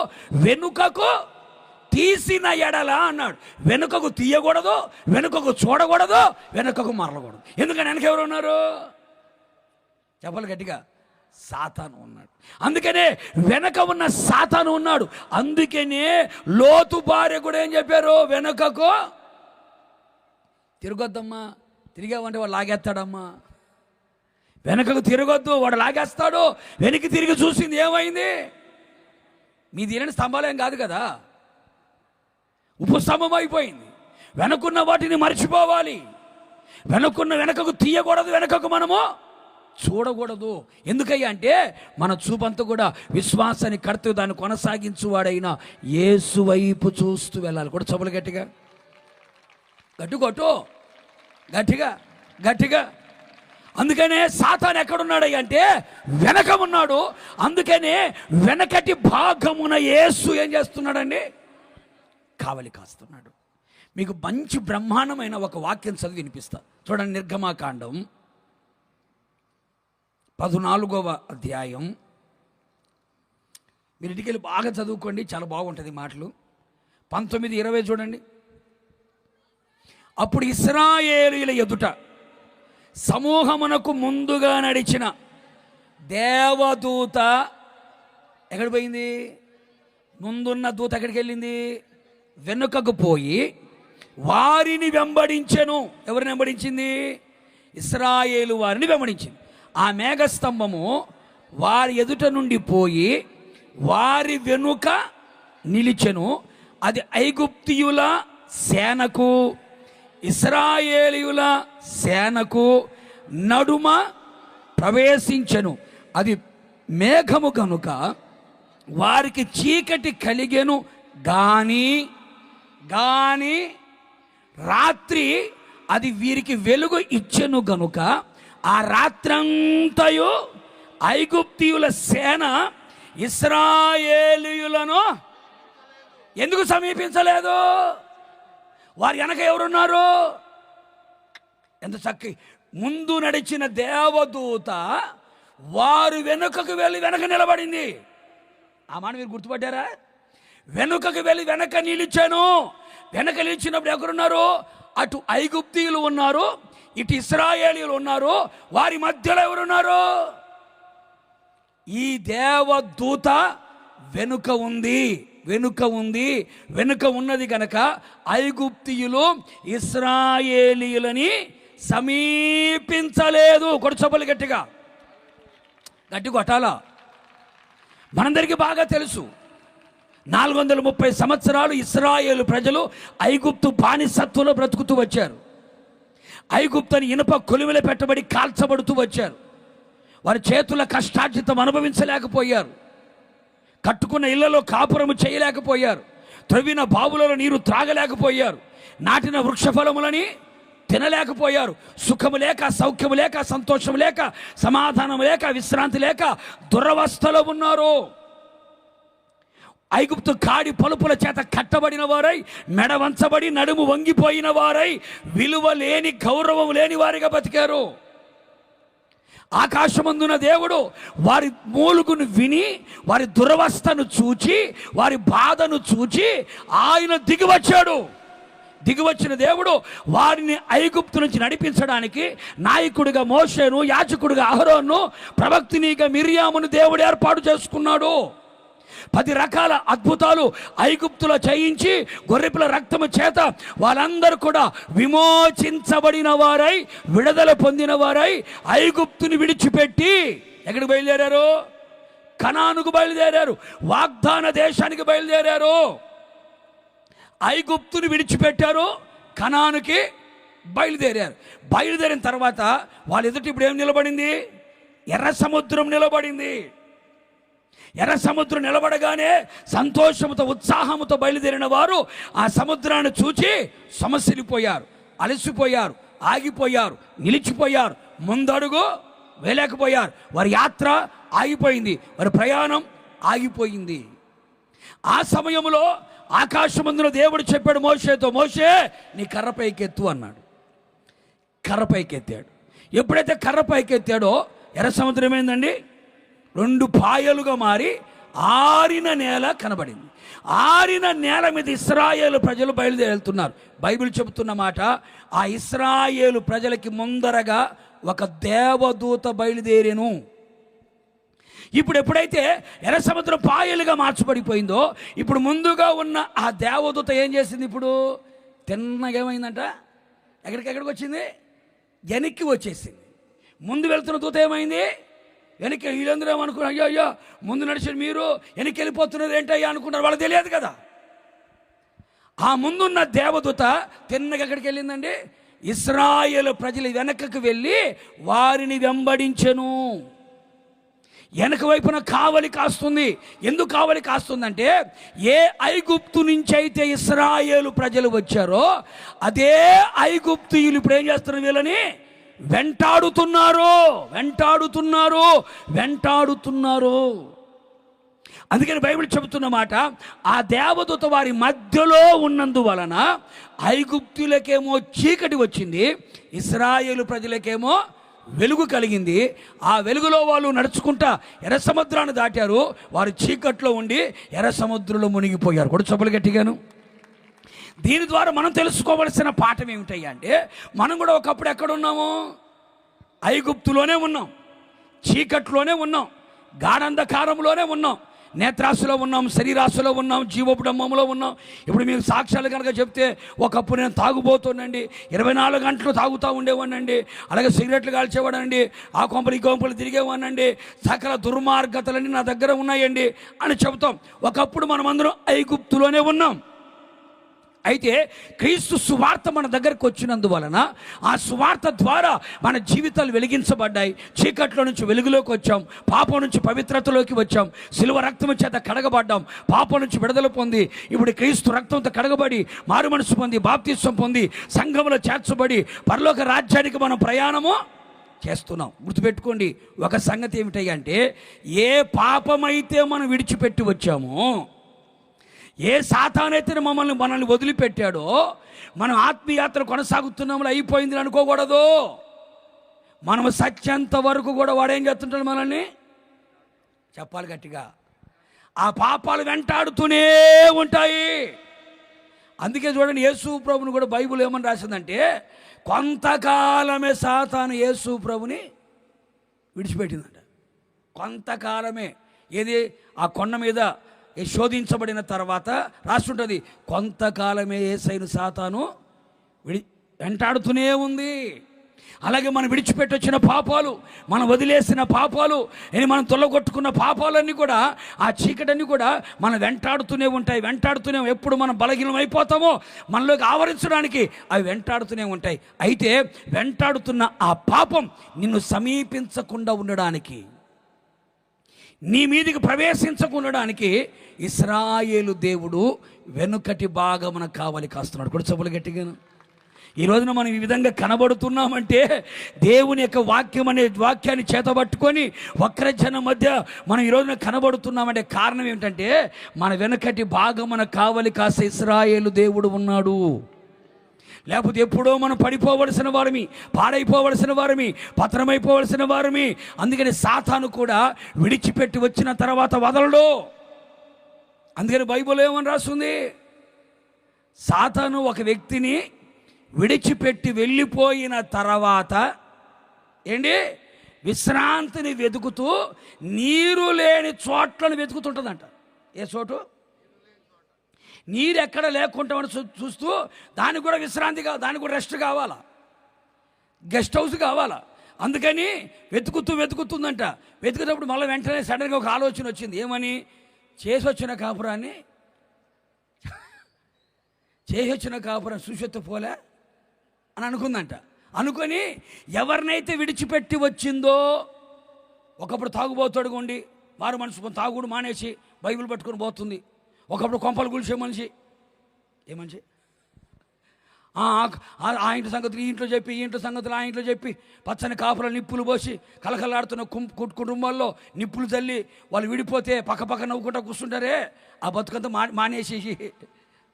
వెనుకకు తీసిన ఎడల అన్నాడు. వెనుకకు తీయకూడదు, వెనుకకు చూడకూడదు, వెనుకకు మరలకూడదు. ఎందుకని వెనకెవరు ఉన్నారు? చెప్పాలి గట్టిగా. సాతాను ఉన్నాడు. అందుకనే వెనక ఉన్న సాతాను ఉన్నాడు. అందుకనే లోతు భార్య కూడా ఏం చెప్పారు? వెనుకకు తిరగొద్దమ్మా, తిరిగావంటే వాడు లాగేస్తాడమ్మా. వెనకకు తిరగొద్దు, వాడు లాగేస్తాడు. వెనక్కి తిరిగి చూసింది ఏమైంది? మీ దీని స్తంభాలేం కాదు కదా, ఉపస్తంభం అయిపోయింది. వెనకున్న వాటిని మర్చిపోవాలి. వెనకకు తీయకూడదు, వెనకకు మనము చూడకూడదు. ఎందుకయ్యా అంటే మన చూపంతా కూడా విశ్వాసాన్ని కడుతూ దాన్ని కొనసాగించువాడైన యేసు వైపు చూస్తూ వెళ్ళాలి. కూడా చెప్పులు గట్టిగా కొట్టు, గట్టిగా. అందుకనే సాతాను ఎక్కడున్నాడు అంటే వెనక ఉన్నాడు. అందుకనే వెనకటి భాగమున యేసు ఏం చేస్తున్నాడండి? కావలి కాస్తున్నాడు. మీకు మంచి బ్రహ్మాండమైన ఒక వాక్యం చదివి వినిపిస్తా. చూడండి, నిర్గమాకాండం 14వ అధ్యాయం. మీరు ఇంటికెళ్ళి బాగా చదువుకోండి, చాలా బాగుంటుంది మాటలు. 19-20 చూడండి. అప్పుడు ఇశ్రాయేలీయుల ఎదుట సమూహమునకు ముందుగా నడిచిన దేవదూత ఎక్కడ పోయింది? ముందున్న దూత ఎక్కడికి వెళ్ళింది? వెనుకకు పోయి వారిని వెంబడించెను. ఎవరిని వెంబడించింది? ఇశ్రాయేలు వారిని వెంబడించింది. ఆ మేఘస్తంభము వారి ఎదుట నుండి పోయి వారి వెనుక నిలిచెను. అది ఐగుప్తీయుల సేనకు ఇశ్రాయేలీయుల సేనకు నడుమ ప్రవేశించెను. అది మేఘము కనుక వారికి చీకటి కలిగెను గాని రాత్రి అది వీరికి వెలుగు ఇచ్చెను గనుక ఆ రాత్రంతయు ఐగుప్తీయుల సేన ఇశ్రాయేలీయులను ఎందుకు సమీపించలేదు? వారి వెనక ఎవరున్నారు? ఎంత చక్కగా ముందు నడిచిన దేవదూత వారు వెనుకకు వెళ్ళి వెనక నిలబడింది. ఆ మాట మీరు గుర్తుపట్టారా? వెనుకకు వెళ్ళి వెనక నిలిచాను. వెనక నిలిచినప్పుడు ఎవరున్నారు? అటు ఐగుప్తీయులు ఉన్నారు, ఇటు ఇశ్రాయేలీయులు ఉన్నారు. వారి మధ్యలో ఎవరున్నారు? ఈ దేవదూత వెనుక ఉన్నది కనుక ఐగుప్తీయులు ఇశ్రాయేలీయులని సమీపించలేదు. కొడుచొప్పలు గట్టిగా కొట్టాలా. మనందరికీ బాగా తెలుసు, 430 సంవత్సరాలు ఇశ్రాయేలు ప్రజలు ఐగుప్తు బానిసత్వంలో బ్రతుకుతూ వచ్చారు. ఐగుప్తుని ఇనుప కొలిమిలో పెట్టబడి కాల్చబడుతూ వచ్చారు. వారి చేతుల కష్టార్జితం అనుభవించలేకపోయారు. కట్టుకున్న ఇళ్లలో కాపురము చేయలేకపోయారు. త్రవ్విన బావులలో నీరు త్రాగలేకపోయారు. నాటిన వృక్ష ఫలములని తినలేకపోయారు. సుఖము లేక, సౌఖ్యము లేక, సంతోషం లేక, సమాధానం లేక, విశ్రాంతి లేక దురవస్థలో ఉన్నారు. ఐగుప్తు కాడి పలుపుల చేత కట్టబడిన వారై, మెడ వంచబడి నడుము వంగిపోయిన వారై, విలువ లేని, గౌరవం లేని వారిగా బతికారు. ఆకాశమందున దేవుడు వారి మూలుగును విని, వారి దురవస్థను చూచి, వారి బాధను చూచి ఆయన దిగివచ్చిన దేవుడు వారిని ఐగుప్తు నుంచి నడిపించడానికి నాయకుడిగా మోషేను, యాజకుడిగా అహరోను, ప్రవక్తినిగా మిర్యామును దేవుడు ఏర్పాటు చేసుకున్నాడు. 10 రకాల అద్భుతాలు ఐగుప్తులో చేయించి గొర్రెపిల్ల రక్తము చేత వాళ్ళందరూ కూడా విమోచించబడిన వారై, విడుదల పొందిన వారై ఐగుప్తుని విడిచిపెట్టి ఎక్కడికి బయలుదేరారు? కనానుకు బయలుదేరారు, వాగ్దాన దేశానికి బయలుదేరారు. ఐగుప్తుని విడిచిపెట్టారు, కనానుకి బయలుదేరారు. బయలుదేరిన తర్వాత వాళ్ళ ఎదుట ఇప్పుడు ఏం నిలబడింది? ఎర్ర సముద్రం నిలబడింది. ఎర్ర సముద్రం నిలబడగానే సంతోషముతో, ఉత్సాహముతో బయలుదేరిన వారు ఆ సముద్రాన్ని చూచి సమస్యలిపోయారు, అలసిపోయారు, ఆగిపోయారు, నిలిచిపోయారు, ముందడుగు వేయలేకపోయారు. వారి యాత్ర ఆగిపోయింది, వారి ప్రయాణం ఆగిపోయింది. ఆ సమయంలో ఆకాశమందున దేవుడు చెప్పాడు మోషేతో, మోషే నీ కర్ర పైకెత్తు అన్నాడు. కర్ర పైకెత్తాడు. ఎప్పుడైతే కర్ర పైకెత్తాడో ఎర్ర సముద్రం ఏందండి? 2 పాయలుగా మారి ఆరిన నేల కనబడింది. ఆరిన నేల మీద ఇశ్రాయేలు ప్రజలు బయలుదేరుతున్నారు. బైబిల్ చెబుతున్న మాట, ఆ ఇశ్రాయేలు ప్రజలకి ముందరగా ఒక దేవదూత బయలుదేరెను. ఇప్పుడు ఎప్పుడైతే ఎర్ర సముద్రం పాయలుగా మార్చబడిపోయిందో, ఇప్పుడు ముందుగా ఉన్న ఆ దేవదూత ఏం చేసింది? ఇప్పుడు తిన్నగా ఏమైందంట? ఎక్కడికి వచ్చింది? వెనక్కి వచ్చేసింది. ముందు వెళ్తున్న దూత ఏమైంది? వెనక్కి. వీళ్ళందరూ ఏమనుకున్నారు? అయ్యో ముందు నడిచిన మీరు వెనక్కి వెళ్ళిపోతున్నారు ఏంటయ్యా అనుకున్నారు. వాళ్ళకి తెలియదు కదా. ఆ ముందున్న దేవదూత తిన్నగా ఎక్కడికి వెళ్ళిందండి? ఇశ్రాయేలు ప్రజలు వెనకకు వెళ్ళి వారిని వెంబడించెను. వెనక వైపున కావలి కాస్తుంది. ఎందుకు కావలి కాస్తుందంటే, ఏ ఐగుప్తు నుంచి అయితే ఇశ్రాయేలు ప్రజలు వచ్చారో అదే ఐగుప్తీయులు ఇప్పుడు ఏం చేస్తున్నారు? వీళ్ళని వెంటాడుతున్నారు. అందుకని బైబిల్ చెబుతున్న మాట, ఆ దేవదూత వారి మధ్యలో ఉన్నందువలన ఐగుప్తులకేమో చీకటి వచ్చింది, ఇశ్రాయేలు ప్రజలకేమో వెలుగు కలిగింది. ఆ వెలుగులో వాళ్ళు నడుచుకుంటా ఎర్ర సముద్రాన్ని దాటారు. వారు చీకట్లో ఉండి ఎర్ర సముద్రంలో మునిగిపోయారు. కూడా చెప్పులు గట్టిగాను. దీని ద్వారా మనం తెలుసుకోవలసిన పాఠం ఏమిటయ్యా అంటే, మనం కూడా ఒకప్పుడు ఎక్కడున్నాము? ఐగుప్తులోనే ఉన్నాం, చీకట్లోనే ఉన్నాం, గాఢంధకారంలోనే ఉన్నాం, నేత్రాశలో ఉన్నాం, శరీరాశలో ఉన్నాం, జీవోపడంబంలో ఉన్నాం. ఇప్పుడు మీకు సాక్ష్యాలు కనుక చెప్తే, ఒకప్పుడు నేను తాగుబోతున్నాండి, 24 గంటలు తాగుతూ ఉండేవాడినండి, అలాగే సిగరెట్లు కాల్చేవాడండి, ఆ కొంపలు ఈ కొంపలు తిరిగేవాడినండి, సకల దుర్మార్గతలన్నీ నా దగ్గర ఉన్నాయండి అని చెబుతాం. ఒకప్పుడు మనం అందరం ఐగుప్తులోనే ఉన్నాం. అయితే క్రీస్తు సువార్త మన దగ్గరకు వచ్చినందువలన ఆ సువార్త ద్వారా మన జీవితాలు వెలిగించబడ్డాయి. చీకట్లో నుంచి వెలుగులోకి వచ్చాం, పాపం నుంచి పవిత్రతలోకి వచ్చాం, సిలువ రక్తం చేత కడగబడ్డాం, పాపం నుంచి విడుదల పొంది ఇప్పుడు క్రీస్తు రక్తంతో కడగబడి మారు మనసు పొంది బాప్తిస్వం పొంది సంఘంలో చేర్చబడి పరలోక రాజ్యానికి మనం ప్రయాణము చేస్తున్నాం. గుర్తుపెట్టుకోండి, ఒక సంగతి ఏమిటంటే, ఏ పాపమైతే మనం విడిచిపెట్టి వచ్చామో, ఏ సాతానైతే మనల్ని వదిలిపెట్టాడో, మనం ఆత్మీయాత్ర కొనసాగుతున్నామని అయిపోయింది అనుకోకూడదు. మనం సత్యంత వరకు కూడా వాడేం చేస్తుంటాడు? మనల్ని చెప్పాలి గట్టిగా, ఆ పాపాలు వెంటాడుతూనే ఉంటాయి. అందుకే చూడండి, యేసు ప్రభుని కూడా బైబిల్ ఏమని రాసిందంటే, కొంతకాలమే సాతాను యేసు ప్రభుని విడిచిపెట్టిందంట. కొంతకాలమే. ఏది? ఆ కొండ మీద శోధించబడిన తర్వాత రాస్తుంటుంది, కొంతకాలమే యేసయ్యను సాతాను వెంటాడుతూనే ఉంది. అలాగే మనం విడిచిపెట్టొచ్చిన పాపాలు, మనం వదిలేసిన పాపాలు, మనం తొలగొట్టుకున్న పాపాలన్నీ కూడా, ఆ చీకటన్నీ కూడా మనం వెంటాడుతూనే ఉంటాయి. ఎప్పుడు మనం బలహీనం అయిపోతామో మనలోకి ఆవరించడానికి అవి వెంటాడుతూనే ఉంటాయి. అయితే వెంటాడుతున్న ఆ పాపం నిన్ను సమీపించకుండా ఉండడానికి, నీ మీదికి ప్రవేశించకుండడానికి ఇశ్రాయేలు దేవుడు వెనుకటి భాగమున కావలి కాస్తున్నాడు. కూడా చెప్పులు గట్టిగాను. ఈ రోజున మనం ఈ విధంగా కనబడుతున్నామంటే, దేవుని యొక్క వాక్యాన్ని చేతబట్టుకొని వక్రజనం మధ్య మనం ఈ రోజున కనబడుతున్నామంటే కారణం ఏమిటంటే, మన వెనుకటి భాగమున కావలి కాసే ఇశ్రాయేలు దేవుడు ఉన్నాడు. లేకపోతే ఎప్పుడో మనం పడిపోవలసిన వారమి, పాడైపోవలసిన వారమి, పతనమైపోవలసిన వారమి. అందుకని సాతాను కూడా విడిచిపెట్టి వచ్చిన తర్వాత వదలడు. అందుకని బైబిల్ ఏమని రాస్తుంది? సాతాను ఒక వ్యక్తిని విడిచిపెట్టి వెళ్ళిపోయిన తర్వాత ఏంటి, విశ్రాంతిని వెతుకుతూ నీరు లేని చోట్లను వెతుకుతుంటుందంట. ఏ చోటు? నీరు ఎక్కడ లేకుండా చూస్తూ దానికి కూడా విశ్రాంతి కావాలి, దానికి కూడా రెస్ట్ కావాలా, గెస్ట్ హౌస్ కావాలా. అందుకని వెతుకుతుందంట. వెతుకున్నప్పుడు మళ్ళీ వెంటనే సడన్గా ఒక ఆలోచన వచ్చింది. ఏమని? చేసి వచ్చిన కాపురం చూసెత్తు పోలే అని అనుకుందంట. అనుకొని ఎవరినైతే విడిచిపెట్టి వచ్చిందో, ఒకప్పుడు తాగుబోతాడుగా ఉండి మారు మనసు తాగుడు మానేసి బైబిల్ పట్టుకొని పోతుంది. ఒకప్పుడు కొంపలు కూల్చే మనిషి. ఏ మనిషి? ఆ ఇంటి సంగతులు ఈ ఇంట్లో చెప్పి, ఈ ఇంట్లో సంగతులు ఆ ఇంట్లో చెప్పి, పచ్చని కాపుల నిప్పులు పోసి కలకలాడుతున్న కుటుంబాల్లో నిప్పులు చల్లి వాళ్ళు విడిపోతే పక్క నవ్వుకుంటా కూర్చుంటారే, ఆ బతుకంతా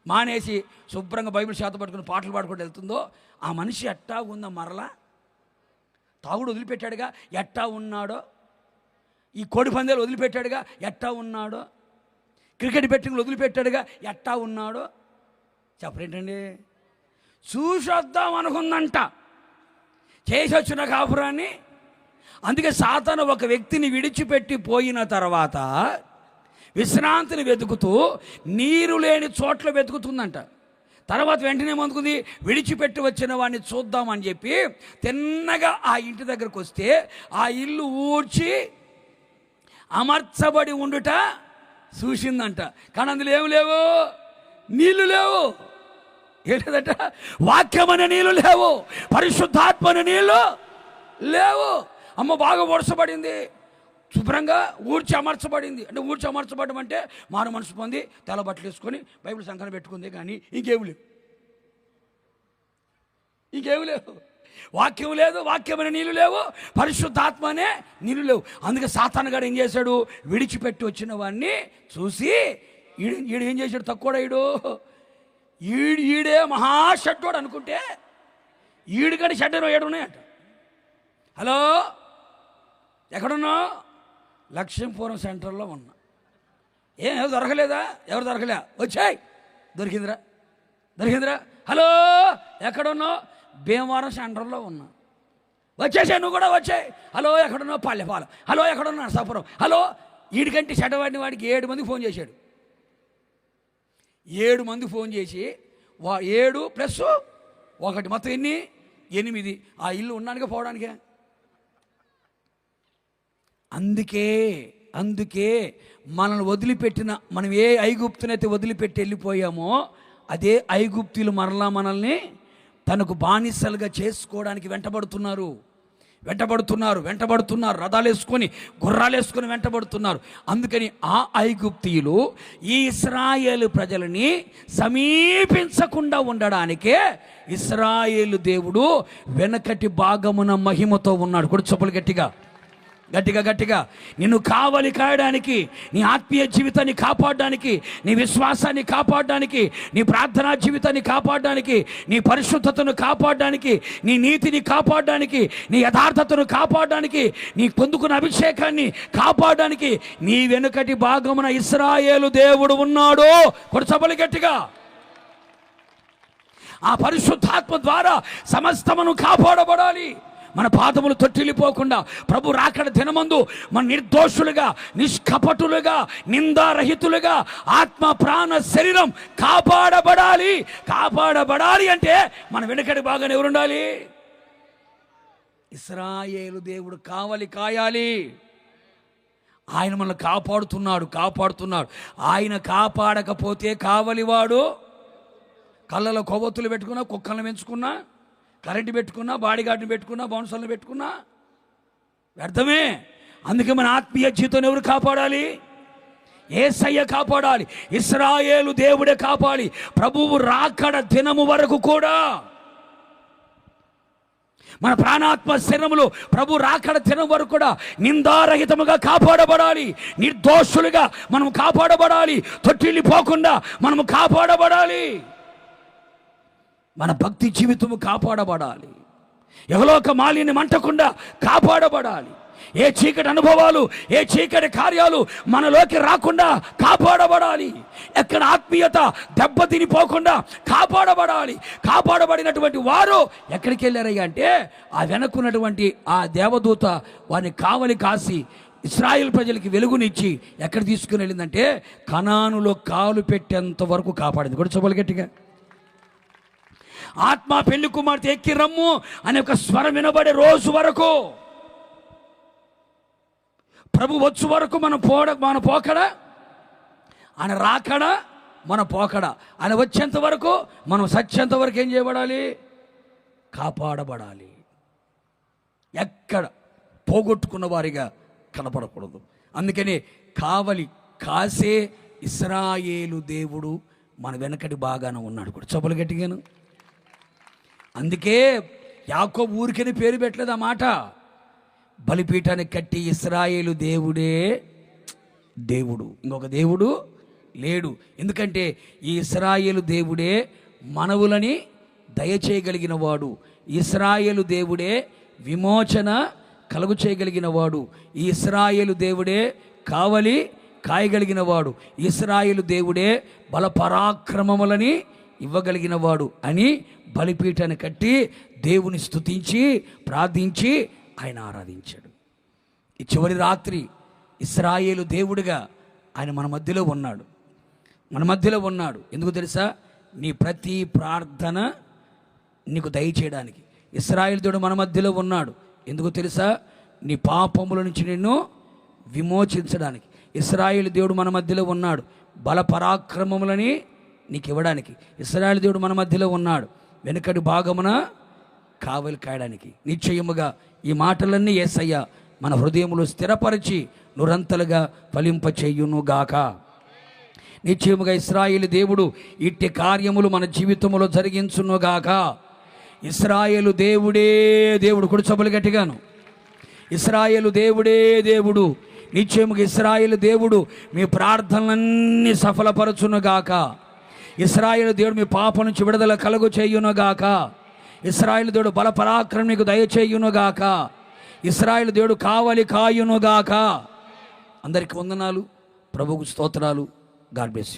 మానేసి శుభ్రంగా బైబిల్ చేత పట్టుకుని పాటలు పాడుకుంటూ వెళ్తుందో, ఆ మనిషి ఎట్టా ఉందో మరలా తాగుడు వదిలిపెట్టాడుగా ఎట్టా ఉన్నాడో, ఈ కోడి పందాలు వదిలిపెట్టాడుగా ఎట్టా ఉన్నాడో, క్రికెట్ బెట్టింగ్లు వదిలిపెట్టాడుగా ఎట్టా ఉన్నాడో చెప్పరేంటండి. చూసొద్దాం అనుకుందంట చేసి వచ్చిన కాపురాన్ని. అందుకే సాతాను ఒక వ్యక్తిని విడిచిపెట్టి పోయిన తర్వాత విశ్రాంతిని వెతుకుతూ నీరు లేని చోట్ల వెతుకుతుందంట. తర్వాత వెంటనే ఏమనుకుంది? విడిచిపెట్టి వచ్చిన వాడిని చూద్దామని చెప్పి తిన్నగా ఆ ఇంటి దగ్గరకు వస్తే ఆ ఇల్లు ఊడ్చి అమర్చబడి ఉండుట చూసిందంట. కానీ అందులో ఏమి లేవు, నీళ్లు లేవు. ఏంటంట? వాక్యమనే నీళ్లు లేవు, పరిశుద్ధాత్మని నీళ్లు లేవు. అమ్మ బాగా వర్షపడింది, శుభ్రంగా ఊడ్చి అమర్చబడింది. అంటే ఊడ్చి అమర్చబడడం అంటే మారు మనసు పొంది తెల్ల బట్టలు వేసుకొని బైబిల్ సంకలనం పెట్టుకుంది. కానీ ఇంకేమి లేవు. వాక్యం లేదు, వాక్యమైన నీళ్ళు లేవు, పరిశుద్ధాత్మనే నీళ్ళు లేవు. అందుకే సాతాను గారు ఏం చేశాడు? విడిచిపెట్టి వచ్చిన వాడిని చూసి ఈడు ఏం చేశాడు? తక్కువ ఈడే మహాషడ్డోడు అనుకుంటే ఈడికంటే షడ్డను 7 ఉన్నాయంట. హలో, ఎక్కడున్నావు? లక్ష్మీపురం సెంటర్లో ఉన్నా. ఎవరు దొరకలేదా? ఎవరు దొరకలే? వచ్చాయి. దొరికిందిరా. హలో, ఎక్కడున్నావు? భీమవరం సెంటర్లో ఉన్నా. వచ్చేసాయి, నువ్వు కూడా వచ్చాయి. హలో, ఎక్కడున్నావు? పల్లెపాలెం. హలో, ఎక్కడున్నా? నరసాపురం. హలో. వీడికంటే చెడ్డవాడిని వాడికి 7 మందికి ఫోన్ చేశాడు. 7 మంది ఫోన్ చేసి 7 + 1 మొత్తం ఎన్ని? 8. ఆ ఇల్లు ఉండడానికే పోవడానికే. అందుకే మనల్ని వదిలిపెట్టిన, మనం ఏ ఐగుప్తునైతే వదిలిపెట్టి వెళ్ళిపోయామో అదే ఐగుప్తులు మరలా మనల్ని తనకు బానిసలుగా చేసుకోవడానికి వెంటబడుతున్నారు. రథాలు వేసుకొని, గుర్రాలు వేసుకొని వెంటబడుతున్నారు. అందుకని ఆ ఐగుప్తీయులు ఈ ఇశ్రాయేలు ప్రజలని సమీపించకుండా ఉండడానికే ఇశ్రాయేలు దేవుడు వెనకటి భాగమున మహిమతో ఉన్నాడు. కూడా చెప్పులు గట్టిగా నిన్ను కావలి కాయడానికి, నీ ఆత్మీయ జీవితాన్ని కాపాడడానికి, నీ విశ్వాసాన్ని కాపాడడానికి, నీ ప్రార్థనా జీవితాన్ని కాపాడడానికి, నీ పరిశుద్ధతను కాపాడడానికి, నీ నీతిని కాపాడడానికి, నీ యథార్థతను కాపాడడానికి, నీ పొందుకున్న అభిషేకాన్ని కాపాడడానికి నీ వెనుకటి భాగమున ఇశ్రాయేలు దేవుడు ఉన్నాడు. కొడసబలి గట్టిగా. ఆ పరిశుద్ధాత్మ ద్వారా సమస్తమును కాపాడబడాలి. మన పాదములు తొట్టిల్లిపోకుండా ప్రభు రాకడ దినమందు మన నిర్దోషులుగా, నిష్కపటులుగా, నిందారహితులుగా ఆత్మ ప్రాణ శరీరం కాపాడబడాలి అంటే మన వెనుకటి బాగానే ఎవరుండాలి? ఇశ్రాయేలు దేవుడు కావలి కాయాలి. ఆయన మనల్ని కాపాడుతున్నాడు. ఆయన కాపాడకపోతే కావలివాడు కళ్ళలో కొవ్వొత్తులు పెట్టుకున్నా, కుక్కలను పెంచుకున్నా, కరెంటు పెట్టుకున్నా, బాడీగార్డుని పెట్టుకున్నా, బౌన్సర్లను పెట్టుకున్నా వ్యర్థమే. అందుకే మన ఆత్మీయ జీవితం ఎవరు కాపాడాలి? యేసయ్య కాపాడాలి. ఇశ్రాయేలు దేవుడే కాపాడాలి. ప్రభువు రాకడ దినము వరకు కూడా మన ప్రాణాత్మ శరీరములు ప్రభు రాకడ దినం వరకు కూడా నిందారహితముగా కాపాడబడాలి. నిర్దోషులుగా మనం కాపాడబడాలి. తొట్టిల్లిపోకుండా మనము కాపాడబడాలి. మన భక్తి జీవితము కాపాడబడాలి. యెహోలోక మాలిన్యం అంటకుండా కాపాడబడాలి. ఏ చీకటి అనుభవాలు, ఏ చీకటి కార్యాలు మనలోకి రాకుండా కాపాడబడాలి. ఎక్కడ ఆత్మీయత దెబ్బతినిపోకుండా కాపాడబడాలి. కాపాడబడినటువంటి వారు ఎక్కడికి వెళ్ళారయ్యా అంటే, ఆ వెనక్కున్నటువంటి ఆ దేవదూత వారిని కావలి కాసి ఇశ్రాయేల్ ప్రజలకి వెలుగునిచ్చి ఎక్కడ తీసుకుని వెళ్ళిందంటే, కనానులో కాలు పెట్టేంత వరకు కాపాడింది. కూడా చెప్పాలి గట్టిగా. ఆత్మ పెళ్లి కుమార్తె ఎక్కి రమ్ము అనే ఒక స్వరం వినబడే రోజు వరకు, ప్రభు వచ్చు వరకు మన పోకడ, ఆయన రాకడ మన పోకడ, ఆయన వచ్చేంత వరకు మనం సచ్చేంత వరకు ఏం చేయబడాలి? కాపాడబడాలి. ఎక్కడ పోగొట్టుకున్న వారిగా కనపడకూడదు. అందుకని కావలి కాసే ఇశ్రాయేలు దేవుడు మన వెనకటి బాగానే ఉన్నాడు. కూడా చెప్పులు గట్టిగాను. అందుకే యాకోబు ఊరికని పేరు పెట్టలేదు ఆ మాట. బలిపీఠానికి కట్టి ఇశ్రాయేలు దేవుడే దేవుడు, ఇంకొక దేవుడు లేడు. ఎందుకంటే ఈ ఇశ్రాయేలు దేవుడే మనవులని దయచేయగలిగిన వాడు, ఇశ్రాయేలు దేవుడే విమోచన కలుగు చేయగలిగిన వాడు, ఈ ఇశ్రాయేలు దేవుడే కావలి కాయగలిగిన వాడు, ఇశ్రాయేలు దేవుడే బల పరాక్రమములని ఇవ్వగలిగిన వాడు అని బలిపీఠాన్ని కట్టి దేవుని స్తుతించి ప్రార్థించి ఆయన ఆరాధించాడు. ఈ చివరి రాత్రి ఇశ్రాయేలు దేవుడిగా ఆయన మన మధ్యలో ఉన్నాడు. మన మధ్యలో ఉన్నాడు. ఎందుకు తెలుసా? నీ ప్రతి ప్రార్థన నీకు దయచేయడానికి ఇశ్రాయేలు దేవుడు మన మధ్యలో ఉన్నాడు. ఎందుకు తెలుసా? నీ పాపముల నుంచి నిన్ను విమోచించడానికి ఇశ్రాయేలు దేవుడు మన మధ్యలో ఉన్నాడు. బల పరాక్రమములని నీకు ఇవ్వడానికి ఇశ్రాయేలు దేవుడు మన మధ్యలో ఉన్నాడు. వెనుకటి భాగమున కావలి కాయడానికి. నిశ్చయముగా ఈ మాటలన్నీ యేసయ్య మన హృదయములు స్థిరపరిచి నురంతలుగా ఫలింపచేయునుగాక. నిశ్చయముగా ఇశ్రాయేలు దేవుడు ఇట్టి కార్యములు మన జీవితంలో జరిగించునుగాక. ఇశ్రాయేలు దేవుడే దేవుడు. కూడా చెప్పులు గట్టిగాను. ఇశ్రాయేలు దేవుడే దేవుడు. నిశ్చయముగా ఇశ్రాయేలు దేవుడు మీ ప్రార్థనలన్నీ సఫలపరచునుగాక. ఇశ్రాయేలు దేవుడు మీ పాప నుంచి విడుదల కలుగు చేయునుగాక. ఇశ్రాయేలు దేవుడు బల పరాక్రమం నీకు దయచేయునుగాక. ఇశ్రాయేలు దేవుడు కావలి కాయునుగాక. అందరికీ వందనాలు, ప్రభువుకు స్తోత్రాలు. God bless you.